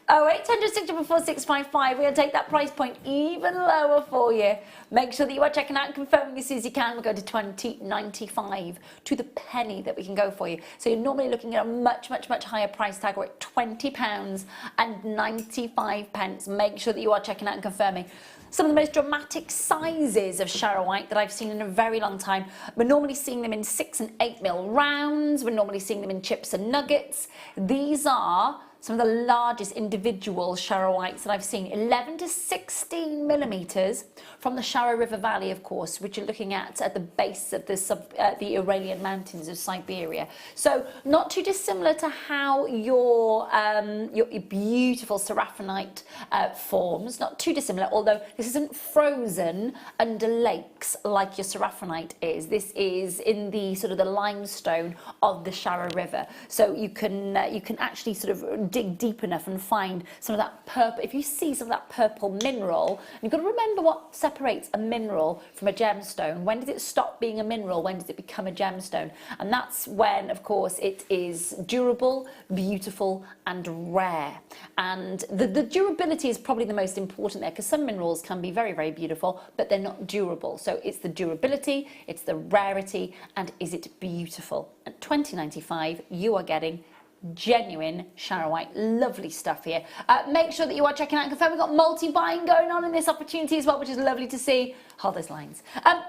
0800 644 655. We're going to take that price point even lower for you. Make sure that you are checking out and confirming as soon as you can. We'll go to $20.95 to the penny that we can go for you. So you're normally looking at a much higher price tag. We're at £20.95. Make sure that you are checking out and confirming. Some of the most dramatic sizes of Sharowite that I've seen in a very long time. We're normally seeing them in 6 and 8 mil rounds. We're normally seeing them in chips and nuggets. These are some of the largest individual Sharowites that I've seen, 11 to 16 millimetres from the Sharrow River Valley, of course, which you're looking at the base of the Uralian Mountains of Siberia. So not too dissimilar to how your beautiful seraphinite forms, not too dissimilar, although this isn't frozen under lakes like your seraphinite is. This is in the sort of the limestone of the Sharrow River. So you can actually sort of dig deep enough and find some of that purple. If you see some of that purple mineral, you've got to remember what separates a mineral from a gemstone. When does it stop being a mineral? When does it become a gemstone? And that's when, of course, it is durable, beautiful, and rare. And the durability is probably the most important there, because some minerals can be very, very beautiful, but they're not durable. So it's the durability, it's the rarity, and is it beautiful? At $20.95, you are getting genuine Sharowite. Lovely stuff here. Make sure that you are checking out and confirm. We've got multi-buying going on in this opportunity as well, which is lovely to see. Hold those lines.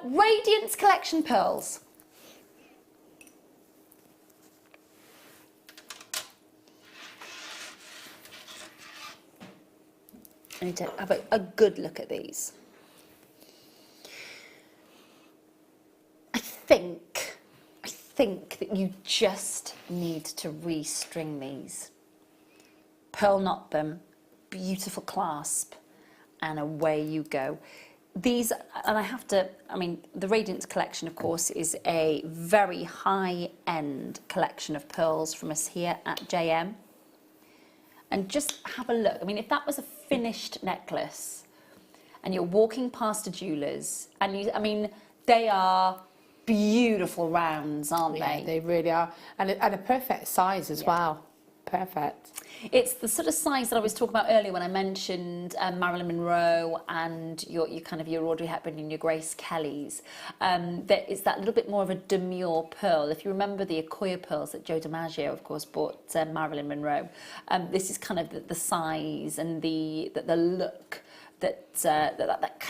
Radiance Collection pearls. I need to have a good look at these. I think that you just need to restring these. Pearl knot them, beautiful clasp, and away you go. These, and I have to, I mean, the Radiance collection, of course, is a very high-end collection of pearls from us here at JM. And just have a look. I mean, if that was a finished necklace and you're walking past a jeweller's and you, I mean, they are beautiful rounds, aren't they? Yeah, they really are. And a perfect size as well. Perfect. It's the sort of size that I was talking about earlier when I mentioned Marilyn Monroe and your kind of your Audrey Hepburn and your Grace Kellys. That is that little bit more of a demure pearl. If you remember the Accoya pearls that Joe DiMaggio, of course, bought Marilyn Monroe, this is kind of the size and the look. That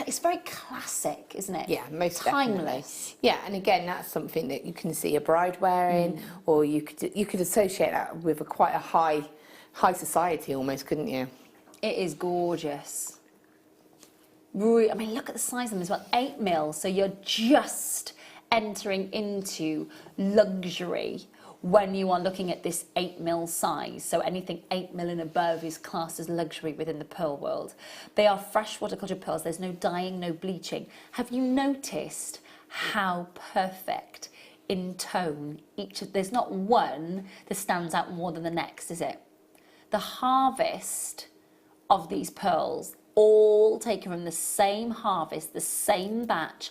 it's very classic, isn't it? Yeah, most timeless. Definitely. Yeah, and again, that's something that you can see a bride wearing, or you could associate that with quite a high society almost, couldn't you? It is gorgeous. I mean, look at the size of them as well. 8 mil, so you're just entering into luxury when you are looking at this 8 mil size. So anything 8 mil and above is classed as luxury within the pearl world. They are freshwater cultured pearls. There's no dyeing, no bleaching. Have you noticed how perfect in tone there's not one that stands out more than the next, is it? The harvest of these pearls, all taken from the same harvest, the same batch,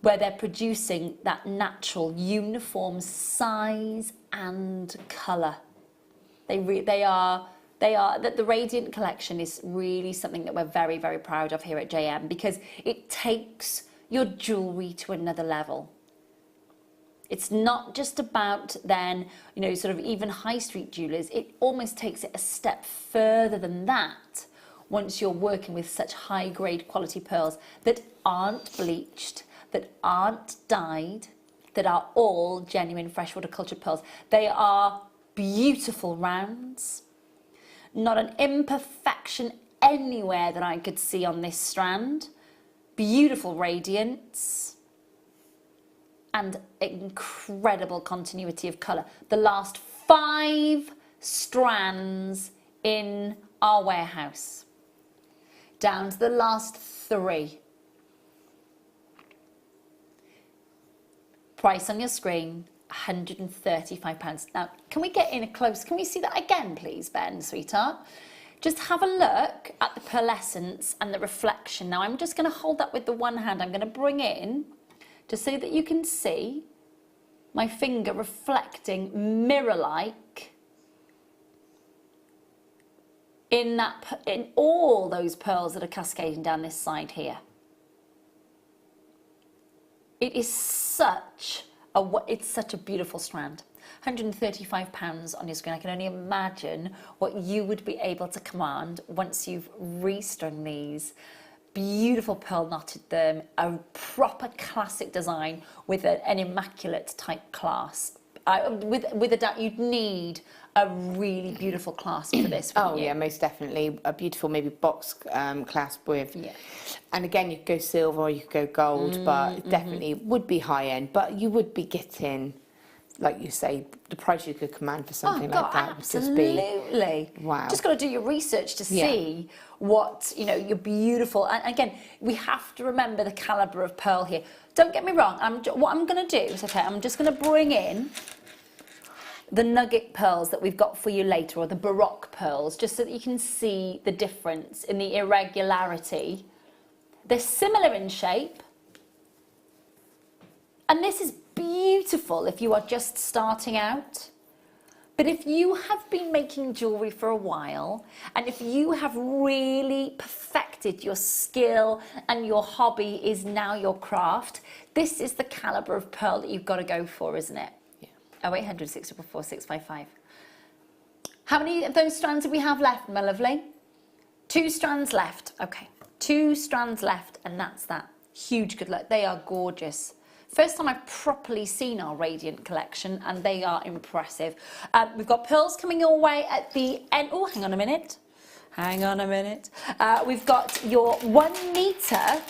where they're producing that natural, uniform size and colour. The Radiant collection is really something that we're very, very proud of here at JM, because it takes your jewellery to another level. It's not just about then, you know, sort of even high street jewellers. It almost takes it a step further than that once you're working with such high grade quality pearls that aren't bleached, that aren't dyed, that are all genuine freshwater cultured pearls. They are beautiful rounds. Not an imperfection anywhere that I could see on this strand. Beautiful radiance. And incredible continuity of colour. The last 5 strands in our warehouse. Down to the last 3. Price on your screen, £135. Now, can we get in a close? Can we see that again, please, Ben, sweetheart? Just have a look at the pearlescence and the reflection. Now, I'm just going to hold that with the one hand. I'm going to bring in, just so that you can see my finger reflecting mirror-like in all those pearls that are cascading down this side here. It is such a beautiful strand. £135 on your screen. I can only imagine what you would be able to command once you've restrung these. Beautiful pearl knotted them, a proper classic design with an immaculate type clasp. With a doubt, you'd need a really beautiful clasp for this. Oh yeah, most definitely. A beautiful maybe box clasp with. Yeah. And again, you could go silver or you could go gold, but it definitely would be high end. But you would be getting, like you say, the price you could command for something like that would just be wow. Just got to do your research to see what, you know, your beautiful. And again, we have to remember the calibre of pearl here. Don't get me wrong. What I'm going to do is, okay, I'm just going to bring in the nugget pearls that we've got for you later, or the Baroque pearls, just so that you can see the difference in the irregularity. They're similar in shape, and this is beautiful if you are just starting out. But if you have been making jewellery for a while, and if you have really perfected your skill and your hobby is now your craft, this is the calibre of pearl that you've got to go for, isn't it? 0800 644 655. How many of those strands do we have left, my lovely? 2 strands left. Okay, 2 strands left, and that's that. Huge good luck. They are gorgeous. First time I've properly seen our Radiant collection, and they are impressive. We've got pearls coming your way at the end. Oh, hang on a minute. Hang on a minute. We've got your 1 metre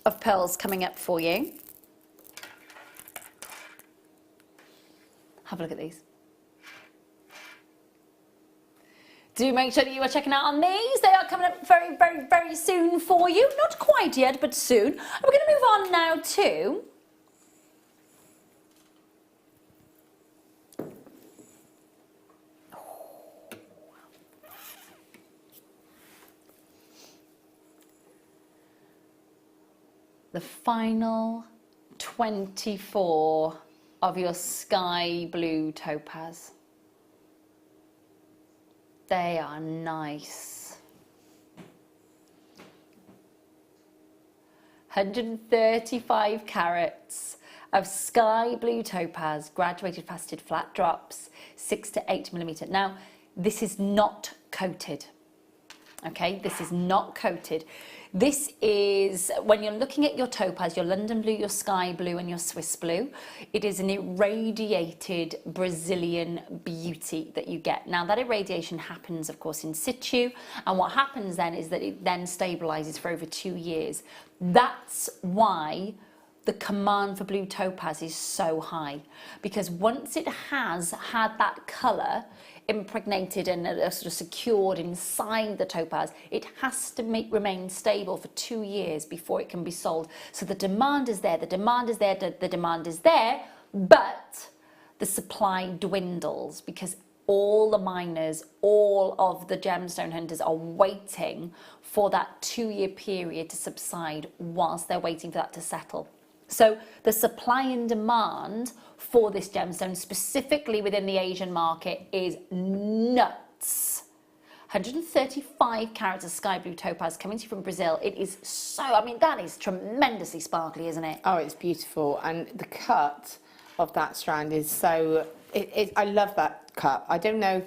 of pearls coming up for you. Have a look at these. Do make sure that you are checking out on these. They are coming up very, very, very soon for you. Not quite yet, but soon. And we're going to move on now to the final 24 of your sky blue topaz. They are nice. 135 carats of sky blue topaz, graduated faceted flat drops, 6 to 8 millimetre. Now, this is not coated. Okay, this is not coated. This is, when you're looking at your topaz, your London blue, your sky blue and your Swiss blue, it is an irradiated Brazilian beauty that you get. Now that irradiation happens, of course, in situ, and what happens then is that it then stabilizes for over 2 years. That's why the command for blue topaz is so high, because once it has had that color impregnated and sort of secured inside the topaz, it has to remain stable for 2 years before it can be sold. So the demand is there, the demand is there, the demand is there, but the supply dwindles because all the miners, all of the gemstone hunters are waiting for that 2-year period to subside whilst they're waiting for that to settle. So the supply and demand for this gemstone, specifically within the Asian market, is nuts. 135 carats of sky blue topaz coming to you from Brazil. It is so, I mean, that is tremendously sparkly, isn't it? Oh, it's beautiful. And the cut of that strand is so, I love that cut. I don't know,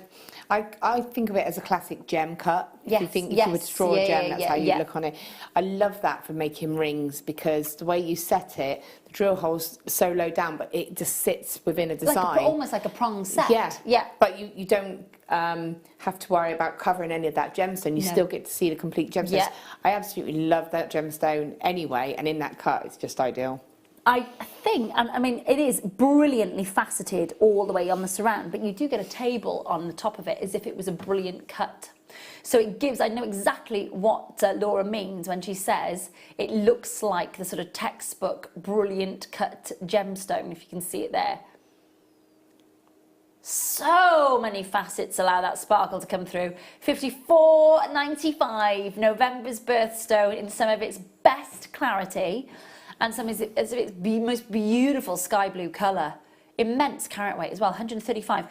I think of it as a classic gem cut. Yes, if you were to draw a gem, that's how you look on it. I love that for making rings, because the way you set it, the drill hole's so low down, but it just sits within a design. Like almost like a prong set. Yeah. But you don't have to worry about covering any of that gemstone. You still get to see the complete gemstone. Yeah. I absolutely love that gemstone anyway, and in that cut, it's just ideal. I think, and I mean, it is brilliantly faceted all the way on the surround, but you do get a table on the top of it as if it was a brilliant cut. So it gives, I know exactly what Laura means when she says it looks like the sort of textbook brilliant cut gemstone, if you can see it there. So many facets allow that sparkle to come through. 54.95, November's birthstone in some of its best clarity, and some of its most beautiful sky blue colour. Immense carat weight as well, 135.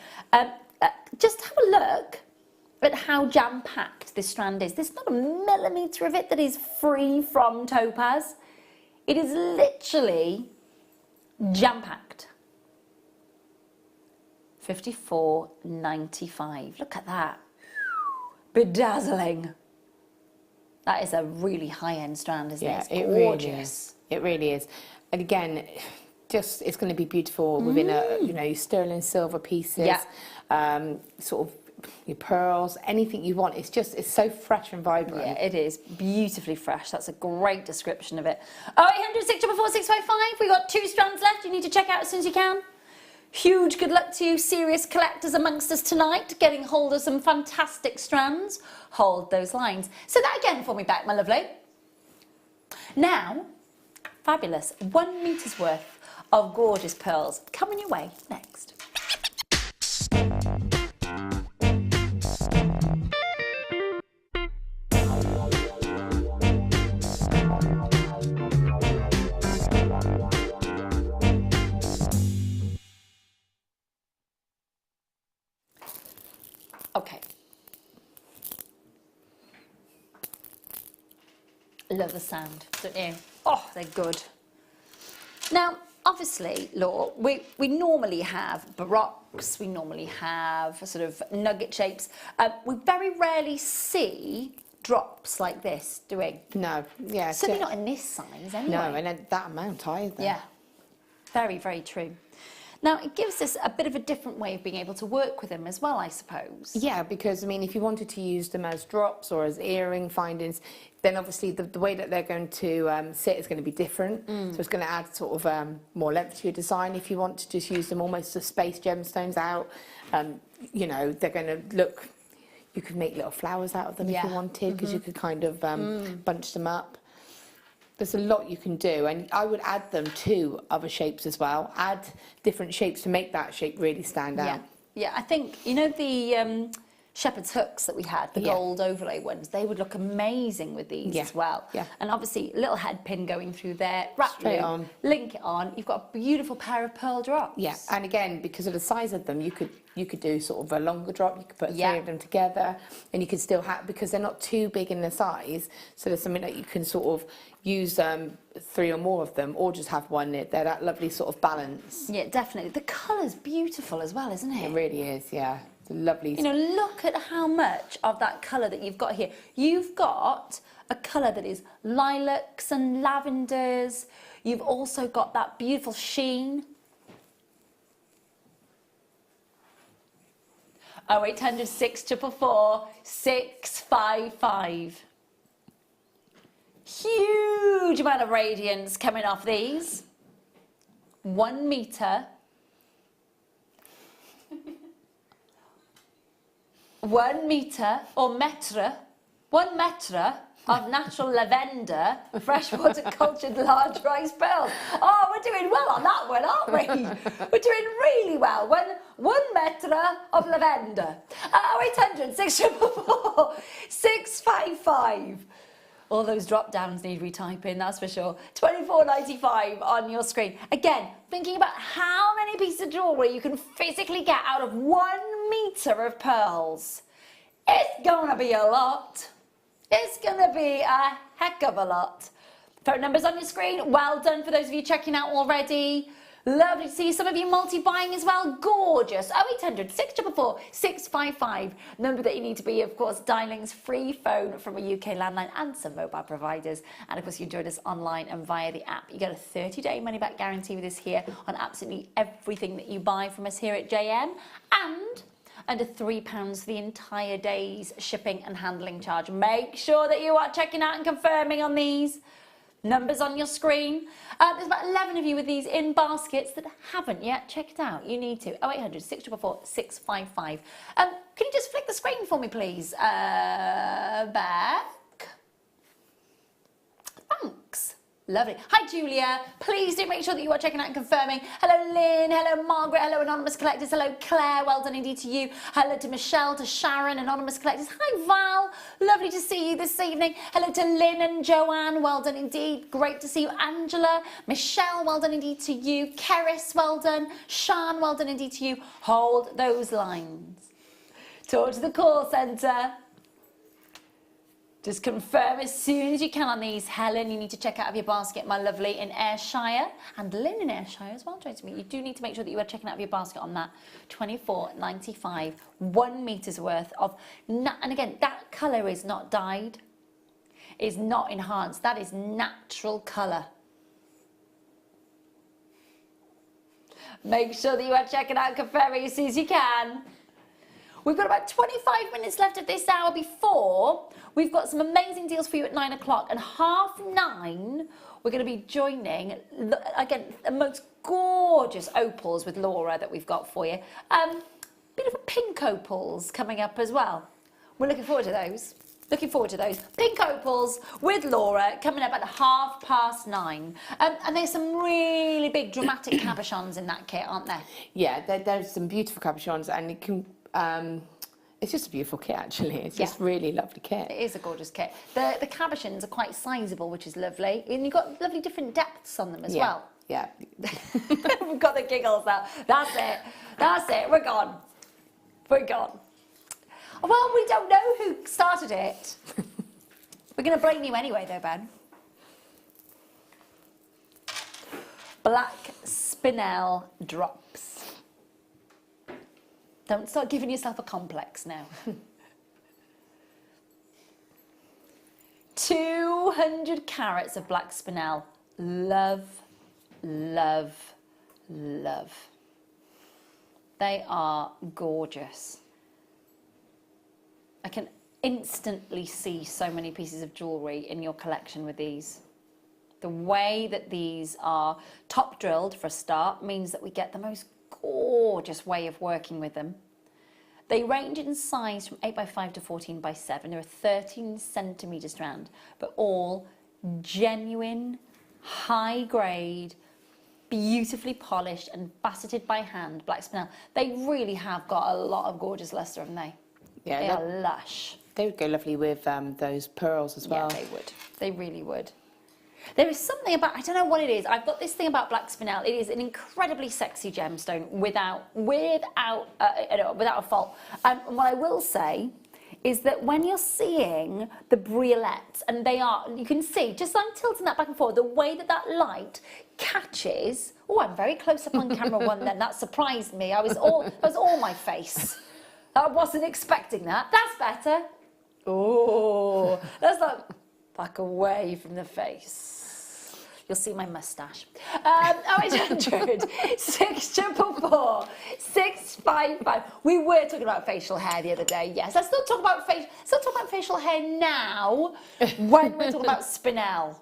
Just have a look at how jam-packed this strand is. There's not a millimetre of it that is free from topaz. It is literally jam-packed. 54.95. Look at that. Bedazzling. That is a really high-end strand, isn't it? It's gorgeous. It really is. And again, just it's going to be beautiful within your sterling silver pieces, sort of your pearls, anything you want. It's so fresh and vibrant. Yeah, it is beautifully fresh. That's a great description of it. 0800 644 655. We've got 2 strands left. You need to check out as soon as you can. Huge good luck to you serious collectors amongst us tonight, getting hold of some fantastic strands. Hold those lines. Say that again for me back, my lovely. Now, fabulous 1 metre's worth of gorgeous pearls coming your way next. Okay. Love the sound, don't you? Oh, they're good. Now, obviously, Laura, we normally have baroques, we normally have sort of nugget shapes. We very rarely see drops like this, do we? No, yeah. Certainly not in this size, anyway. No, and that amount either. Yeah, very, very true. Now, it gives us a bit of a different way of being able to work with them as well, I suppose. Yeah, because, I mean, if you wanted to use them as drops or as earring findings, then obviously the way that they're going to sit is going to be different. So it's going to add sort of more length to your design. If you want to just use them almost as space gemstones out, you know, they're going to look... You could make little flowers out of them if you wanted, because you could kind of bunch them up. There's a lot you can do, and I would add them to other shapes as well. Add different shapes to make that shape really stand out. Yeah, I think, you know, the shepherd's hooks that we had, the gold overlay ones, they would look amazing with these as well. Yeah. And obviously, a little head pin going through there, wrap straight loop, on, link it on. You've got a beautiful pair of pearl drops. Yeah, and again, because of the size of them, you could do sort of a longer drop. You could put 3 of them together, and you could still have, because they're not too big in the size. So there's something that you can sort of use 3 or more of them, or just have one. They're that lovely sort of balance. Yeah, definitely. The colour's beautiful as well, isn't it? It really is. Yeah. Lovely. You know, look at how much of that colour that you've got here. You've got a colour that is lilacs and lavenders. You've also got that beautiful sheen. 0800 644 655. Huge amount of radiance coming off these. 1 metre. 1 metre or metre, 1 metre of natural lavender, freshwater cultured large rice pearls. Oh, we're doing well on that one, aren't we? We're doing really well. 1 metre of lavender. 0800 644 655. All those drop downs need retyping, that's for sure. £24.95 on your screen. Again, thinking about how many pieces of jewellery you can physically get out of 1 metre of pearls. It's gonna be a lot. It's gonna be a heck of a lot. Phone numbers on your screen. Well done for those of you checking out already. Lovely to see some of you multi-buying as well. Gorgeous. 0800 644 655. Number that you need to be, of course, dialing's free phone from a UK landline and some mobile providers. And of course, you join us online and via the app. You get a 30-day money-back guarantee with us here on absolutely everything that you buy from us here at JM. And under £3 for the entire day's shipping and handling charge. Make sure that you are checking out and confirming on these. Numbers on your screen. There's about 11 of you with these in baskets that haven't yet checked out. You need to. 0800 644 655. Can you just flick the screen for me, please? Back. Thanks. Lovely. Hi, Julia. Please do make sure that you are checking out and confirming. Hello, Lynn. Hello, Margaret. Hello, Anonymous Collectors. Hello, Claire. Well done indeed to you. Hello to Michelle, to Sharon, Anonymous Collectors. Hi, Val. Lovely to see you this evening. Hello to Lynn and Joanne. Well done indeed. Great to see you. Angela. Michelle, well done indeed to you. Keris, well done. Sean, well done indeed to you. Hold those lines. Talk to the call centre. Just confirm as soon as you can on these. Helen, you need to check out of your basket, my lovely, in Ayrshire. And Lynn in Ayrshire as well, joins me. You do need to make sure that you are checking out of your basket on that. £24.95, 1 metre's worth of... And again, that colour is not dyed. Is not enhanced. That is natural colour. Make sure that you are checking out, confirming as soon as you can. We've got about 25 minutes left of this hour before we've got some amazing deals for you at 9 o'clock. And 9:30, we're going to be joining, again, the most gorgeous opals with Laura that we've got for you. Beautiful pink opals coming up as well. We're looking forward to those. Looking forward to those. Pink opals with Laura coming up at 9:30. And there's some really big dramatic cabochons in that kit, aren't there? Yeah, there's some beautiful cabochons, and you can... it's just a beautiful kit, actually. It's just really lovely kit. It is a gorgeous kit. The cabochons are quite sizable, which is lovely. And you've got lovely different depths on them as well. Yeah. We've got the giggles now. That's it. That's it. We're gone. We're gone. Well, we don't know who started it. We're going to blame you anyway, though, Ben. Black spinel drops. Don't start giving yourself a complex now. 200 carats of black spinel. Love, love, love. They are gorgeous. I can instantly see so many pieces of jewellery in your collection with these. The way that these are top drilled for a start means that we get the most gorgeous way of working with them. They range in size from 8x5 to 14x7. They're a 13 centimetre strand, but all genuine, high grade, beautifully polished and faceted by hand black spinel. They really have got a lot of gorgeous lustre, haven't they? Yeah, they are lush. They would go lovely with those pearls as well. Yeah, they would. They really would. There is something about, I don't know what it is, I've got this thing about black spinel. It is an incredibly sexy gemstone without a fault. And what I will say is that when you're seeing the briolets, and they are, you can see, just I'm tilting that back and forth, the way that that light catches. Oh, I'm very close up on camera one then, that surprised me. That was all my face. I wasn't expecting that. That's better. Oh, that's like back away from the face. You'll see my moustache. 0800 644 655. We were talking about facial hair the other day. Yes, let's still talk about facial hair now when we're talking about spinel.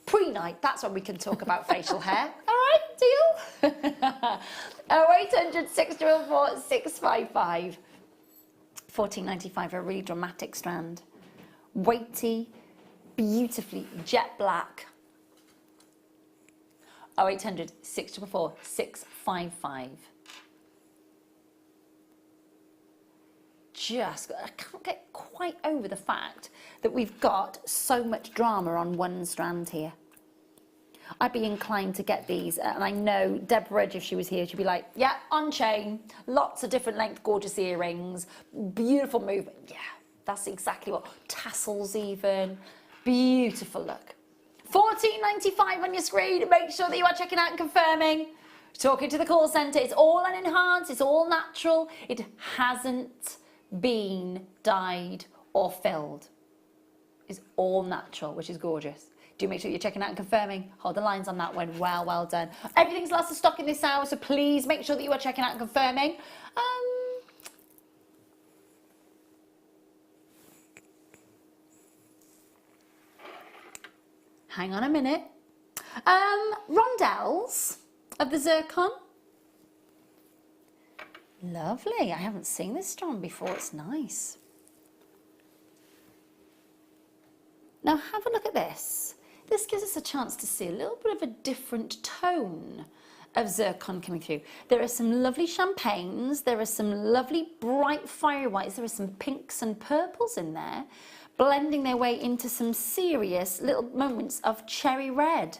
Pre-night, that's when we can talk about facial hair. All right, deal? 0800 644 655. $14.95, a really dramatic strand. Weighty, beautifully jet black. 0800 644 655. I can't get quite over the fact that we've got so much drama on one strand here. I'd be inclined to get these, and I know Deborah, if she was here, she'd be like, yeah, on chain, lots of different length, gorgeous earrings, beautiful movement. Yeah, that's exactly what, tassels even, beautiful look. $14.95 on your screen. Make sure that you are checking out and confirming. Talking to the call centre. It's all unenhanced. It's all natural. It hasn't been dyed or filled. It's all natural, which is gorgeous. Do make sure you're checking out and confirming. Hold the lines on that one. Well done. Everything's lost of stock in this hour, so please make sure that you are checking out and confirming. Hang on a minute. Rondelles of the zircon. Lovely. I haven't seen this strand before. It's nice. Now have a look at this. This gives us a chance to see a little bit of a different tone of zircon coming through. There are some lovely champagnes. There are some lovely bright fire whites. There are some pinks and purples in there, blending their way into some serious little moments of cherry red.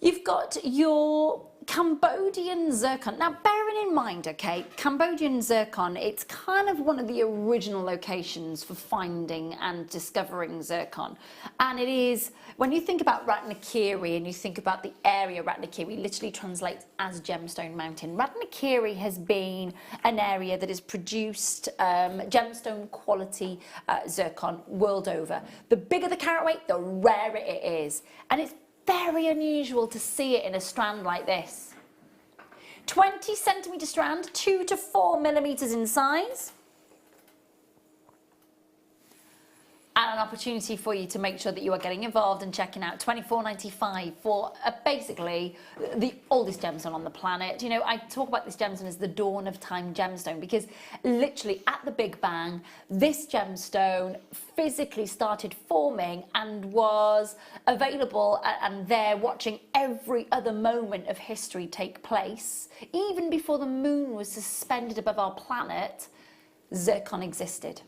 You've got your Cambodian zircon. Now, bearing in mind, okay, Cambodian zircon, it's kind of one of the original locations for finding and discovering zircon. And it is, when you think about Ratnakiri and you think about the area Ratnakiri literally translates as Gemstone Mountain. Ratnakiri has been an area that has produced gemstone quality zircon world over. The bigger the carat weight, the rarer it is. And it's very unusual to see it in a strand like this. 20 centimetre strand, 2 to 4 millimetres in size. And an opportunity for you to make sure that you are getting involved and checking out. $24.95 for basically the oldest gemstone on the planet. You know, I talk about this gemstone as the dawn of time gemstone because literally at the Big Bang, this gemstone physically started forming and was available and there watching every other moment of history take place. Even before the moon was suspended above our planet, zircon existed.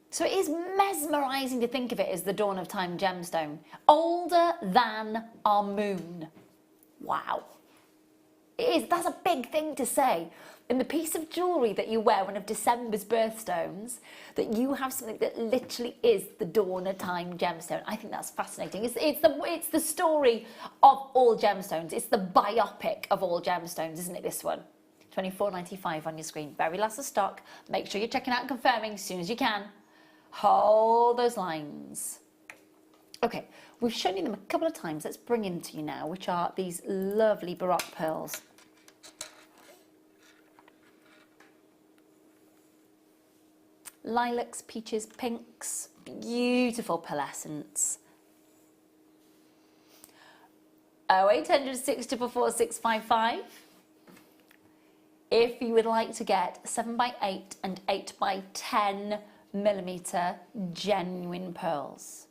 So it is mesmerising to think of it as the dawn of time gemstone. Older than our moon. Wow. It is. That's a big thing to say. In the piece of jewellery that you wear, one of December's birthstones, that you have something that literally is the dawn of time gemstone. I think that's fascinating. It's the story of all gemstones. It's the biopic of all gemstones, isn't it, this one? $24.95 on your screen. Very last of stock. Make sure you're checking out and confirming as soon as you can. Hold those lines. Okay, we've shown you them a couple of times. Let's bring them to you now, which are these lovely Baroque pearls. lilacs, peaches, pinks, beautiful pearlescence. 0800 644 655 if you would like to get 7x8 and 8x10 millimetre genuine pearls.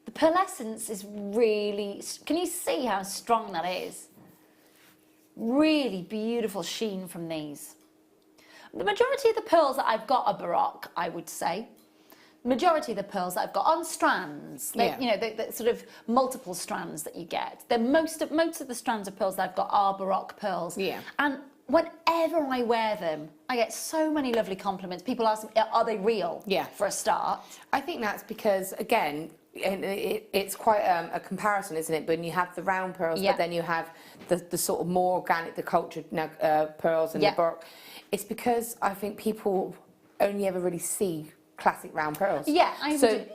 The pearlescence is really, can you see how strong that is? Really beautiful sheen from these. The majority of the pearls that I've got are Baroque, I would say. Majority of the pearls that I've got on strands, you know, the sort of multiple strands that you get. Most of the strands of pearls that I've got are Baroque pearls. Yeah. And whenever I wear them, I get so many lovely compliments. People ask me, are they real? Yeah. For a start. I think that's because, again, it's quite a comparison, isn't it? When you have the round pearls, but then you have the sort of more organic, the cultured pearls and the Baroque. It's because I think people only ever really see classic round pearls. Yeah, I so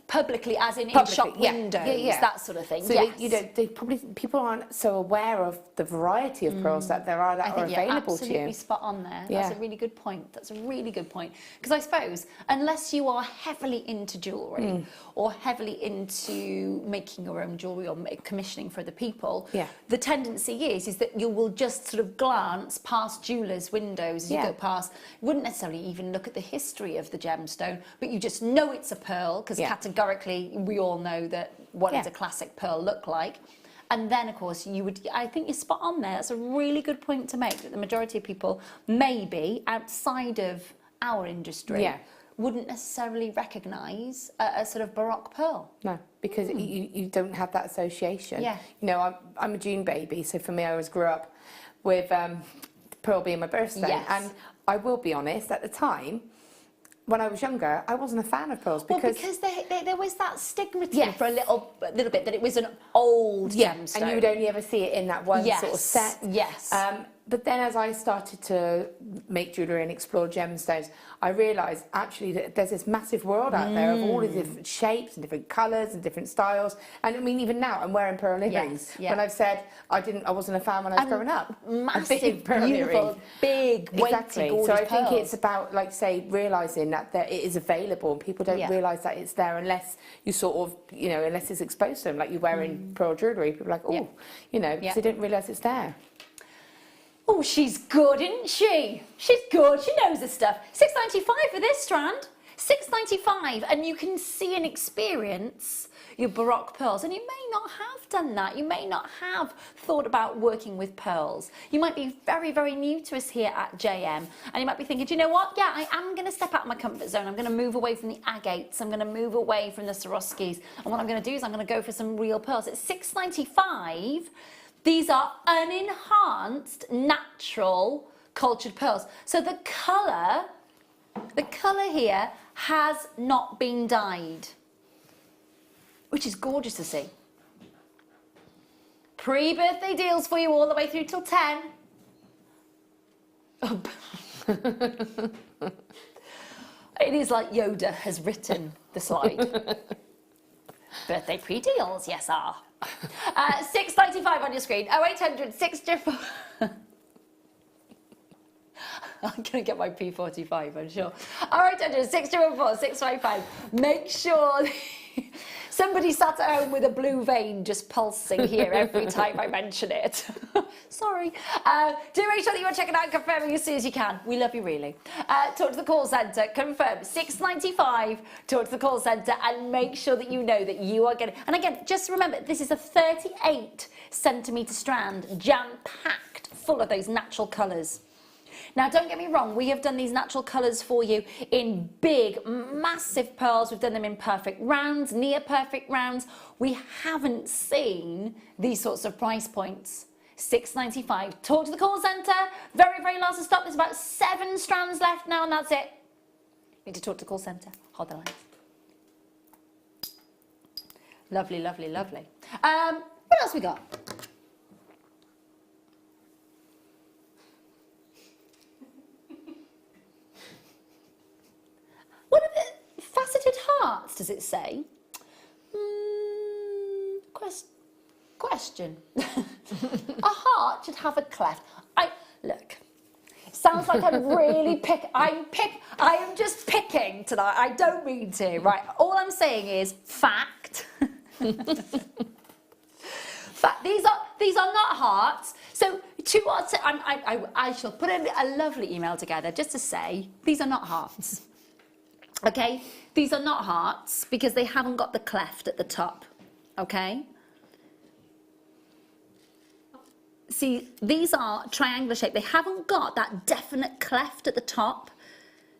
publicly, as in shop windows, that sort of thing. So they probably people aren't so aware of the variety of pearls that there are that are available to you. Absolutely spot on there. That's a really good point. That's a really good point. Because I suppose unless you are heavily into jewellery or heavily into making your own jewellery or commissioning for other people, the tendency is that you will just sort of glance past jewellers' windows as you go past. You wouldn't necessarily even look at the history of the gemstone, but you just know it's a pearl because categorically we all know that what does a classic pearl look like. And then, of course, I think you're spot on there. That's a really good point to make, that the majority of people, maybe outside of our industry, wouldn't necessarily recognise a sort of Baroque pearl. No, because you don't have that association. Yeah. You know, I'm a June baby, so for me, I always grew up with pearl being my birthstone. Yes. And I will be honest, at the time, when I was younger, I wasn't a fan of pearls because there was that stigma for a little bit that it was an old gemstone, and you would only ever see it in that one sort of set. Yes. But then, as I started to make jewellery and explore gemstones, I realised actually that there's this massive world out there of all the different shapes and different colours and different styles. And I mean, even now, I'm wearing pearl earrings. Yes, when I've said I wasn't a fan when I was growing up. Massive, beautiful, big, weighty, gorgeous So I think pearls. it's about, like, say, realising that it is available, and people don't realise that it's there unless you sort of, you know, unless it's exposed to them. Like, you're wearing pearl jewellery, people are like, oh, you know, because they don't realise it's there. Oh, she's good, isn't she? She's good. She knows her stuff. $6.95 for this strand. $6.95, and you can see and experience your Baroque pearls. And you may not have done that. You may not have thought about working with pearls. You might be very, very new to us here at JM, and you might be thinking, do you know what? Yeah, I am going to step out of my comfort zone. I'm going to move away from the agates. I'm going to move away from the Swarovskis. And what I'm going to do is I'm going to go for some real pearls. It's $6.95. These are unenhanced, natural, cultured pearls. So the colour here has not been dyed, which is gorgeous to see. Pre-birthday deals for you all the way through till 10. Oh. It is like Yoda has written the slide. Birthday pre-deals, yes, sir. $6.95 on your screen. 0800 644. I'm going to get my P45, I'm sure. 0800 644 655. Make sure somebody sat at home with a blue vein just pulsing here every time I mention it. Sorry. Do make sure that you are checking out, confirming as soon as you can. We love you, really. Talk to the call centre, confirm $6.95. Talk to the call centre and make sure that you know that you are getting. And again, just remember, this is a 38 centimetre strand, jam-packed, full of those natural colours. Now, don't get me wrong, we have done these natural colours for you in big, massive pearls. We've done them in perfect rounds, near perfect rounds. We haven't seen these sorts of price points. $6.95. Talk to the call centre. Very, very last to stop. There's about 7 strands left now, and that's it. Need to talk to the call centre. Hold the line. Lovely, lovely, lovely. What else we got? What are the faceted hearts, does it say? Question. A heart should have a cleft. Look, sounds like I'm really I am just picking tonight. I don't mean to, right? All I'm saying is fact. Fact. These are not hearts. So I shall put a lovely email together just to say these are not hearts. Okay? These are not hearts because they haven't got the cleft at the top. Okay? See, these are triangular shape. They haven't got that definite cleft at the top.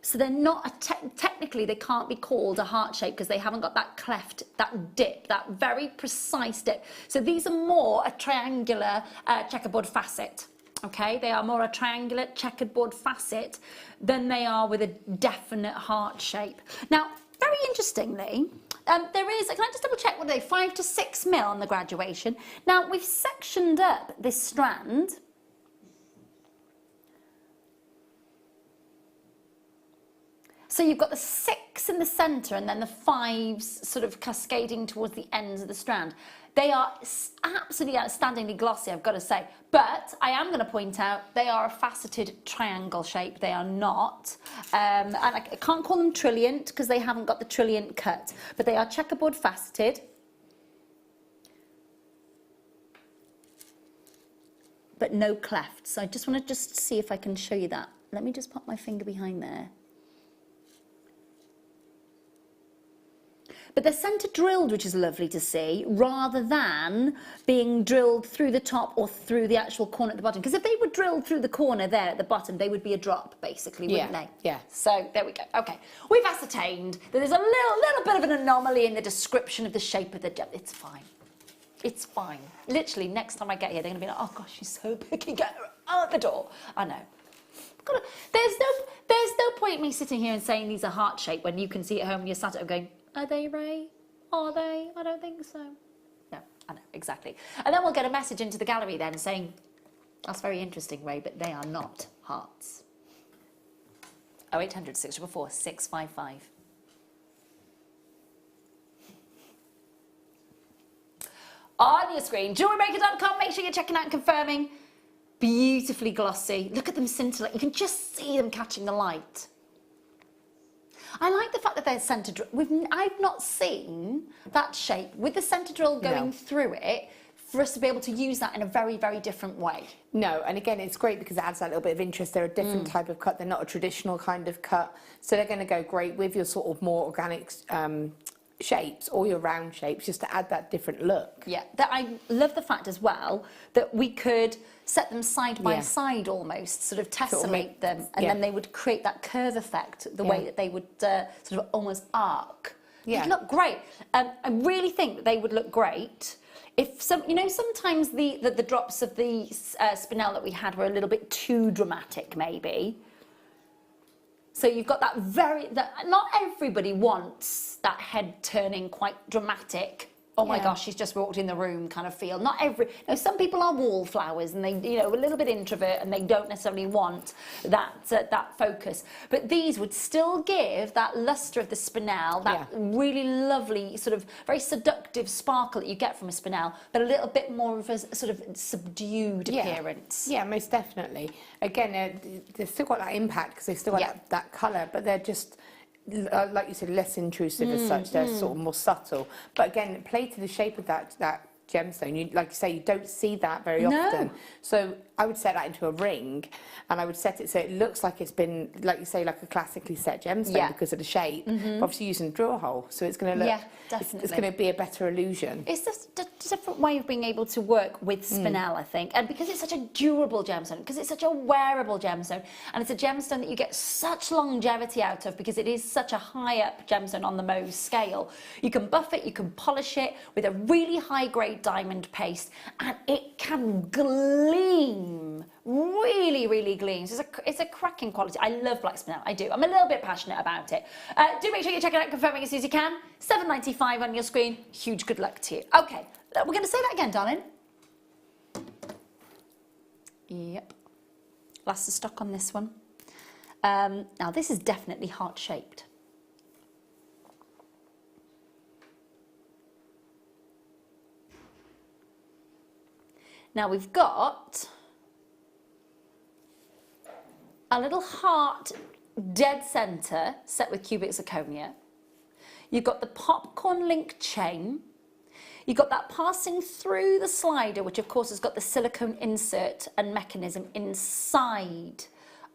So they're not, technically they can't be called a heart shape because they haven't got that cleft, that dip, that very precise dip. So these are more a triangular checkerboard facet. Okay, they are more a triangular checkerboard facet than they are with a definite heart shape. Now, very interestingly, there is, can I just double check, what are they, 5 to 6 mil on the graduation? Now, we've sectioned up this strand. So you've got the 6 in the centre and then the 5s sort of cascading towards the ends of the strand. They are absolutely outstandingly glossy, I've got to say. But I am going to point out they are a faceted triangle shape. They are not. And I can't call them trilliant because they haven't got the trilliant cut. But they are checkerboard faceted. But no cleft. So I just want to see if I can show you that. Let me just pop my finger behind there. But they're centre drilled, which is lovely to see, rather than being drilled through the top or through the actual corner at the bottom. Because if they were drilled through the corner there at the bottom, they would be a drop, basically, wouldn't they? Yeah. So there we go. Okay, we've ascertained that there's a little bit of an anomaly in the description of the shape of the gem. It's fine. It's fine. Literally, next time I get here, they're going to be like, oh gosh, she's so picky, get her out the door. I know. There's no point in me sitting here and saying these are heart shaped when you can see at home and you're sat at home going, are they, Ray? Are they? I don't think so. No, I know, exactly. And then we'll get a message into the gallery then saying, that's very interesting, Ray, but they are not hearts. 0800 644 655. On your screen, JewelleryMaker.com. Make sure you're checking out and confirming. Beautifully glossy. Look at them scintillate. You can just see them catching the light. I like the fact that they're centre drill. I've not seen that shape with the centre drill going through it for us to be able to use that in a very, very different way. No, and again, it's great because it adds that little bit of interest. They're a different type of cut. They're not a traditional kind of cut. So they're going to go great with your sort of more organic shapes or your round shapes, just to add that different look. Yeah, I love the fact as well that we could set them side by side almost, sort of tessellate them, and then they would create that curve effect, the way that they would sort of almost arc. Yeah. They'd look great. I really think that they would look great if sometimes the drops of the spinel that we had were a little bit too dramatic, maybe. So you've got that not everybody wants that head turning quite dramatic. Oh my gosh, she's just walked in the room kind of feel. Some people are wallflowers and they, a little bit introvert and they don't necessarily want that focus. But these would still give that luster of the spinel, that really lovely sort of very seductive sparkle that you get from a spinel, but a little bit more of a sort of subdued appearance. Yeah, most definitely. Again, they've still got that impact because they've still got that colour, but they're just, like you said, less intrusive as such. They're sort of more subtle. But again, play to the shape of that gemstone. Like you say, you don't see that very often. So I would set that into a ring, and I would set it so it looks like it's been, like you say, like a classically set gemstone because of the shape. But obviously using a drill hole, so it's going to look. Definitely. It's going to be a better illusion. It's just a different way of being able to work with spinel, I think, and because it's such a durable gemstone, because it's such a wearable gemstone, and it's a gemstone that you get such longevity out of because it is such a high up gemstone on the Mohs scale. You can buff it, you can polish it with a really high grade diamond paste, and it can gleam, really, really gleams. It's a cracking quality. I love black spinel, I do. I'm a little bit passionate about it. Do make sure you check it out, confirming as soon as you can. $7.95 on your screen. Huge good luck to you. Okay, we're going to say that again, darling. Yep. Last of stock on this one. Now, this is definitely heart-shaped. Now we've got a little heart dead centre set with cubic zirconia. You've got the popcorn link chain. You've got that passing through the slider, which of course has got the silicone insert and mechanism inside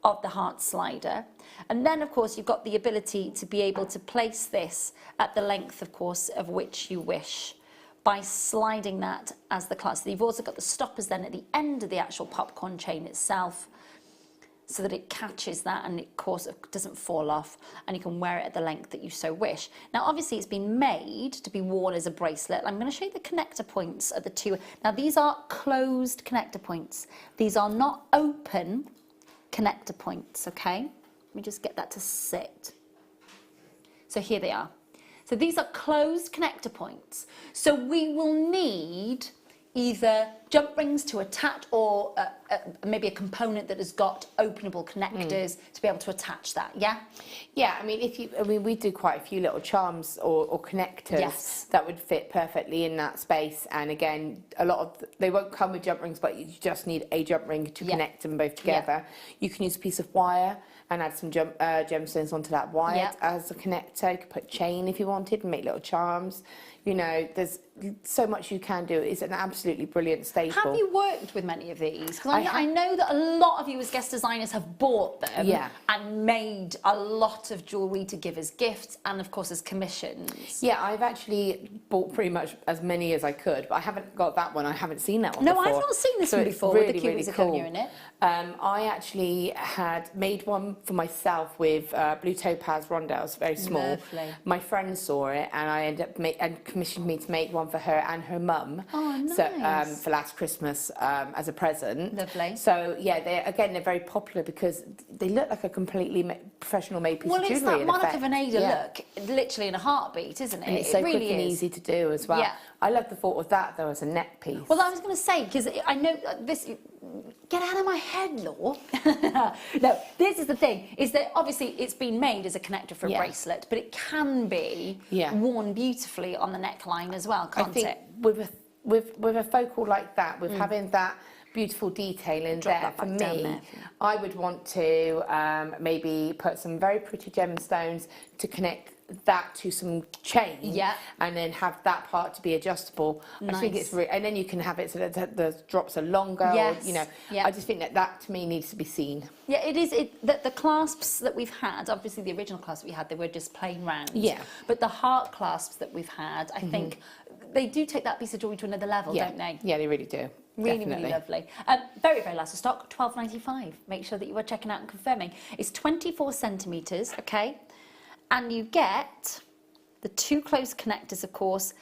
of the heart slider. And then of course you've got the ability to be able to place this at the length, of course, of which you wish by sliding that as the clasp. So you've also got the stoppers then at the end of the actual popcorn chain itself, so that it catches that and it, of course, doesn't fall off, and you can wear it at the length that you so wish. Now, obviously, it's been made to be worn as a bracelet. I'm going to show you the connector points at the two. Now, these are closed connector points. These are not open connector points, okay? Let me just get that to sit. So here they are. So these are closed connector points. So we will need either jump rings to attach, or maybe a component that has got openable connectors to be able to attach that, yeah? Yeah, I mean, we do quite a few little charms or connectors that would fit perfectly in that space. And again, a lot of, they won't come with jump rings, but you just need a jump ring to connect them both together. You can use a piece of wire and add some gemstones onto that wire as a connector. You could put chain if you wanted and make little charms. You know, there's so much you can do. It's an absolutely brilliant staple. Have you worked with many of these? Because I know that a lot of you as guest designers have bought them and made a lot of jewellery to give as gifts and, of course, as commissions. Yeah, I've actually bought pretty much as many as I could, but I haven't got that one. I haven't seen that one before. No, I've not seen this one before with the cubic zirconia in it. I actually had made one for myself with blue topaz rondelles, very small. Lovely. My friend saw it, and I ended up commissioned me to make one for her and her mum. Oh, nice. So, for last Christmas as a present. Lovely. So yeah, they're very popular because they look like a completely professional made piece of jewellery. Well, it's that Monica Vinader look, literally in a heartbeat, isn't it? And it's so quick and easy to do as well. Yeah. I love the thought of that though as a neck piece. Well, I was going to say, because I know this. Get out of my head, Law. No, this is the thing, is that obviously it's been made as a connector for a bracelet, but it can be worn beautifully on the neckline as well, can't it? With a focal like that, with having that beautiful detail in there, for me, I would want to maybe put some very pretty gemstones to connect that to some chain, and then have that part to be adjustable. Nice. I think it's and then you can have it so that the drops are longer. Or, you know, I just think that to me needs to be seen. Yeah, it is. The clasps that we've had, obviously the original clasps we had, they were just plain round. Yeah. But the heart clasps that we've had, I think they do take that piece of jewellery to another level, don't they? Yeah, they really do. Really, Definitely. really lovely. Very, very last of stock, $12.95. Make sure that you are checking out and confirming. It's 24 centimetres, okay? And you get the two closed connectors, of course,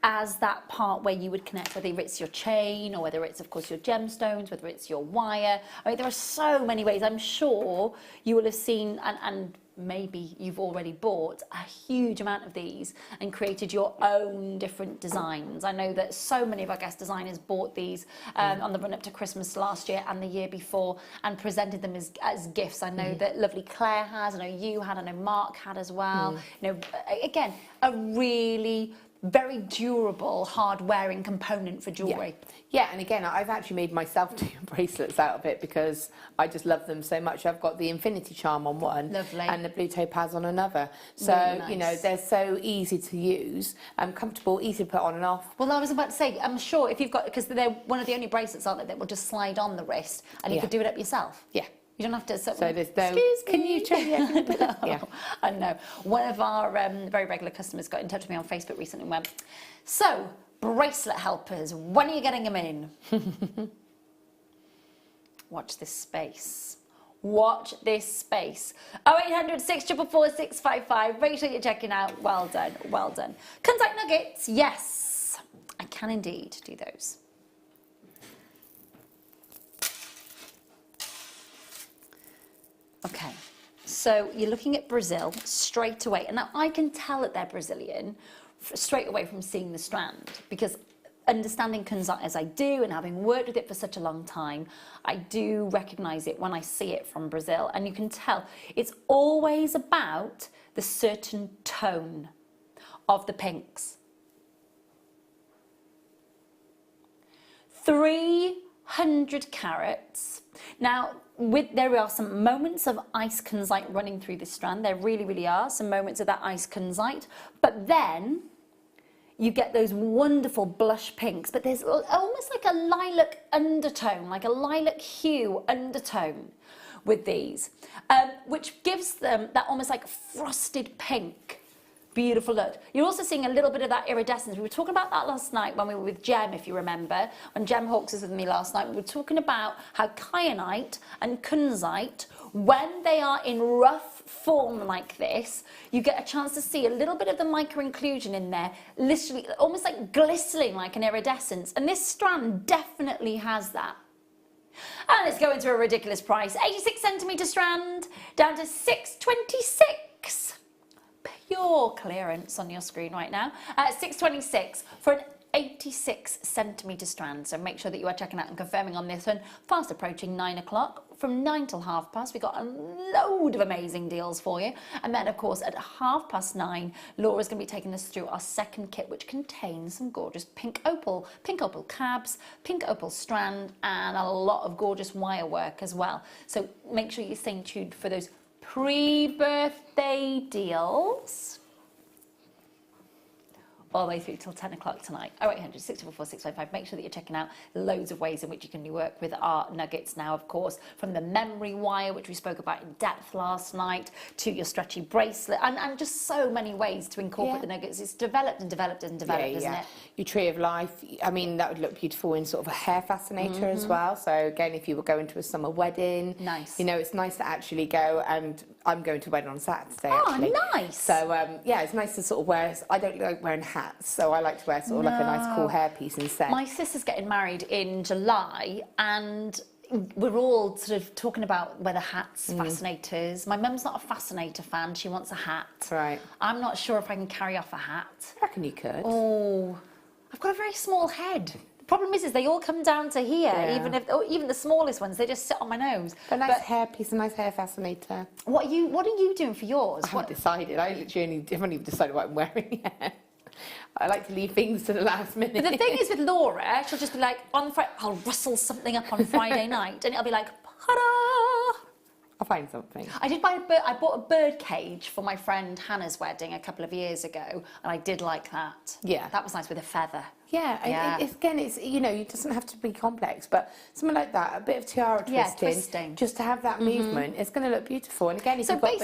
as that part where you would connect, whether it's your chain or whether it's, of course, your gemstones, whether it's your wire. I mean, there are so many ways. I'm sure you will have seen, and maybe you've already bought a huge amount of these and created your own different designs. I know that so many of our guest designers bought these on the run up to Christmas last year and the year before and presented them as gifts. I know that lovely Claire has, I know you had, I know Mark had as well. You know, again, a really very durable, hard-wearing component for jewellery. Yeah, and again, I've actually made myself 2 bracelets out of it because I just love them so much. I've got the infinity charm on one and the blue topaz on another. So, really nice. You know, they're so easy to use, comfortable, easy to put on and off. Well, I was about to say, I'm sure if you've got, because they're one of the only bracelets, aren't they, that will just slide on the wrist and you could do it up yourself. Yeah. You don't have to... So there's no... Excuse me. Can you check it? Yeah. I know. One of our very regular customers got in touch with me on Facebook recently and went, so, bracelet helpers, when are you getting them in? Watch this space. Watch this space. 0800 644 655. Make sure you're checking out. Well done. Well done. Contact nuggets. Yes, I can indeed do those. Okay, so you're looking at Brazil straight away. And now I can tell that they're Brazilian straight away from seeing the strand, because understanding kunzite as I do and having worked with it for such a long time, I do recognise it when I see it from Brazil. And you can tell it's always about the certain tone of the pinks. 300 carats. Now, there are some moments of ice kunzite running through this strand. There really, really are some moments of that ice kunzite. But then you get those wonderful blush pinks, but there's almost like a lilac undertone, like a lilac hue undertone with these, which gives them that almost like frosted pink, beautiful look. You're also seeing a little bit of that iridescence. We were talking about that last night when we were with Jem, if you remember. When Jem Hawkes was with me last night, we were talking about how kyanite and kunzite, when they are in rough form like this, you get a chance to see a little bit of the micro-inclusion in there, literally almost like glistening like an iridescence. And this strand definitely has that. And it's going to a ridiculous price. 86 centimetre strand, down to $626. Pure clearance on your screen right now. $626 for an 86 centimetre strand. So make sure that you are checking out and confirming on this one. Fast approaching 9 o'clock. From 9 till 9:30, we got a load of amazing deals for you. And then, of course, at 9:30, Laura's going to be taking us through our second kit, which contains some gorgeous pink opal cabs, pink opal strand, and a lot of gorgeous wire work as well. So make sure you stay tuned for those pre-birthday deals. All the way through till 10 o'clock tonight. 0800 644 655. Make sure that you're checking out loads of ways in which you can work with our nuggets now, of course, from the memory wire, which we spoke about in depth last night, to your stretchy bracelet, and just so many ways to incorporate the nuggets. It's developed and developed and developed, isn't it? Your tree of life, I mean, that would look beautiful in sort of a hair fascinator as well. So again, if you were going to a summer wedding, you know, it's nice to actually go, and I'm going to a wedding on Saturday, actually. Nice. So yeah, it's nice to sort of wear, I don't like wearing hats, so I like to wear sort of like a nice cool hairpiece instead. My sister's getting married in July, and we're all sort of talking about whether hats fascinate us. My mum's not a fascinator fan, she wants a hat. Right. I'm not sure if I can carry off a hat. I reckon you could. Oh, I've got a very small head. The problem is they all come down to here, even the smallest ones, they just sit on my nose. A nice hairpiece, a nice hair fascinator. What are you doing for yours? I haven't decided. I literally haven't even decided what I'm wearing yet. I like to leave things to the last minute. But the thing is with Laura, she'll just be like, I'll rustle something up on Friday night, and it'll be like, ta-da! I'll find something. I bought a bird cage for my friend Hannah's wedding a couple of years ago, and I did like that. Yeah. That was nice with a feather. Yeah, again, it's, you know, it doesn't have to be complex, but something like that, a bit of tiara twisting, just to have that movement, it's going to look beautiful. And again, if you've got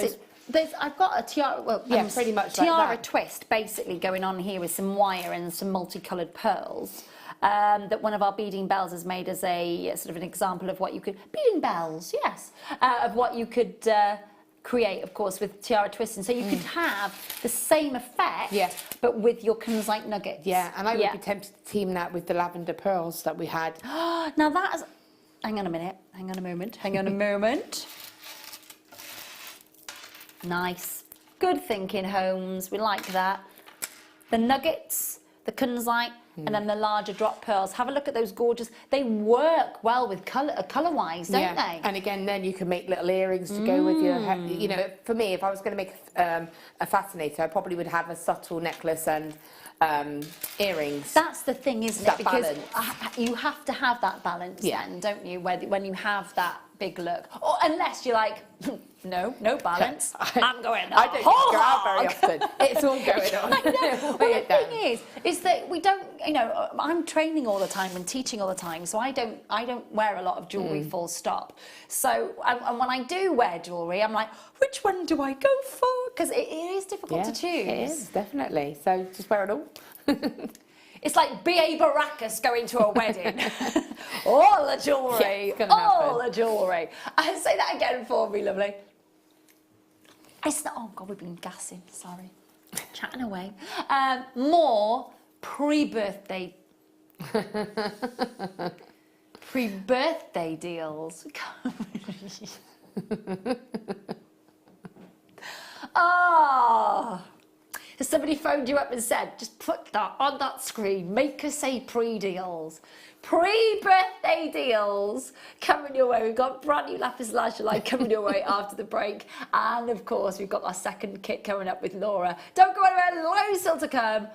I've got a tiara, pretty much tiara like that. twist basically going on here with some wire and some multicoloured pearls. That one of our beading bells has made as a sort of an example of what you could, beading bells, yes, of what you could create, of course, with tiara twisting. So you could have the same effect, but with your kunzite nuggets. Yeah, and I would be tempted to team that with the lavender pearls that we had. Now that is, hang on a minute, hang on a moment. Nice. Good thinking, Holmes. We like that. The nuggets, the kunzite, and then the larger drop pearls. Have a look at those gorgeous. They work well with colour-wise, don't they? And again, then you can make little earrings to go with your. You know, for me, if I was going to make a fascinator, I probably would have a subtle necklace and earrings. That's the thing, isn't it? Because you have to have that balance, Yeah. then, don't you? When you have that big look, or unless you're like, no balance. I'm going. I don't go out very often. It's all going on. I know. Well, the thing is that we don't. You know, I'm training all the time and teaching all the time, so I don't wear a lot of jewellery. Full stop. So, and when I do wear jewellery, I'm like, which one do I go for? Because it is difficult to choose. It is, definitely. So just wear it all. It's like B.A. Baracus going to a wedding. All the jewellery. All the jewellery. Say that again for me, lovely. Oh, God, we've been gassing. Sorry. Chatting away. More pre-birthday deals. Has somebody phoned you up and said, just put that on that screen, make us say pre-deals. Pre-birthday deals coming your way. We've got brand new lapis lazuli coming your way after the break. And of course, we've got our second kit coming up with Laura. Don't go anywhere, loads still to come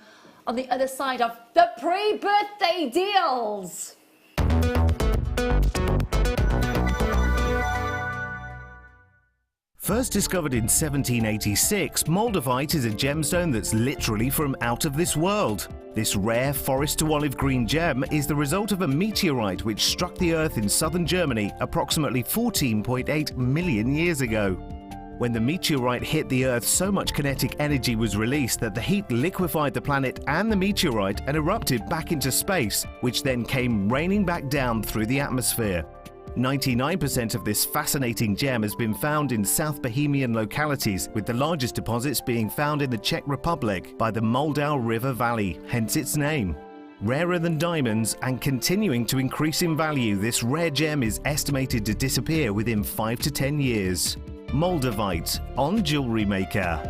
on the other side of the pre-birthday deals. First discovered in 1786, moldavite is a gemstone that's literally from out of this world. This rare forest to olive green gem is the result of a meteorite which struck the Earth in southern Germany approximately 14.8 million years ago. When the meteorite hit the Earth, so much kinetic energy was released that the heat liquefied the planet and the meteorite and erupted back into space, which then came raining back down through the atmosphere. 99% of this fascinating gem has been found in South Bohemian localities, with the largest deposits being found in the Czech Republic by the Moldau River Valley, hence its name. Rarer than diamonds and continuing to increase in value, this rare gem is estimated to disappear within 5 to 10 years. Moldavite on Jewellery Maker.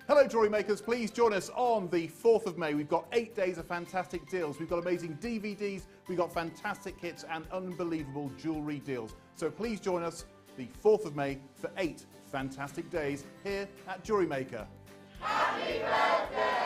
Hello Jewellery Makers, please join us on the 4th of May. We've got 8 days of fantastic deals. We've got amazing DVDs, we've got fantastic kits and unbelievable jewellery deals. So please join us the 4th of May for 8 fantastic days here at Jewellery Maker. Happy birthday!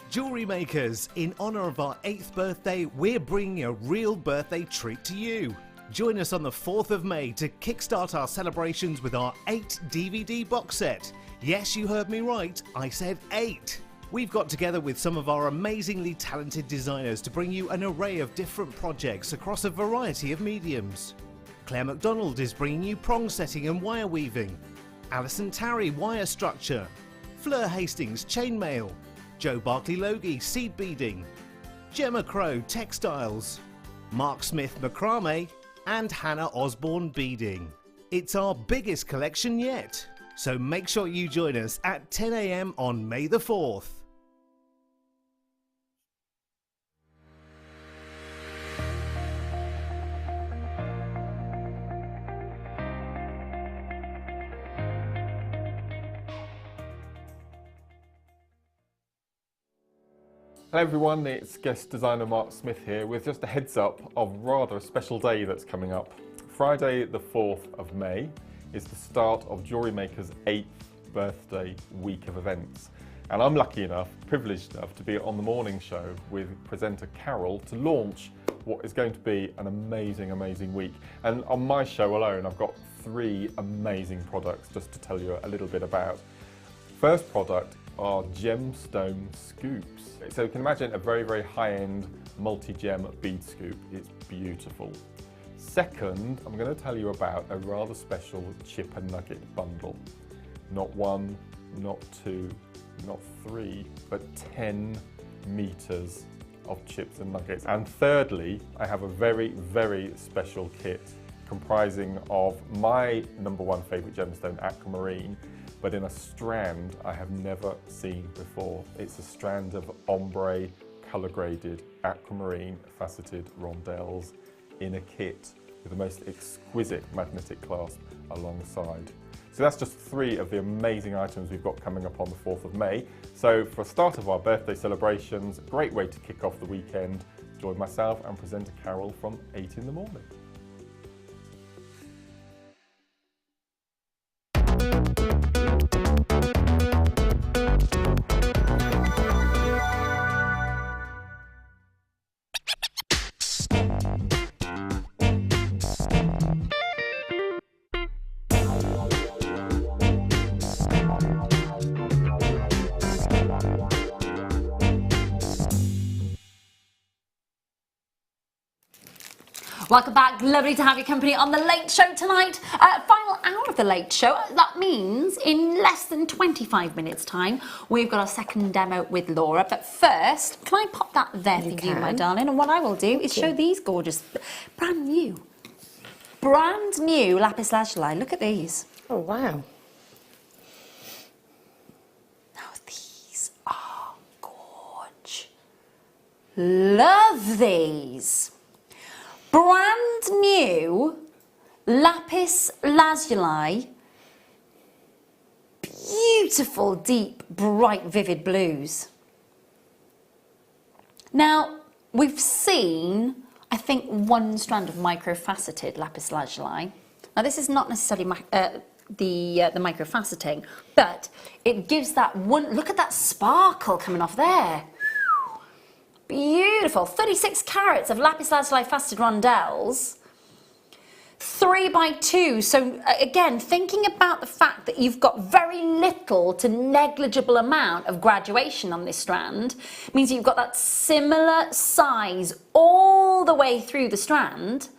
Jewellery Makers, in honour of our 8th birthday, we're bringing a real birthday treat to you. Join us on the 4th of May to kickstart our celebrations with our 8 DVD box set. Yes, you heard me right, I said 8. We've got together with some of our amazingly talented designers to bring you an array of different projects across a variety of mediums. Claire MacDonald is bringing you prong setting and wire weaving. Alison Tarry, wire structure. Fleur Hastings, chainmail. Joe Barclay-Logie, seed beading. Gemma Crow, textiles. Mark Smith, macrame. And Hannah Osborne, beading. It's our biggest collection yet, so make sure you join us at 10 AM on May the 4th. Hello everyone, it's guest designer Mark Smith here with just a heads up of rather a special day that's coming up. Friday the 4th of May is the start of Jewellery Maker's 8th birthday week of events. And I'm lucky enough, privileged enough to be on the morning show with presenter Carol to launch what is going to be an amazing, amazing week. And on my show alone, I've got 3 amazing products just to tell you a little bit about. First product are gemstone scoops. So you can imagine a very, very high-end multi-gem bead scoop. It's beautiful. Second, I'm going to tell you about a rather special chip and nugget bundle. Not 1, not 2, not 3, but 10 meters of chips and nuggets. And thirdly, I have a very, very special kit comprising of my #1 favourite gemstone, aquamarine, but in a strand I have never seen before. It's a strand of ombre, colour graded aquamarine faceted rondelles in a kit with the most exquisite magnetic clasp alongside. So that's just 3 of the amazing items we've got coming up on the 4th of May. So for a start of our birthday celebrations, a great way to kick off the weekend. Join myself and presenter Carol from 8 in the morning. Welcome back, lovely to have your company on the Late Show tonight. Final hour of the Late Show. That means in less than 25 minutes time, we've got our second demo with Laura. But first, can I pop that there for you, my darling? And what I will do is show these gorgeous, brand new lapis lazuli. Look at these. Oh, wow. Now these are gorge. Love these. Brand new lapis lazuli, beautiful, deep, bright, vivid blues. Now, we've seen, I think, 1 strand of microfaceted lapis lazuli. Now, this is not necessarily the microfaceting, but it gives that one, look at that sparkle coming off there. Beautiful, 36 carats of lapis lazuli faceted rondelles, 3x2. So again, thinking about the fact that you've got very little to negligible amount of graduation on this strand means you've got that similar size all the way through the strand,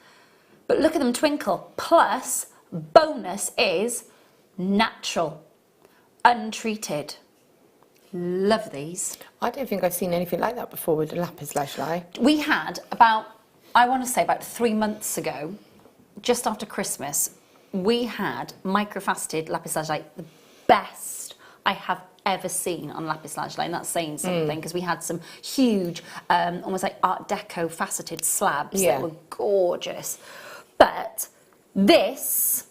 but look at them twinkle. Plus, bonus is natural, untreated. Love these. I don't think I've seen anything like that before with the lapis lazuli. We had about, I want to say about 3 months ago, just after Christmas, we had microfaceted lapis lazuli, the best I have ever seen on lapis lazuli, and that's saying something because we had some huge, almost like Art Deco faceted slabs that were gorgeous. But this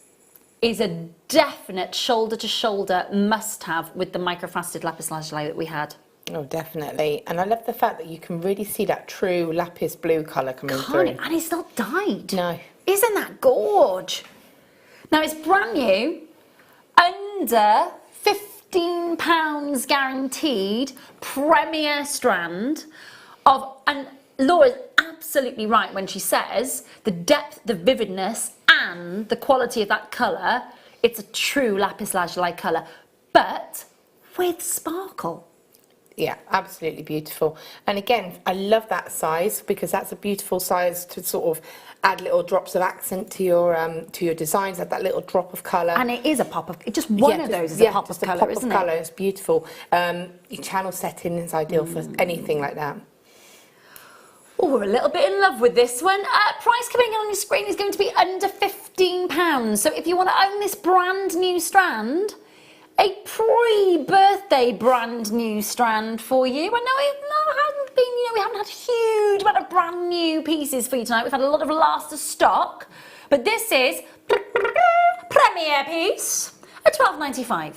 is a definite shoulder-to-shoulder must-have with the microfaceted lapis lazuli that we had. Oh, definitely. And I love the fact that you can really see that true lapis blue colour coming through. And it's not dyed. No. Isn't that gorge? Now, it's brand new, under £15 guaranteed, premier strand of, and Laura's absolutely right when she says the depth, the vividness, and the quality of that colour, it's a true lapis lazuli colour, but with sparkle. Yeah, absolutely beautiful. And again, I love that size because that's a beautiful size to sort of add little drops of accent to your designs, add that little drop of colour. And it is a pop of, just one of those is a pop of colour, isn't it? Colour, it's beautiful. Your channel setting is ideal for anything like that. Oh, we're a little bit in love with this one. Price coming in on your screen is going to be under £15. So if you want to own this brand new strand, a pre-birthday brand new strand for you. I know it hasn't been, we haven't had a huge amount of brand new pieces for you tonight. We've had a lot of last of stock, but this is premier piece at £12.95.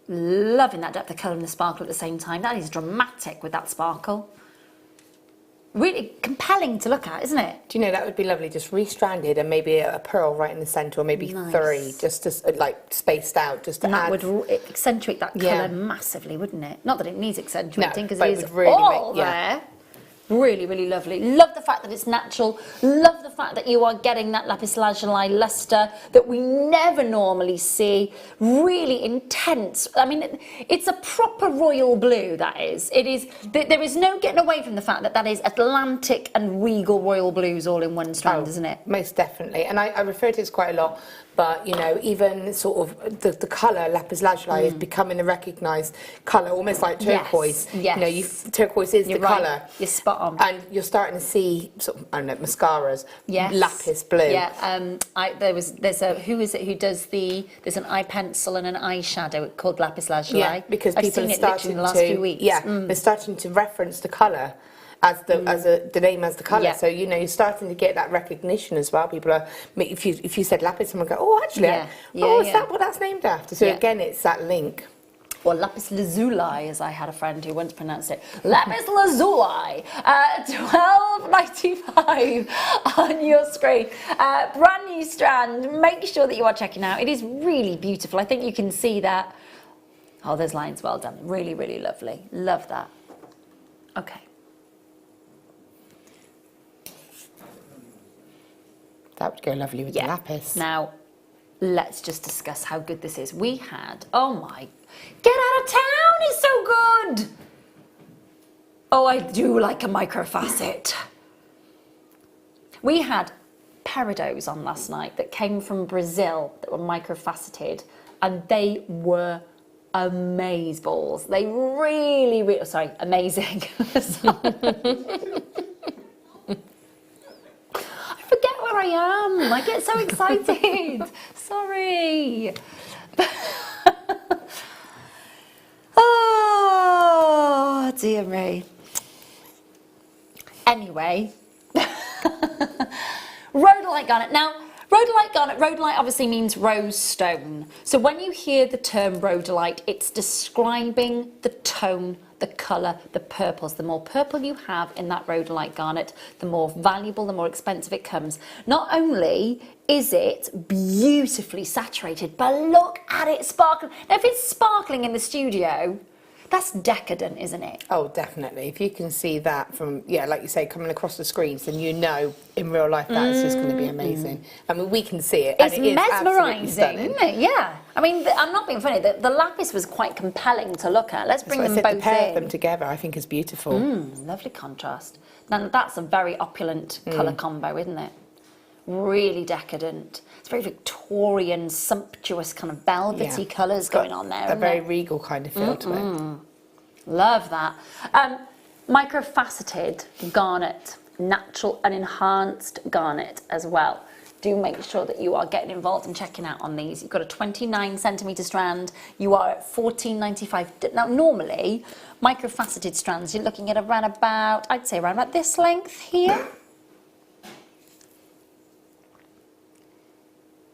Loving that depth of colour and the sparkle at the same time. That is dramatic with that sparkle. Really compelling to look at, isn't it? Do you know, that would be lovely, just restranded and maybe a pearl right in the centre, or maybe 3, just to, like, spaced out, just to add. That would accentuate that colour massively, wouldn't it? Not that it needs accentuating, because it it is would really all there. Really, really lovely. Love the fact that it's natural. Love the fact that you are getting that lapis lazuli luster that we never normally see. Really intense. I mean, it's a proper royal blue, that is. It is. There is no getting away from the fact that that is Atlantic and regal royal blues all in one strand, isn't it? Most definitely. And I refer to this quite a lot. But, you know, even sort of the colour, lapis lazuli, is becoming a recognised colour, almost like turquoise. Yes. You know, turquoise is the colour. You're spot on. And you're starting to see, sort of, I don't know, mascaras, lapis blue. Yeah, there's a, who is it who does there's an eye pencil and an eyeshadow called lapis lazuli. Yeah, because people I've are seen it literally in the last few weeks. Yeah, they're starting to reference the colour as the name as the colour. Yeah. So, you know, you're starting to get that recognition as well. People are, if you said lapis, someone go, oh, actually, is that what that's named after? So again, it's that link. Or lapis lazuli, as I had a friend who once pronounced it. Lapis lazuli, $12.95 on your screen. Brand new strand. Make sure that you are checking out. It is really beautiful. I think you can see that. Oh, those lines, well done. Really, really lovely. Love that. Okay. That would go lovely with the lapis. Now, let's just discuss how good this is. We had, oh my, get out of town is so good. Oh, I do like a microfacet. We had peridot on last night that came from Brazil that were microfaceted, and they were amazeballs. They really, really, sorry, amazing. I am. I get so excited. Sorry. Oh, dear me. Anyway. Rhodolite garnet. Now, rhodolite obviously means rose stone. So when you hear the term rhodolite, it's describing the tone, the colour, the purples. The more purple you have in that rhodolite garnet, the more valuable, the more expensive it comes. Not only is it beautifully saturated, but look at it sparkling. Now, if it's sparkling in the studio, that's decadent, isn't it? Oh, definitely. If you can see that from, like you say, coming across the screens, then you know in real life that's just going to be amazing. I mean, we can see it. It's and it is mesmerising, isn't it? Yeah. I mean, I'm not being funny. The lapis was quite compelling to look at. Let's bring them both in. To pair them together, I think is beautiful. Lovely contrast. Now, that's a very opulent colour combo, isn't it? Really decadent. It's very Victorian, sumptuous kind of velvety colours going on there. A very regal kind of feel to it. Love that. Microfaceted garnet, natural and enhanced garnet as well. Do make sure that you are getting involved and checking out on these. You've got a 29 centimetre strand. You are at $14.95. Now, normally, microfaceted strands, you're looking at around about, I'd say around about this length here.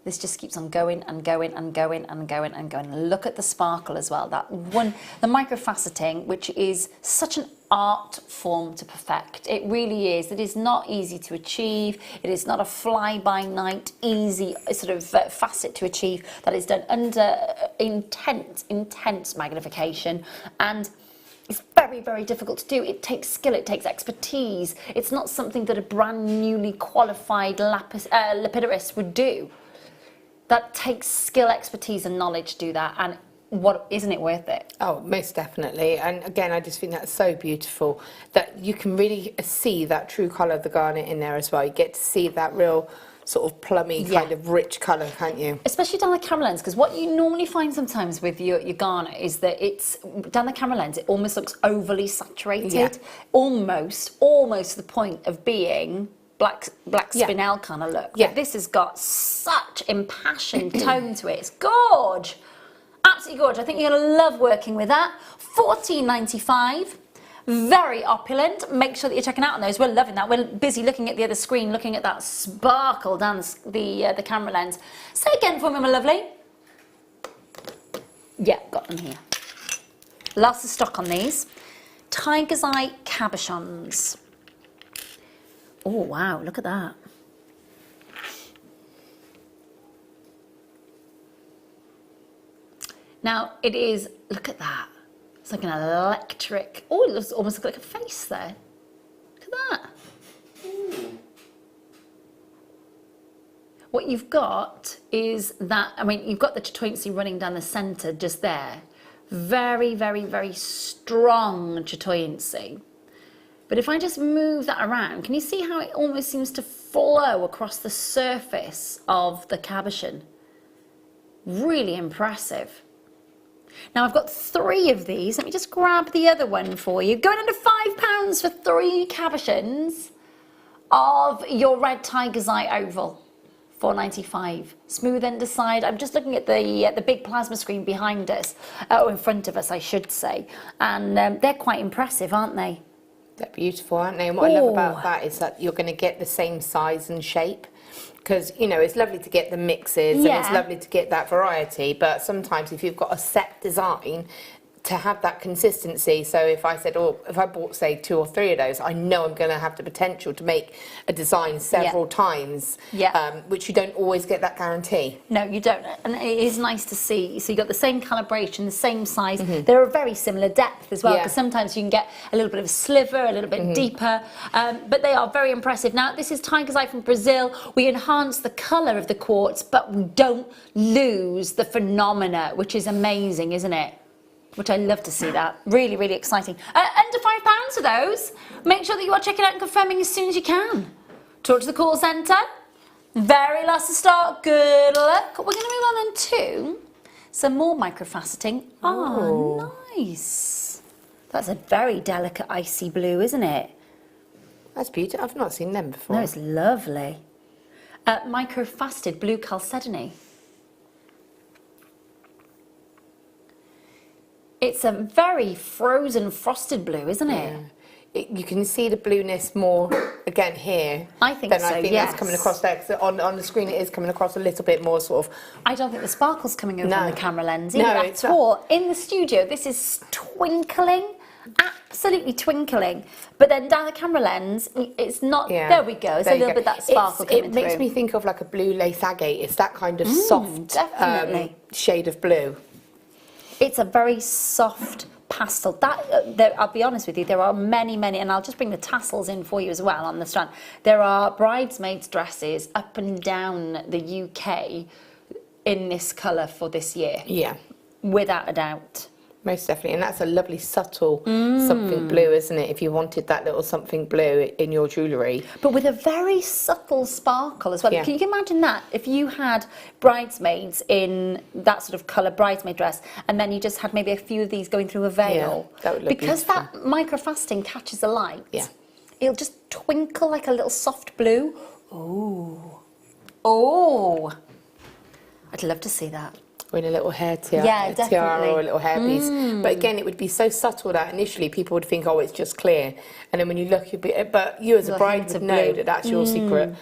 This just keeps on going and going and going and going and going. Look at the sparkle as well. That one, the microfaceting, which is such an art form to perfect. It really is. It is not easy to achieve. It is not a fly-by-night, easy sort of facet to achieve. That is done under intense magnification, and it's very, very difficult to do. It takes skill, it takes expertise. It's not something that a brand newly qualified lapidorist would do. That takes skill, expertise and knowledge to do that, and isn't it worth it? Oh, most definitely. And again, I just think that's so beautiful that you can really see that true colour of the garnet in there as well. You get to see that real sort of plummy kind of rich colour, can't you? Especially down the camera lens, because what you normally find sometimes with your garnet is that it's down the camera lens, it almost looks overly saturated, almost to the point of being black spinel kind of look. Yeah. This has got such impassioned tone to it. It's gorge. Absolutely gorge. I think you're going to love working with that. $14.95. Very opulent. Make sure that you're checking out on those. We're loving that. We're busy looking at the other screen, looking at that sparkle down the camera lens. Say again for me, my lovely. Yeah, got them here. Lots of stock on these. Tiger's Eye cabochons. Oh, wow, look at that. Now, it is, look at that. It's like an electric, it looks almost like a face there. Look at what you've got is that, I mean, you've got the chatoyancy running down the centre just there. Very, very, very strong chatoyancy. But if I just move that around, can you see how it almost seems to flow across the surface of the cabochon? Really impressive. Now I've got 3 of these. Let me just grab the other one for you. Going under £5 for 3 cabochons of your red tiger's eye oval. $4.95. Smooth underside. I'm just looking at the big plasma screen behind us, in front of us, I should say, and they're quite impressive, aren't they? They're beautiful, aren't they? And what I love about that is that you're going to get the same size and shape. Because, you know, it's lovely to get the mixes and it's lovely to get that variety, but sometimes if you've got a set design, to have that consistency. So if I said, oh, if I bought, say, 2 or 3 of those, I know I'm going to have the potential to make a design several times, which you don't always get that guarantee. No, you don't. And it is nice to see. So you've got the same calibration, the same size. They're a very similar depth as well, because sometimes you can get a little bit of a sliver, a little bit deeper. But they are very impressive. Now, this is Tiger's Eye from Brazil. We enhance the colour of the quartz, but we don't lose the phenomena, which is amazing, isn't it? Which I love to see that. Really, really exciting. Under £5 for those. Make sure that you are checking out and confirming as soon as you can. Talk to the call centre. Very last to start. Good luck. We're going to move on then to some more microfaceting. Oh, nice. That's a very delicate icy blue, isn't it? That's beautiful. I've not seen them before. No, it's lovely. Microfaceted blue chalcedony. It's a very frozen, frosted blue, isn't it? You can see the blueness more, again, here. I think so, I think that's coming across there. Cause on the screen it is coming across a little bit more sort of... I don't think the sparkle's coming over on the camera lens either at all. In the studio, this is twinkling, absolutely twinkling. But then down the camera lens, it's not... There we go. It's a little bit that sparkle coming through. It makes me think of like a blue lace agate. It's that kind of soft shade of blue. It's a very soft pastel. I'll be honest with you, there are many, and I'll just bring the tassels in for you as well on the strand. There are bridesmaids' dresses up and down the UK in this colour for this year. Yeah. Without a doubt. Most definitely, and that's a lovely subtle something blue, isn't it? If you wanted that little something blue in your jewellery. But with a very subtle sparkle as well. Yeah. Can you imagine that? If you had bridesmaids in that sort of colour bridesmaid dress, and then you just had maybe a few of these going through a veil. Yeah, that would look because beautiful. That microfaceting catches the light. Yeah. It'll just twinkle like a little soft blue. Oh. Oh. I'd love to see that. Or in a little hair tiara or a little hairpiece. But again, it would be so subtle that initially people would think, oh, it's just clear. And then when you look, but you as a bride would know that that's your secret,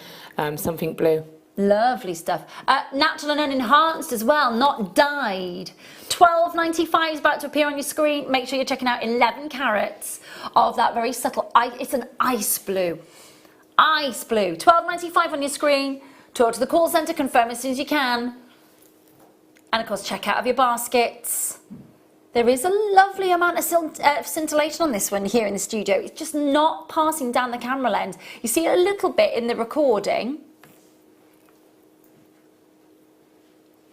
something blue. Lovely stuff. Natural and unenhanced as well, not dyed. $12.95 is about to appear on your screen. Make sure you're checking out 11 carats of that very subtle, it's an ice blue. Ice blue. $12.95 on your screen. Talk to the call centre, confirm as soon as you can. And of course, check out of your baskets. There is a lovely amount of scintillation on this one here in the studio. It's just not passing down the camera lens. You see it a little bit in the recording.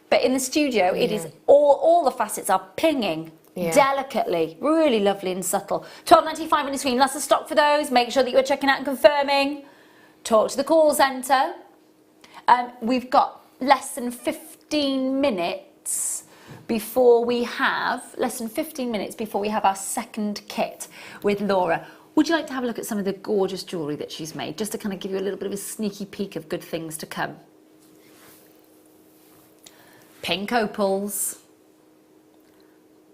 But in the studio, it is all the facets are pinging delicately. Really lovely and subtle. $12.95 on your screen. Lots of stock for those. Make sure that you are checking out and confirming. Talk to the call centre. We've got less than 15 minutes before we have our second kit with Laura. Would you like to have a look at some of the gorgeous jewellery that she's made, just to kind of give you a little bit of a sneaky peek of good things to come? Pink opals,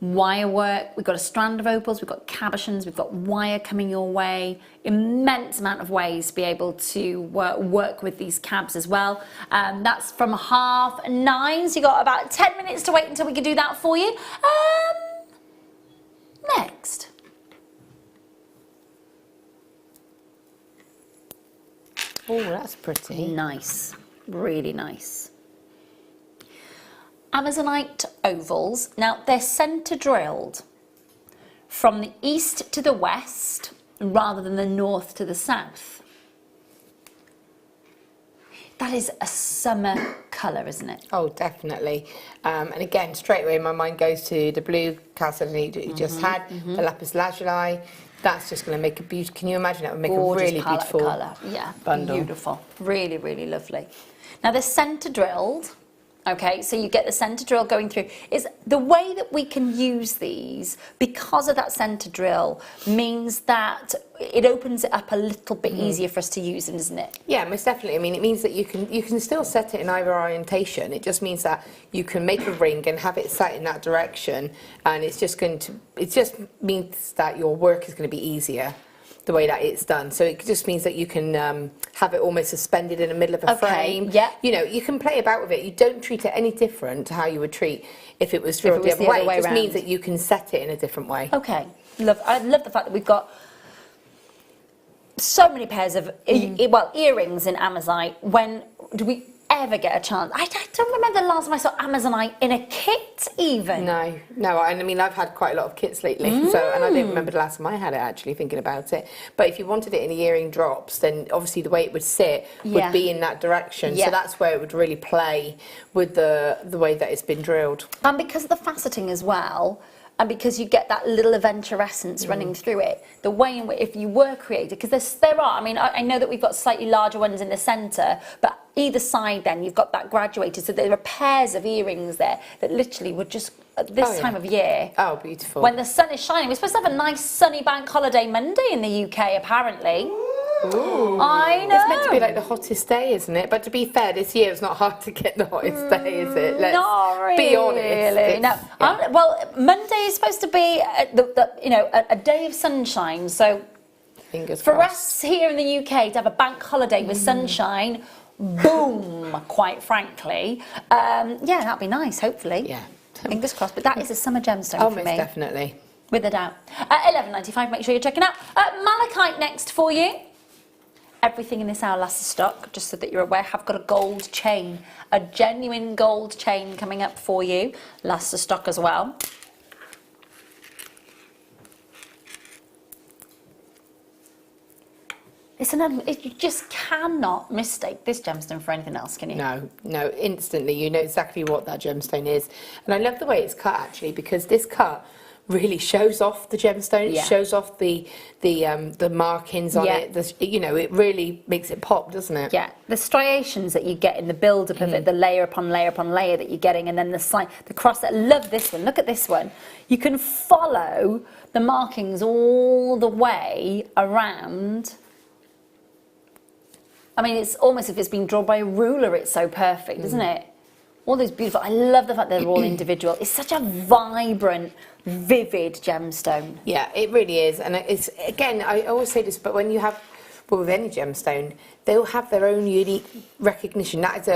wire work, we've got a strand of opals, we've got cabochons, we've got wire coming your way, immense amount of ways to be able to work with these cabs as well. That's from 9:30, so you've got about 10 minutes to wait until we can do that for you. Next. Oh, that's pretty. Nice, really nice. Amazonite ovals. Now, they're centre drilled from the east to the west rather than the north to the south. That is a summer colour, isn't it? Oh, definitely. And again, straight away, my mind goes to the blue castellanite that you just had, the lapis lazuli. That's just going to make a beautiful. Can you imagine? That would make Gorgeous a really beautiful colour. Yeah, bundle. Beautiful. Really, really lovely. Now, the centre drilled. Okay, so you get the centre drill going through. Is the way that we can use these, because of that centre drill, means that it opens it up a little bit easier for us to use them, doesn't it? Yeah, most definitely. I mean, it means that you can still set it in either orientation. It just means that you can make a ring and have it set in that direction, and it just means that your work is going to be easier the way that it's done. So it just means that you can have it almost suspended in the middle of a frame. Yeah. You know, you can play about with it. You don't treat it any different to how you would treat if it was drilled the other way. It just means that you can set it in a different way. Okay. I love the fact that we've got so many pairs of earrings in Amazonite. When do we ever get a chance? I don't remember the last time I saw Amazonite in a kit even. No. I mean, I've had quite a lot of kits lately, and I don't remember the last time I had it, actually, thinking about it. But if you wanted it in the earring drops, then obviously the way it would sit would be in that direction. So that's where it would really play with the way that it's been drilled. And because of the faceting as well, and because you get that little evanescence running through it, the way in which, if you were creative, because there are, I mean, I know that we've got slightly larger ones in the centre, but either side then you've got that graduated, so there are pairs of earrings there that literally would just, at this time of year, beautiful, when the sun is shining. We're supposed to have a nice sunny bank holiday Monday in the UK, apparently. Ooh. I know. It's meant to be like the hottest day, isn't it? But to be fair, this year it's not hard to get the hottest day, is it? Let's be honest. No. Well, Monday is supposed to be a day of sunshine. So fingers for crossed. us here in the UK to have a bank holiday with sunshine, boom, quite frankly, that'd be nice. Hopefully, fingers crossed. But that is a summer gemstone for me. Most definitely. With a doubt. $11.95, make sure you're checking out. Malachite next for you. Everything in this hour lasts of stock, just so that you're aware. Have got a gold chain, a genuine gold chain coming up for you. Lasts of stock as well. You just cannot mistake this gemstone for anything else, can you? No, instantly you know exactly what that gemstone is. And I love the way it's cut, actually, because this cut really shows off the gemstone. It shows off the markings on it. It really makes it pop, doesn't it? Yeah, the striations that you get in the build-up of it, the layer upon layer upon layer that you're getting, and then the cross. I love this one. Look at this one. You can follow the markings all the way around. I mean, it's almost as if it's been drawn by a ruler. It's so perfect, isn't it? All those beautiful. I love the fact they're all individual. It's such a vibrant, vivid gemstone. Yeah, it really is. And it's, again, I always say this, but when you have, with any gemstone, they'll have their own unique recognition. That's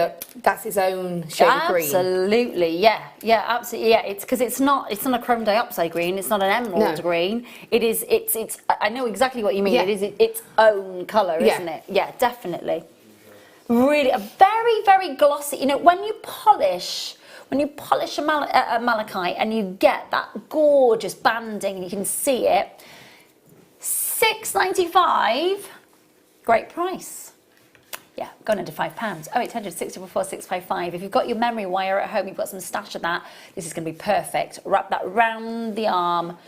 its own shade of green. Absolutely, yeah, absolutely, yeah. It's because it's not a chrome dioxide green. It's not an emerald green. It's. I know exactly what you mean. It is its own colour, isn't it? Yeah, definitely. Really, a very, very glossy. You know, when you polish a malachite and you get that gorgeous banding, you can see it. $6.95, great price. Yeah, going under £5. 0800 644 655. If you've got your memory wire at home, you've got some stash of that, this is going to be perfect. Wrap that round the arm.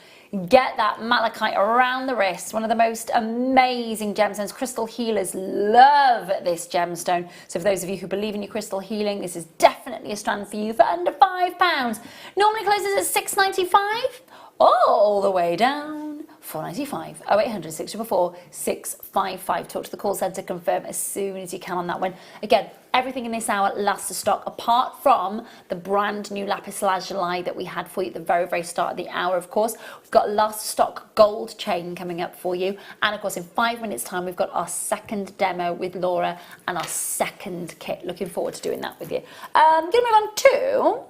Get that malachite around the wrist. One of the most amazing gemstones. Crystal healers love this gemstone. So for those of you who believe in your crystal healing, this is definitely a strand for you for under £5. Normally closes at $6.95, all the way down $4.95. 0800 644 655. Talk to the call centre, confirm as soon as you can on that one. Again, everything in this hour lasts of stock, apart from the brand new lapis lazuli that we had for you at the very, very start of the hour, of course. We've got last stock gold chain coming up for you. And of course, in 5 minutes' time, we've got our second demo with Laura and our second kit. Looking forward to doing that with you. Going to move on to...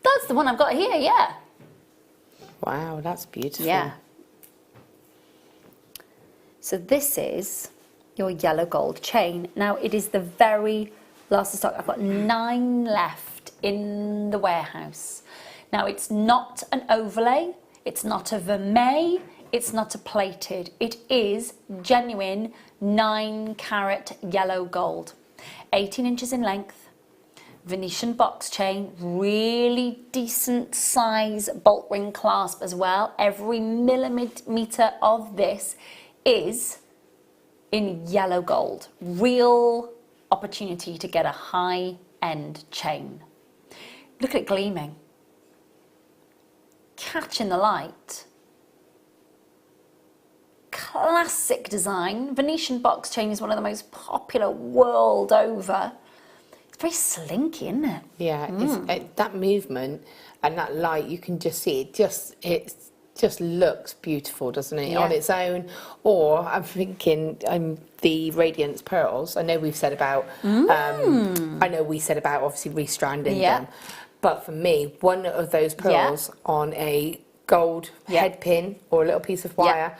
That's the one I've got here, yeah. Wow, that's beautiful. Yeah. So this is your yellow gold chain. Now, it is the very last of stock. I've got 9 left in the warehouse. Now, it's not an overlay. It's not a vermeil. it's not a plated. It is genuine 9-carat yellow gold. 18 inches in length. Venetian box chain, really decent size bolt ring clasp as well. Every millimetre of this is in yellow gold. Real opportunity to get a high-end chain. Look at it gleaming. Catching the light. Classic design. Venetian box chain is one of the most popular world over. It's very slinky, isn't it? Yeah, that movement and that light, you can just see it. It just looks beautiful, doesn't it, on its own? Or I'm thinking, the Radiance pearls. I know we've said about. I know we said about obviously restranding them, but for me, one of those pearls on a gold head pin or a little piece of wire.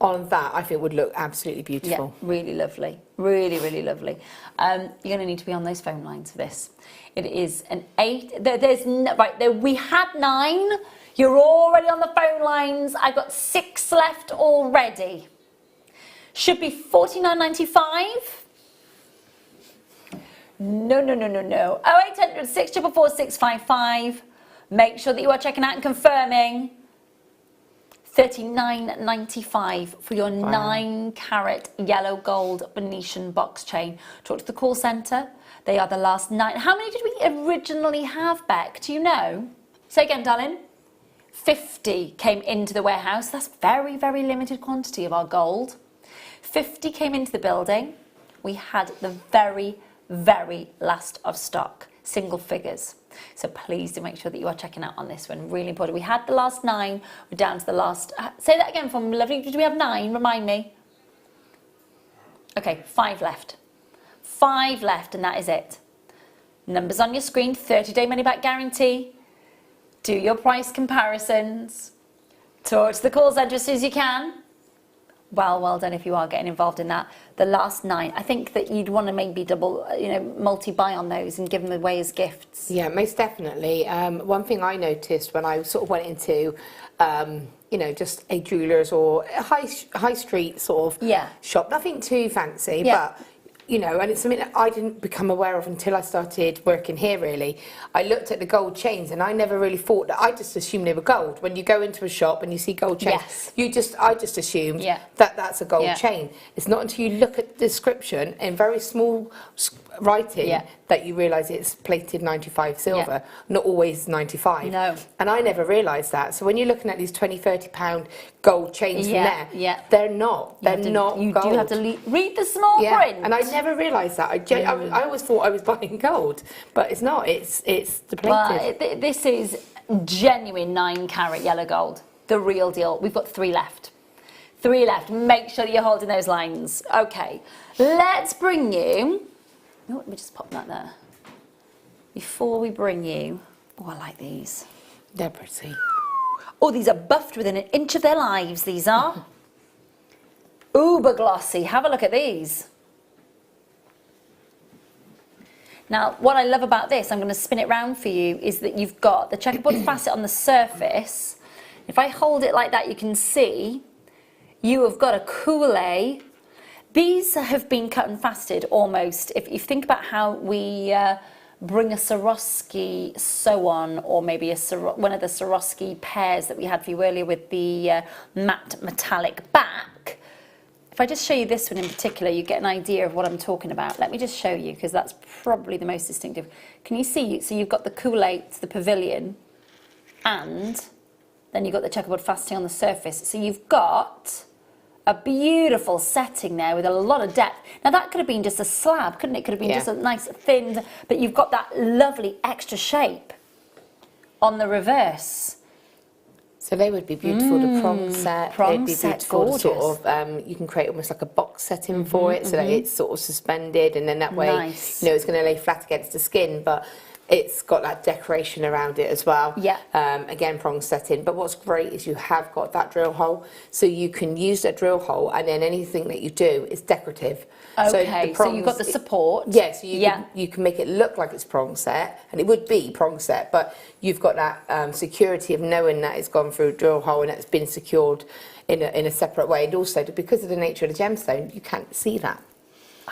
On that, I think would look absolutely beautiful. Yeah, really lovely. Really, really lovely. You're going to need to be on those phone lines for this. It is an 8. We had 9. You're already on the phone lines. I've got 6 left already. Should be $49.95. No. 0800 644 655. Make sure that you are checking out and confirming. $39.95 for your 9-carat yellow gold Venetian box chain. Talk to the call centre. They are the last 9. How many did we originally have, Beck? Do you know? Say again, darling. 50 came into the warehouse. That's very, very limited quantity of our gold. 50 came into the building. We had the very, very last of stock. Single figures. So please do make sure that you are checking out on this one. Really important. We had the last 9. We're down to the last. Say that again for me, lovely. Did we have 9? Remind me. Okay, 5 left. 5 left, and that is it. Numbers on your screen. 30-day money-back guarantee. Do your price comparisons. Talk to the call centre as soon as you can. Well done if you are getting involved in that. The last 9, I think that you'd want to maybe double, multi-buy on those and give them away as gifts. Yeah, most definitely. One thing I noticed when I sort of went into, just a jeweller's or a high street sort of shop, nothing too fancy, but and it's something that I didn't become aware of until I started working here, really. I looked at the gold chains and I never really thought that. I just assumed they were gold. When you go into a shop and you see gold chains, I just assumed that that's a gold chain. It's not until you look at the description in very small writing that you realise it's plated 95 silver, not always 95. No. And I never realised that. So when you're looking at these £20, £30 gold chains from there, they're not. They're not you gold. You do have to read the small print. And I never realised that. I always thought I was buying gold, but it's not. It's the plated. Well, this is genuine 9-carat yellow gold, the real deal. We've got 3 left. 3 left. Make sure that you're holding those lines. Okay, let's bring you. Oh, let me just pop that there. Before we bring you, I like these. They're pretty. Oh, these are buffed within an inch of their lives. These are uber glossy. Have a look at these. Now, what I love about this, I'm going to spin it round for you, is that you've got the checkerboard facet on the surface. If I hold it like that, you can see you have got a coulee. These have been cut and faceted almost. If you think about how we bring a Swarovski sew-on, or maybe one of the Swarovski pairs that we had for you earlier with the matte metallic back. If I just show you this one in particular, you get an idea of what I'm talking about. Let me just show you, because that's probably the most distinctive. Can you see? So you've got the coulee, the pavilion, and then you've got the checkerboard faceting on the surface. So you've got a beautiful setting there with a lot of depth. Now that could have been just a slab, couldn't it? Could have been just a nice thin, but you've got that lovely extra shape on the reverse. So they would be beautiful to prong set. They'd be beautiful gorgeous. To sort of, you can create almost like a box setting for it, so that it's sort of suspended, and then that way, it's going to lay flat against the skin, but it's got that decoration around it as well. Yeah. Again, prong setting. But what's great is you have got that drill hole, so you can use that drill hole, and then anything that you do is decorative. Okay, so you've got the support. Yes, you can make it look like it's prong set, and it would be prong set, but you've got that security of knowing that it's gone through a drill hole and it's been secured in a separate way. And also, because of the nature of the gemstone, you can't see that.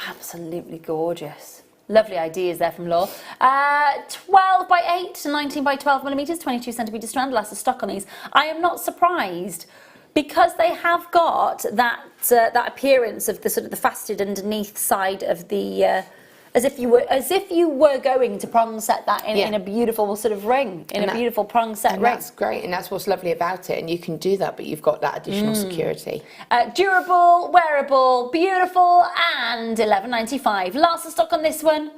Absolutely gorgeous. Lovely ideas there from Laura. 12 by 8 to 19 by 12 millimetres, 22 centimetre strand, last of stock on these. I am not surprised because they have got that that appearance of the sort of the faceted underneath side of the as if you were going to prong set that in a beautiful sort of ring, in a beautiful prong set ring. That's great, and that's what's lovely about it. And you can do that, but you've got that additional security. Durable, wearable, beautiful, and $11.95. Last of stock on this one.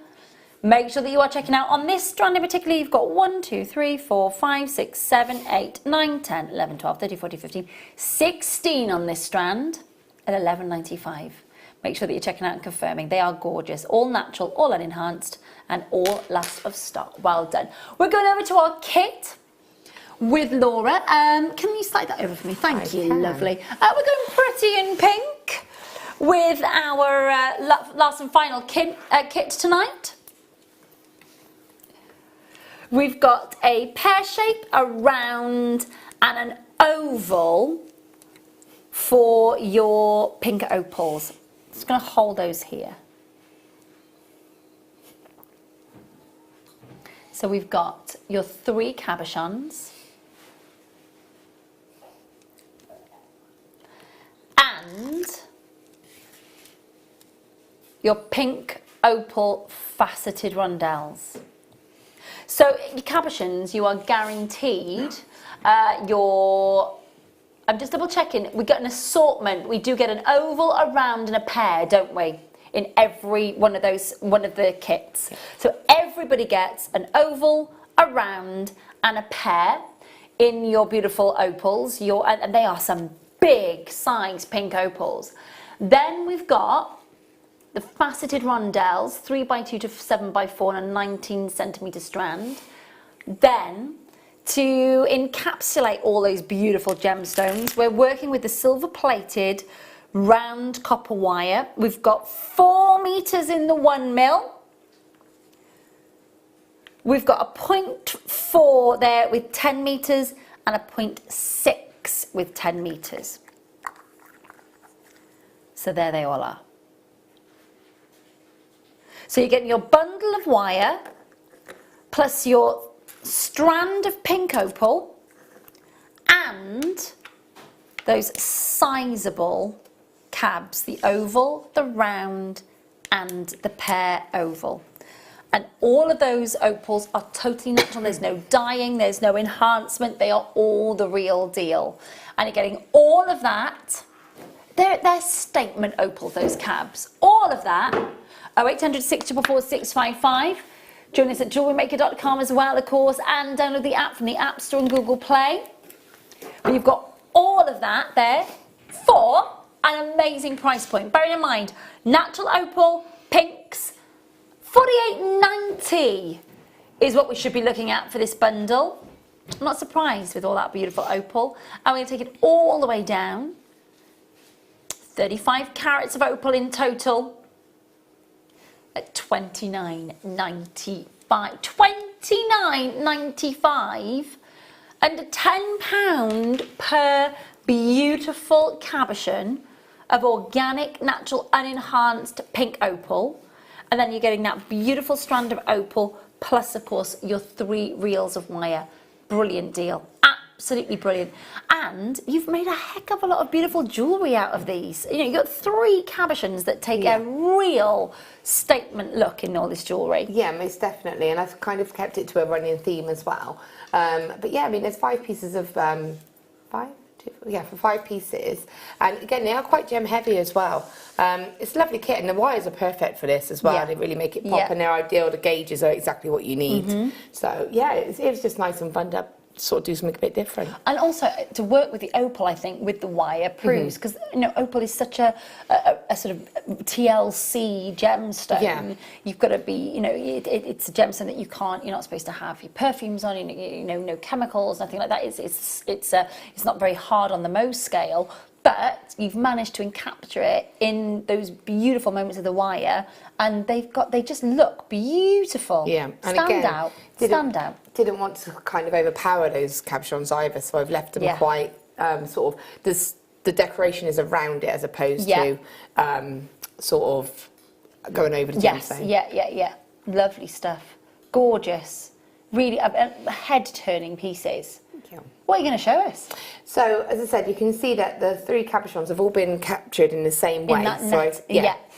Make sure that you are checking out on this strand in particular. You've got 1, 2, 3, 4, 5, 6, 7, 8, 9, 10, 11, 12, 13, 14, 15, 16 on this strand at $11.95. Make sure that you're checking out and confirming. They are gorgeous, all natural, all unenhanced, and all last of stock. Well done. We're going over to our kit with Laura. Can you slide that over for me? Thank you, lovely. We're going pretty in pink with our last and final kit tonight. We've got a pear shape, a round, and an oval for your pink opals. Just going to hold those here. So we've got your 3 cabochons and your pink opal faceted rondelles. So your cabochons, you are guaranteed I'm just double checking, we get an assortment. We do get an oval, a round and a pear, don't we? In every one of the kits. So everybody gets an oval, a round and a pear in your beautiful opals. And they are some big size pink opals. Then we've got the faceted rondelles, 3x2 to 7x4 and a 19 centimetre strand. Then, to encapsulate all those beautiful gemstones, we're working with the silver-plated round copper wire. We've got 4 meters in the 1 mil. We've got a 0.4 there with 10 meters and a 0.6 with 10 meters. So there they all are. So you're getting your bundle of wire plus your strand of pink opal and those sizable cabs, the oval, the round and the pear oval. And all of those opals are totally natural. There's no dyeing, there's no enhancement, they are all the real deal. And you're getting all of that. They're statement opals, those cabs. All of that. 0800 644 655. Join us at JewelleryMaker.com as well, of course, and download the app from the App Store and Google Play. But you've got all of that there for an amazing price point. Bearing in mind, natural opal, pinks, $48.90 is what we should be looking at for this bundle. I'm not surprised with all that beautiful opal. I'm going to take it all the way down. 35 carats of opal in total at $29.95. $29.95 and £10 per beautiful cabochon of organic, natural, unenhanced pink opal. And then you're getting that beautiful strand of opal plus, of course, your 3 reels of wire. Brilliant deal. Absolutely brilliant. And you've made a heck of a lot of beautiful jewellery out of these. You know, you've got 3 cabochons that take a real statement look in all this jewellery. Yeah, most definitely. And I've kind of kept it to a running theme as well. But yeah, I mean, there's 5 pieces of, for 5 pieces. And again, they are quite gem heavy as well. It's a lovely kit, and the wires are perfect for this as well. Yeah. They really make it pop, and they're ideal. The gauges are exactly what you need. So yeah, it was just nice and funned up. Sort of do something a bit different. And also to work with the opal, I think, with the wire proves, because you know, opal is such a sort of TLC gemstone. Yeah. You've got to be, you know, it's a gemstone that you're not supposed to have your perfumes on, you know, no chemicals, nothing like that. It's not very hard on the Mohs scale. But you've managed to capture it in those beautiful moments of the wire, and they just look beautiful. Yeah, and stand out. Didn't want to kind of overpower those cabochons either, so I've left them quite sort of the decoration is around it as opposed to sort of going over the gemstone. Yeah. Lovely stuff. Gorgeous. Really head-turning pieces. Thank you. What are you going to show us? So, as I said, you can see that the 3 cabochons have all been captured in the same way. In that net.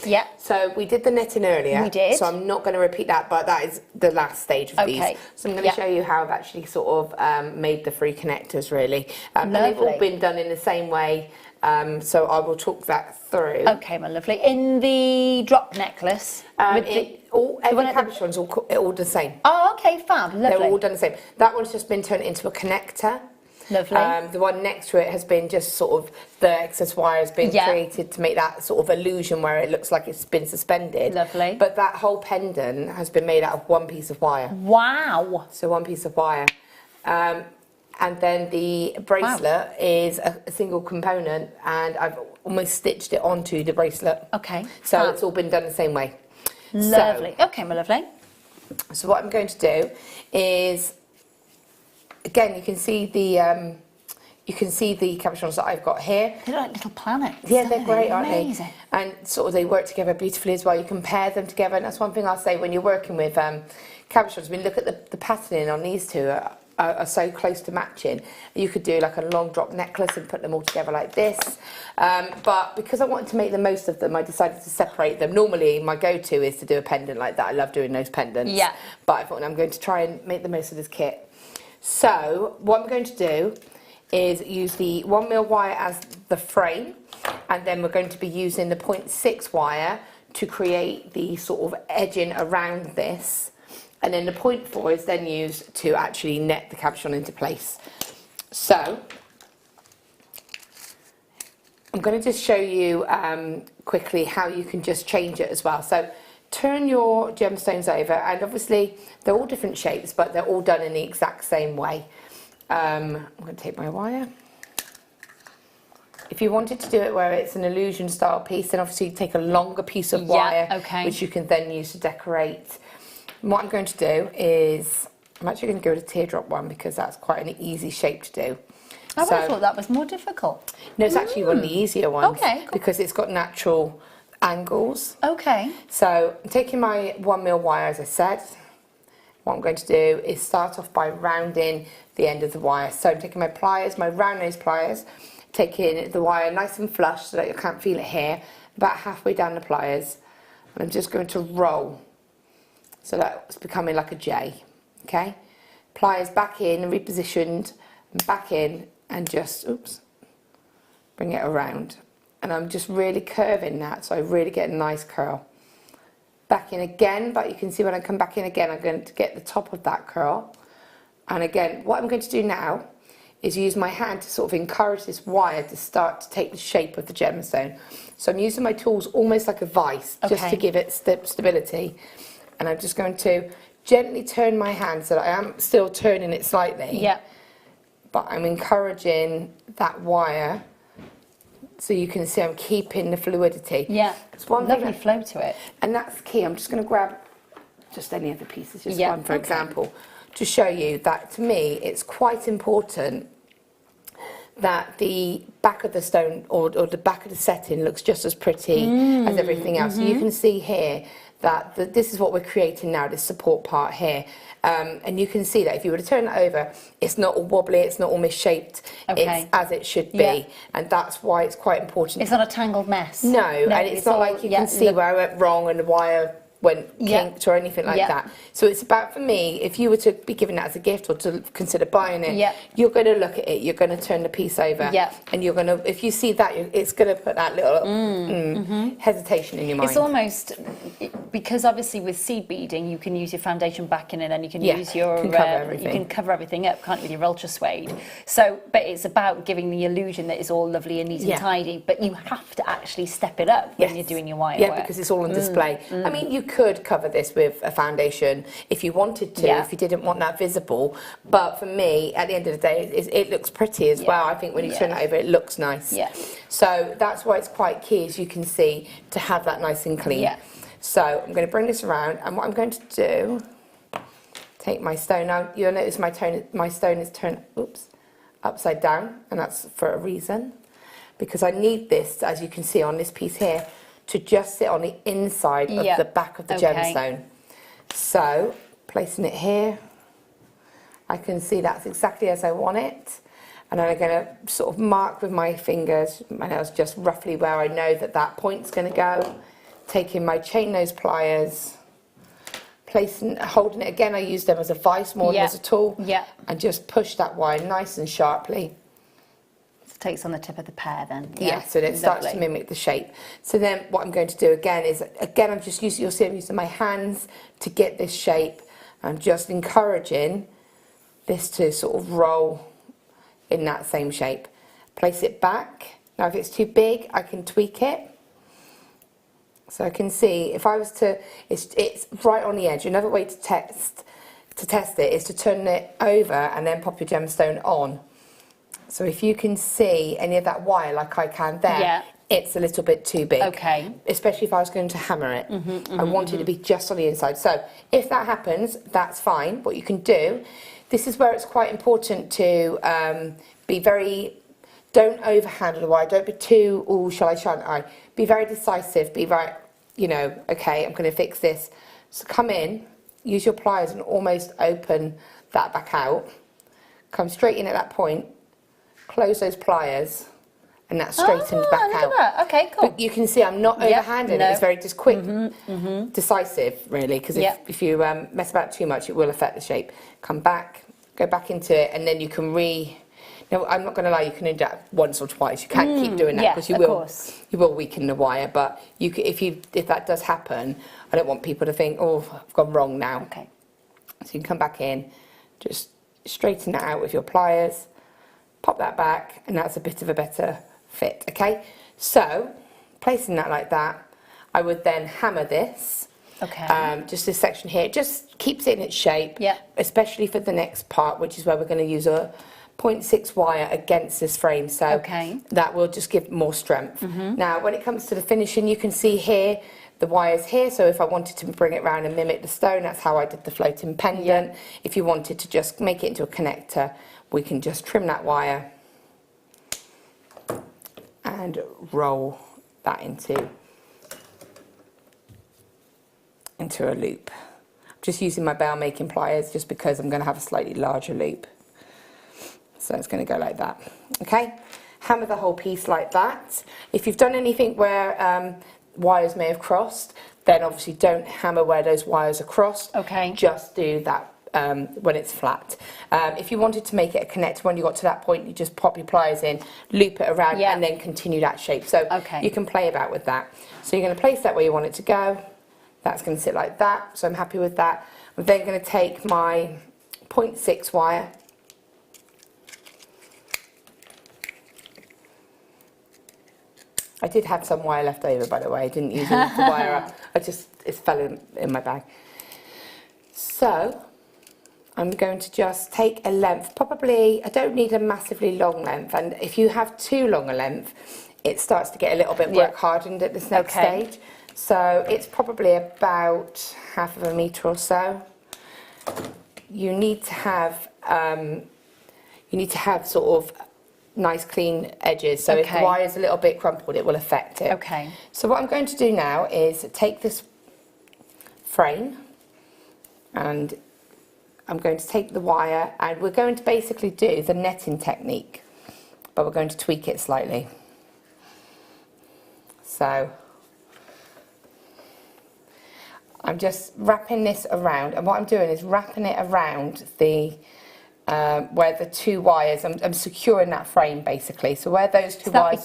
Yeah. So we did the netting earlier. We did. So I'm not going to repeat that, but that is the last stage of these. So I'm going to show you how I've actually sort of made the 3 connectors, really. And they've all been done in the same way. So I will talk that through. Okay, my lovely. In the drop necklace, every cabochon's all the same. Oh, okay, fab. Lovely. They're all done the same. That one's just been turned into a connector. Lovely. The one next to it has been just sort of the excess wire has been created to make that sort of illusion where it looks like it's been suspended. Lovely. But that whole pendant has been made out of 1 piece of wire. Wow. So 1 piece of wire. And then the bracelet is a single component, and I've almost stitched it onto the bracelet. Okay. So it's all been done the same way. Lovely. Okay, my lovely. So what I'm going to do is, again, you can see the cabochons that I've got here. They look like little planets. Yeah, they're great, aren't they? Amazing. And sort of they work together beautifully as well. You can pair them together, and that's one thing I'll say when you're working with cabochons. I mean, look at the patterning on these two. Are so close to matching. You could do like a long drop necklace and put them all together like this. But because I wanted to make the most of them, I decided to separate them. Normally, my go-to is to do a pendant like that. I love doing those pendants. Yeah. But I thought I'm going to try and make the most of this kit. So what I'm going to do is use the 1mm wire as the frame, and then we're going to be using the 0.6 wire to create the sort of edging around this. And then the 0.4 is then used to actually net the cabochon into place. So I'm going to just show you quickly how you can just change it as well. So turn your gemstones over, and obviously they're all different shapes, but they're all done in the exact same way. I'm going to take my wire. If you wanted to do it where it's an illusion style piece, then obviously you take a longer piece of wire, which you can then use to decorate. And what I'm going to do is, I'm actually going to go with a teardrop one because that's quite an easy shape to do. I would have thought that was more difficult. No, it's actually one of the easier ones. Okay, cool. Because it's got natural angles. Okay. So I'm taking my 1mm wire, as I said. What I'm going to do is start off by rounding the end of the wire. So I'm taking my pliers, my round nose pliers, taking the wire nice and flush so that you can't feel it here, about halfway down the pliers. And I'm just going to roll. So that's becoming like a J, okay? Pliers back in and repositioned, and back in, and just, bring it around. And I'm just really curving that, so I really get a nice curl. Back in again, but you can see when I come back in again, I'm going to get the top of that curl. And again, what I'm going to do now is use my hand to sort of encourage this wire to start to take the shape of the gemstone. So I'm using my tools almost like a vice, just to give it stability. And I'm just going to gently turn my hand so that I am still turning it slightly. Yeah. But I'm encouraging that wire so you can see I'm keeping the fluidity. Yeah. It's one lovely flow to it. And that's key. I'm just going to grab just any of the pieces, just one for example, to show you that to me it's quite important that the back of the stone or the back of the setting looks just as pretty as everything else. So you can see here that this is what we're creating now, this support part here. And you can see that if you were to turn it over, it's not all wobbly, it's not all misshaped, it's as it should be. And that's why it's quite important. It's not a tangled mess. No, and it's not like you can see where I went wrong and the wire went kinked or anything like that. So it's about, for me, if you were to be given that as a gift or to consider buying it, you're going to look at it, you're going to turn the piece over, and you're going to, if you see that, it's going to put that little hesitation in your mind. It's almost, because obviously with seed beading, you can use your foundation backing and then you can use your, you can cover everything up, can't you, with your ultra suede. So, but it's about giving the illusion that it's all lovely and neat and tidy, but you have to actually step it up when you're doing your wire work. Yeah, because it's all on display. I mean, you could cover this with a foundation if you wanted to, if you didn't want that visible, but for me, at the end of the day, it looks pretty as well. I think when you turn it over, it looks nice. So that's why it's quite key, as you can see, to have that nice and clean. So I'm going to bring this around, and what I'm going to do, take my stone. Now you'll notice my stone is turned upside down, and that's for a reason. because I need this, as you can see on this piece here, to just sit on the inside of the back of the gemstone. So, placing it here, I can see that's exactly as I want it. And then I'm going to sort of mark with my fingers, my nails, just roughly where I know that that point's going to go. Taking my chain nose pliers, holding it again, I use them as a vice more than as a tool. And just push that wire nice and sharply. It takes on the tip of the pear then. Yeah, so that it starts to mimic the shape. So then what I'm going to do again is, I'm just using, you'll see I'm using my hands to get this shape. I'm just encouraging this to sort of roll in that same shape. Place it back. Now if it's too big, I can tweak it. So I can see if I was to, it's right on the edge. Another way to test it is to turn it over and then pop your gemstone on. So if you can see any of that wire like I can there, it's a little bit too big. Okay. Especially if I was going to hammer it. I want it to be just on the inside. So if that happens, that's fine. What you can do, this is where it's quite important to be very, don't overhandle the wire. Don't be too, oh, shall I, shan't I? Be very decisive. Be very, you know, okay, I'm going to fix this. So come in, use your pliers and almost open that back out. Come straight in at that point. Close those pliers, and that's straightened back out. That. Okay, cool. But you can see I'm not overhanding it. It's very just quick, decisive, really, because if you mess about too much, it will affect the shape. Come back, go back into it, and then you can Now, I'm not going to lie, you can do that once or twice. You can't keep doing that because you will weaken the wire. But if that does happen, I don't want people to think, oh, I've gone wrong now. Okay. So you can come back in, just straighten that out with your pliers. Pop that back, and that's a bit of a better fit, okay? So, placing that like that, I would then hammer this. Okay. Just this section here. It just keeps it in its shape, especially for the next part, which is where we're going to use a 0.6 wire against this frame. So that will just give more strength. Now, when it comes to the finishing, you can see here, the wire's here, so if I wanted to bring it round and mimic the stone, that's how I did the floating pendant. If you wanted to just make it into a connector, we can just trim that wire and roll that into a loop. I'm just using my bell making pliers just because I'm going to have a slightly larger loop. So it's going to go like that. Okay, hammer the whole piece like that. If you've done anything where wires may have crossed, then obviously don't hammer where those wires are crossed. Okay. Just do that when it's flat. If you wanted to make it a connector, when you got to that point, you just pop your pliers in, loop it around, and then continue that shape. So you can play about with that. So you're going to place that where you want it to go. That's going to sit like that. So I'm happy with that. I'm then going to take my 0.6 wire. I did have some wire left over, by the way. I didn't use all the wire up. It fell in my bag. So I'm going to just take a length, probably, I don't need a massively long length, and if you have too long a length, it starts to get a little bit work hardened at this next stage. So it's probably about 1/2 metre or so. You need to have sort of nice clean edges, so if the wire is a little bit crumpled, it will affect it. Okay. So what I'm going to do now is take this frame, and I'm going to take the wire, and we're going to basically do the netting technique, but we're going to tweak it slightly. So I'm just wrapping this around, and what I'm doing is wrapping it around the where the two wires, I'm securing that frame basically. So where those two wires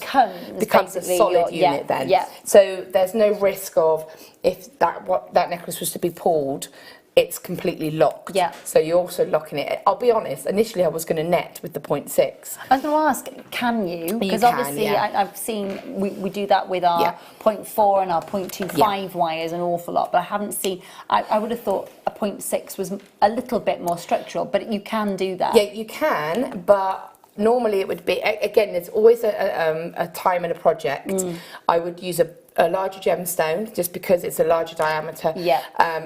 becomes a solid unit then. So there's no risk of, if that necklace was to be pulled, it's completely locked. So you're also locking it. I'll be honest, initially I was going to net with the 0.6. I was going to ask, can you? Because obviously I've seen, we do that with our 0.4 and our 0.25 wires an awful lot, but I haven't seen, I would have thought a 0.6 was a little bit more structural, but you can do that. Yeah, you can, but normally it would be, again, there's always a time in a project. I would use a larger gemstone, just because it's a larger diameter. Yeah.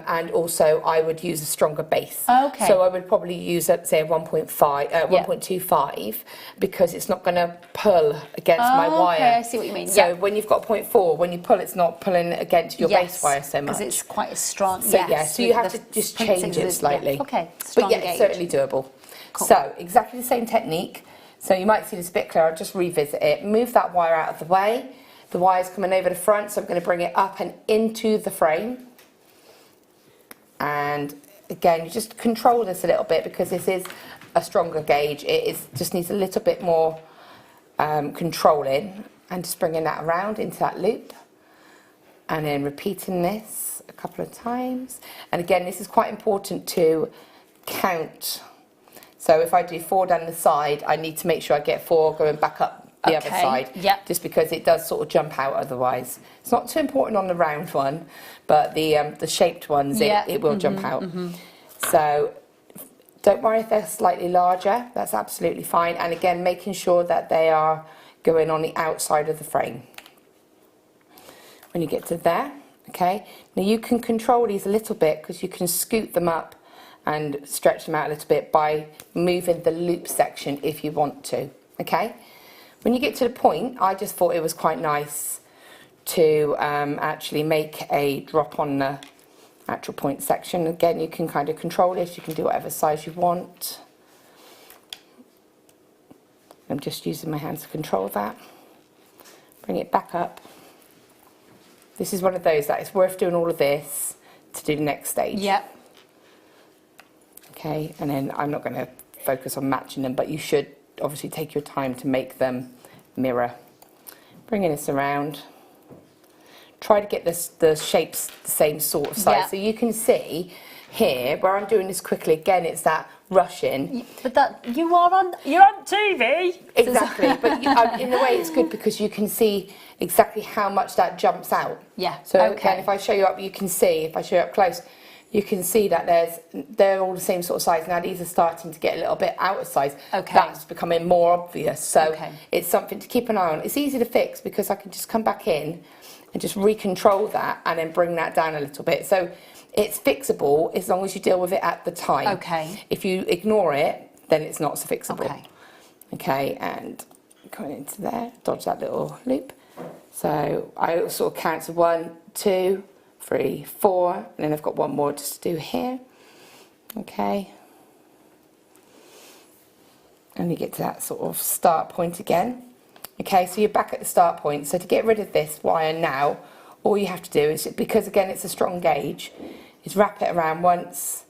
And also I would use a stronger base. Okay. So I would probably use, say, a 1.25, because it's not going to pull against my wire. Okay, I see what you mean. So when you've got 0.4, when you pull, it's not pulling against your base wire so much. Because it's quite a strong. So so you have to just change it slightly. Yeah. Okay. But yeah, it's certainly doable. Cool. So exactly the same technique. So you might see this a bit clearer. I'll just revisit it. Move that wire out of the way. The wire's coming over the front, so I'm going to bring it up and into the frame. And again, you just control this a little bit, because this is a stronger gauge. Just needs a little bit more controlling, and just bringing that around into that loop. And then repeating this a couple of times. And again, this is quite important to count. So if I do 4 down the side, I need to make sure I get 4 going back up the other side, just because it does sort of jump out otherwise. It's not too important on the round one, but the shaped ones, it will jump out. So don't worry if they're slightly larger, that's absolutely fine. And again, making sure that they are going on the outside of the frame. When you get to there, okay, now you can control these a little bit, because you can scoot them up and stretch them out a little bit by moving the loop section if you want to, okay? When you get to the point, I just thought it was quite nice to actually make a drop on the actual point section. Again, you can kind of control this, you can do whatever size you want. I'm just using my hands to control that. Bring it back up. This is one of those that it's worth doing all of this to do the next stage. Yep. Okay, and then I'm not going to focus on matching them, but you should obviously take your time to make them mirror. Bringing this around. Try to get the shapes the same sort of size. So you can see here, where I'm doing this quickly, again, it's that rushing. But you're on TV. Exactly, but in a way it's good, because you can see exactly how much that jumps out. Yeah. So again, if I show you up, you can see, if I show you up close, you can see that they're all the same sort of size. Now these are starting to get a little bit out of size. Okay. That's becoming more obvious. So it's something to keep an eye on. It's easy to fix, because I can just come back in and just recontrol that and then bring that down a little bit. So it's fixable as long as you deal with it at the time. Okay. If you ignore it, then it's not so fixable. Okay. Okay, and going into there, dodge that little loop. So I sort of count to 1, 2, 3, 4, and then I've got one more just to do here. Okay. And you get to that sort of start point again. Okay, so you're back at the start point. So to get rid of this wire now, all you have to do is, because again it's a strong gauge, is wrap it around once,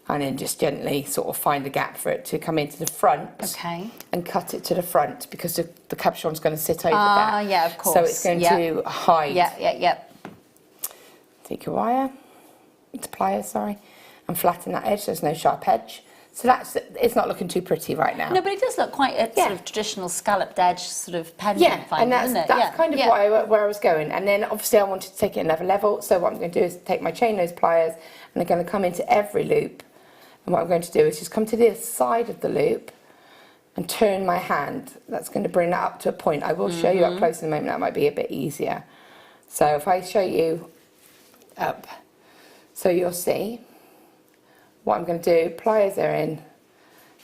and then just gently sort of find a gap for it to come into the front. Okay. And cut it to the front, because the capuchon's going to sit over that. Yeah, of course. So it's going to hide. Yeah. Take your wire, into pliers, sorry, and flatten that edge. There's no sharp edge. So it's not looking too pretty right now. No, but it does look quite a sort of traditional scalloped edge, sort of pendant and that's, isn't it? that's kind of where I was going. And then obviously I wanted to take it another level. So what I'm going to do is take my chain nose pliers, and I'm going to come into every loop. And what I'm going to do is just come to the side of the loop and turn my hand. That's going to bring that up to a point. I will show you up close in a moment. That might be a bit easier. So if I show you up, so you'll see what I'm going to do. Pliers are in.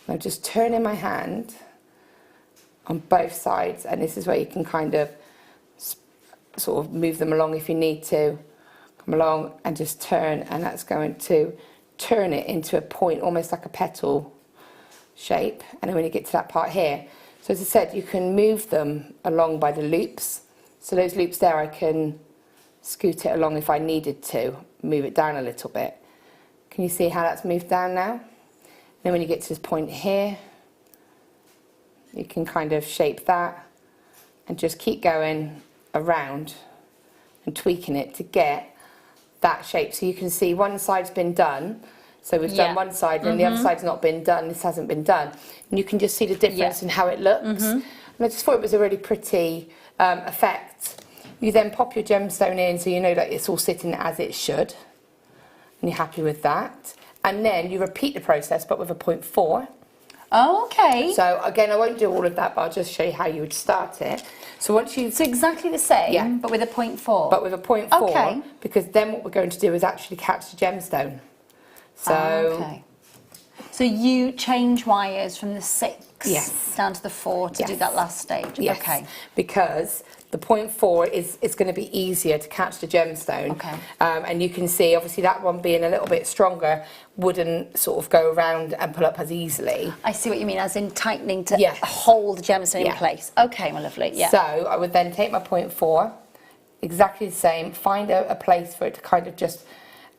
I'm just turning my hand on both sides, and this is where you can kind of sort of move them along if you need to. Come along and just turn, and that's going to turn it into a point, almost like a petal shape. And then when you get to that part here, so as I said, you can move them along by the loops. So those loops there, I can scoot it along if I needed to, move it down a little bit. Can you see how that's moved down now? Then when you get to this point here, you can kind of shape that and just keep going around and tweaking it to get that shape. So you can see one side's been done. So we've done one side, and the other side's not been done. This hasn't been done. And you can just see the difference in how it looks. And I just thought it was a really pretty effect. You then pop your gemstone in, so you know that it's all sitting as it should. And you're happy with that. And then you repeat the process, but with a 0.4. Oh, okay. So again, I won't do all of that, but I'll just show you how you would start it. So once you... So exactly the same, Yeah. but with a 0.4. But with a 0.4, Okay. because then what we're going to do is actually catch the gemstone. So... Okay. So you change wires from the 6 Yes. down to the 4 to do Yes. that last stage? Yes, Okay. because the 0.4 is going to be easier to catch the gemstone. Okay. And you can see, obviously, that one being a little bit stronger wouldn't sort of go around and pull up as easily. I see what you mean, as in tightening to Yes. hold the gemstone in Yeah. place. Okay, my lovely, yeah. So I would then take my 0.4, exactly the same, find a place for it to kind of just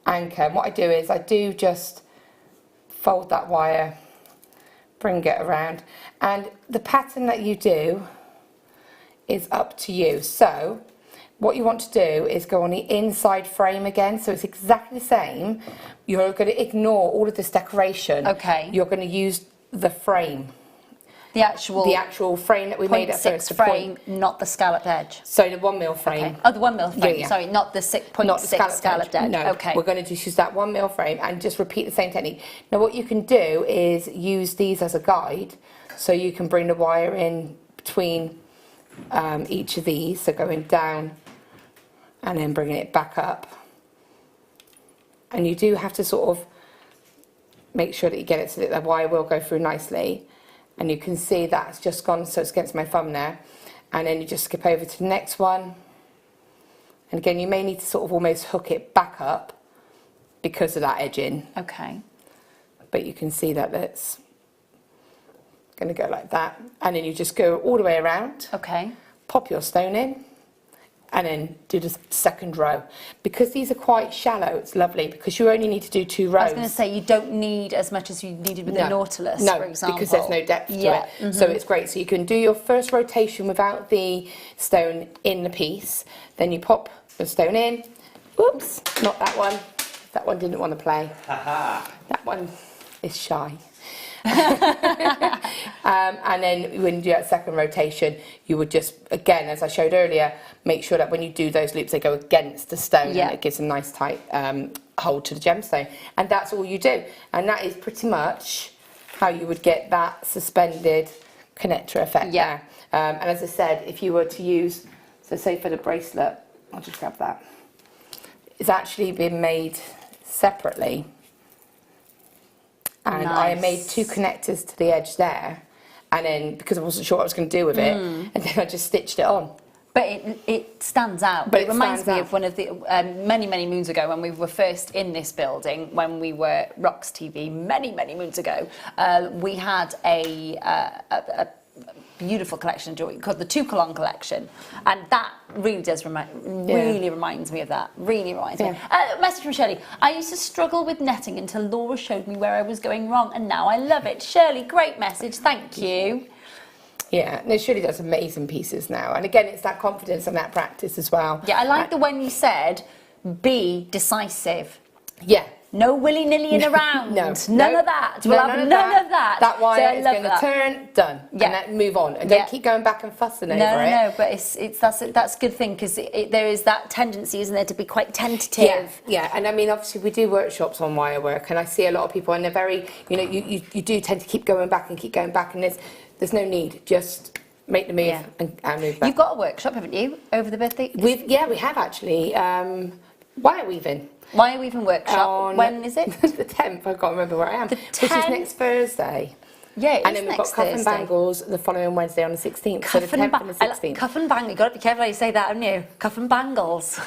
anchor. And what I do is I do just fold that wire, bring it around, and the pattern that you do is up to you. So what you want to do is go on the inside frame again, so it's exactly the same. You're going to ignore all of this decoration. Okay. You're going to use the frame. The actual frame that we made at 0.6 first. the frame, not the scalloped edge. So the 1mm frame. Okay. Oh, the 1mm frame, Yeah. sorry, not the 0.6 Not the scalloped edge. No, Okay. we're going to just use that 1mm frame and just repeat the same technique. Now what you can do is use these as a guide, so you can bring the wire in between each of these, so going down and then bringing it back up. And you do have to sort of make sure that you get it so that the wire will go through nicely. And you can see that's just gone, so it's against my thumb there. And then you just skip over to the next one. And again, you may need to sort of almost hook it back up because of that edging. Okay. But you can see that it's going to go like that. And then you just go all the way around. Okay. Pop your stone in. And then do the second row. Because these are quite shallow, it's lovely, because you only need to do 2 rows. I was going to say, you don't need as much as you needed with the Nautilus, for example. No, because there's no depth to it. Mm-hmm. So it's great. So you can do your first rotation without the stone in the piece. Then you pop the stone in. Oops, not that one. That one didn't want to play. That one is shy. And then when you do that second rotation, you would just, again, as I showed earlier, make sure that when you do those loops, they go against the stone, and it gives a nice tight hold to the gemstone. And that's all you do. And that is pretty much how you would get that suspended connector effect there. And as I said, if you were to use, so say for the bracelet, I'll just grab that. It's actually been made separately. And I made 2 connectors to the edge there, and then because I wasn't sure what I was going to do with it, and then I just stitched it on. But it stands out. But it reminds me of one of the many moons ago when we were first in this building, when we were Rocks TV many moons ago. We had a beautiful collection of jewellery called the Two Colon collection, and that really does reminds me of that. Really reminds me. Message from Shirley. I used to struggle with netting until Laura showed me where I was going wrong, and now I love it. Shirley, great message. Thank you. Yeah, no, Shirley does amazing pieces now, and again, it's that confidence and that practice as well. Yeah, I like the one you said, be decisive. Yeah. No willy-nillying around. None of that. We'll have none of that. That wire is going to turn, done. Yeah. And then move on. And don't keep going back and fussing over it. No, but that's a good thing, because there is that tendency, isn't there, to be quite tentative. Yeah, and I mean, obviously we do workshops on wire work, and I see a lot of people, and they're very, you do tend to keep going back, and there's no need. Just make the move and move back. You've got a workshop, haven't you, over the birthday? We have actually. Wire weaving. Wire weaving workshop. When is it? The 10th. I can't remember where I am. The 10th? Which is next Thursday. Yeah, and then we've got cuff and bangles the following Wednesday on the 16th. Cuff so the 10th and the 16th. Cuff and bangles. You've got to be careful how you say that, haven't you? Cuff and bangles.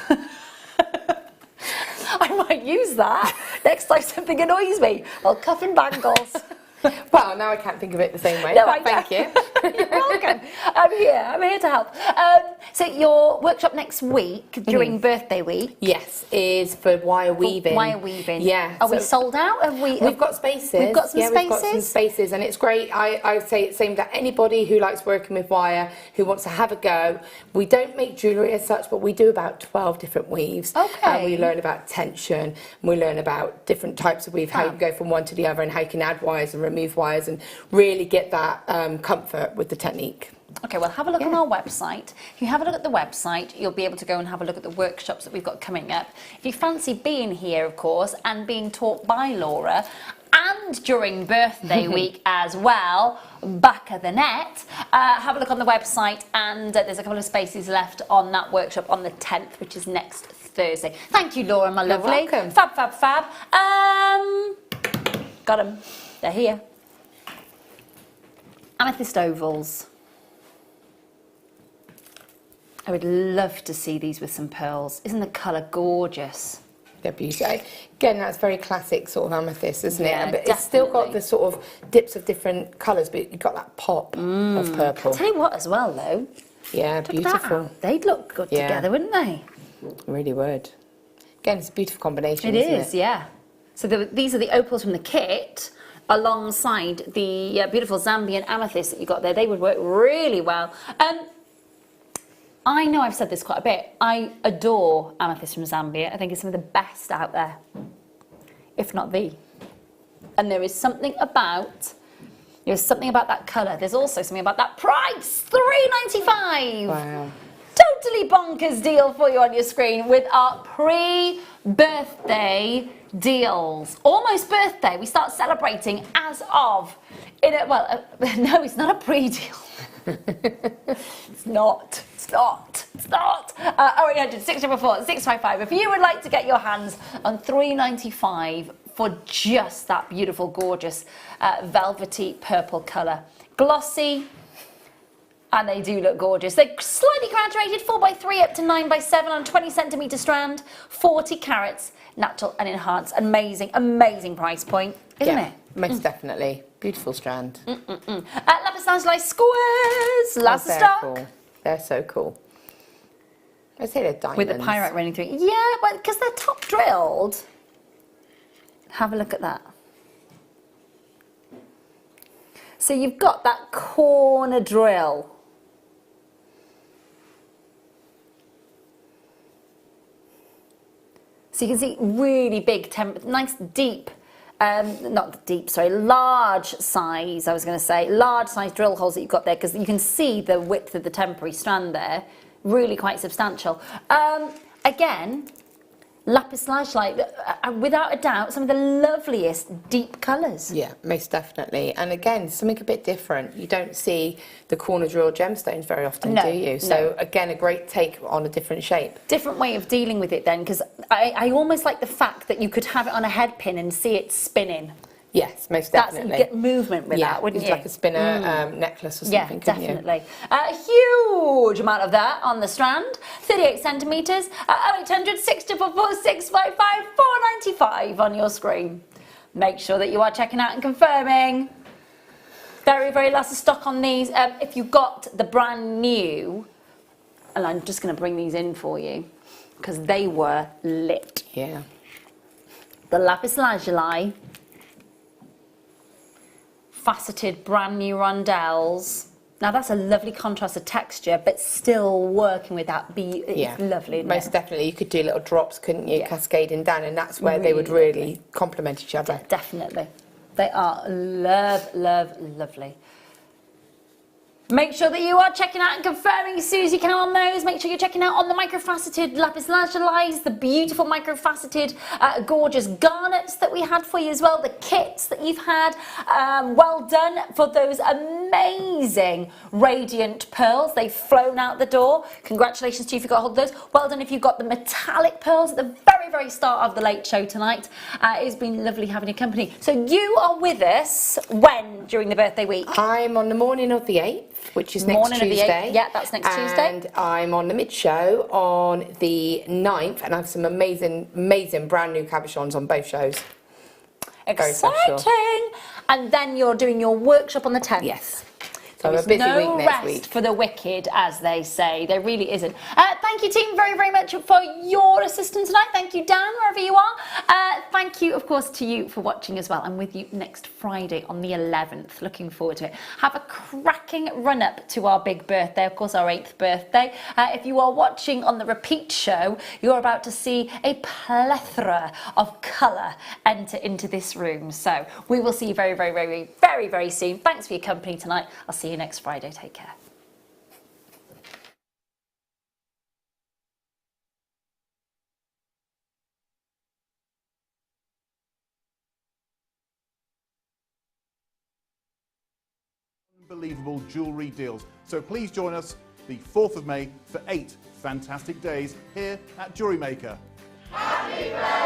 I might use that next time something annoys me. Well, cuff and bangles. Well, now I can't think of it the same way. No, thank you. You're welcome. I'm here to help. So your workshop next week during birthday week? Yes, is for wire weaving. Wire weaving. Yeah. Are we sold out? We've got spaces. We've got some spaces. We've got some spaces, and it's great. I say it's aimed at anybody who likes working with wire, who wants to have a go. We don't make jewellery as such, but we do about 12 different weaves. Okay. And we learn about tension, and we learn about different types of weave, how you can go from one to the other, and how you can add wires and remove wires, and really get that comfort with the technique. Okay, well, have a look on our website. If you have a look at the website, you'll be able to go and have a look at the workshops that we've got coming up. If you fancy being here, of course, and being taught by Laura, and and during birthday week as well, back of the net. Have a look on the website, and there's a couple of spaces left on that workshop on the 10th, which is next Thursday. Thank you, Laura, my lovely. You're welcome. Fab, fab, fab. Got them. They're here. Amethyst ovals. I would love to see these with some pearls. Isn't the colour gorgeous? They're beautiful. Again, that's very classic sort of amethyst, isn't Yeah, it? But definitely. it's still got the sort of dips of different colours, but you've got that pop of purple. Tell you what as well, though. Yeah, Look at beautiful. that. They'd look good Yeah. together, wouldn't they? Really would. Again, it's a beautiful combination, It isn't is, it? yeah. So these are the opals from the kit, alongside the beautiful Zambian amethyst that you got there. They would work really well. I know I've said this quite a bit. I adore amethyst from Zambia. I think it's some of the best out there, if not the. And there is something about that colour. There's also something about that price, $3.95. Wow. Totally bonkers deal for you on your screen with our pre-birthday deals. Almost birthday. We start celebrating as of. No, it's not a pre-deal. It's not. 0800 644 655. If you would like to get your hands on $3.95 for just that beautiful, gorgeous, velvety purple colour. Glossy. And they do look gorgeous. They're slightly graduated, 4x3 up to 9x7 on 20 centimetre strand, 40 carats, natural and enhanced. Amazing, amazing price point, isn't it? Most definitely. Beautiful strand. Lapis lazuli squares, last They're stock. cool. They're so cool. I say they're diamonds. With the pyrite running through it. Yeah, but because they're top drilled. Have a look at that. So you've got that corner drill. So you can see really big, nice deep, large size, large size drill holes that you've got there, because you can see the width of the temporary strand there, really quite substantial. Again, lapis lazuli, without a doubt, some of the loveliest deep colours. Yeah, most definitely. And again, something a bit different. You don't see the corner drill gemstones very often, do you? So again, a great take on a different shape. Different way of dealing with it then, because I almost like the fact that you could have it on a head pin and see it spinning. Yes, most definitely. You get movement with that, wouldn't you? Like a spinner necklace or something, couldn't you? Definitely. A huge amount of that on the strand, 38 centimetres, 0800 644 655 495 on your screen. Make sure that you are checking out and confirming. Very, very last of stock on these. If you got the brand new, and I'm just going to bring these in for you, because they were lit. Yeah. The lapis lazuli, faceted brand new rondelles. Now that's a lovely contrast of texture, but still working with that it's lovely, isn't Most it? definitely. You could do little drops, couldn't you, Yeah. cascading down, and that's where they would really complement each other. Definitely. They are lovely. Make sure that you are checking out and confirming as soon as you can on those. Make sure you're checking out on the microfaceted lapis lazuli, the beautiful microfaceted gorgeous garnets that we had for you as well, the kits that you've had. Well done for those amazing radiant pearls. They've flown out the door. Congratulations to you if you got hold of those. Well done if you got the metallic pearls at the very start of the late show tonight. It's been lovely having your company. So you are with us when during the birthday week? I'm on the morning of the 8th. Which is next Morning of the Tuesday. 8th. Yeah, that's next Tuesday. And I'm on the mid-show on the 9th, and I have some amazing brand new cabochons on both shows. Very special. Exciting! And then you're doing your workshop on the 10th. Yes. So a there's busy no week next rest week. for the wicked, as they say. There really isn't. Thank you, team, very much for your assistance tonight. Thank you, Dan, wherever you are. Thank you, of course, to you for watching as well. I'm with you next Friday on the 11th. Looking forward to it. Have a cracking run-up to our big birthday, of course, our 8th birthday. If you are watching on the repeat show, you're about to see a plethora of colour enter into this room. So we will see you very soon. Thanks for your company tonight. I'll see you next Friday. Take care. Unbelievable jewellery deals. So please join us the 4th of May for 8 fantastic days here at Jewellery Maker. Happy birthday!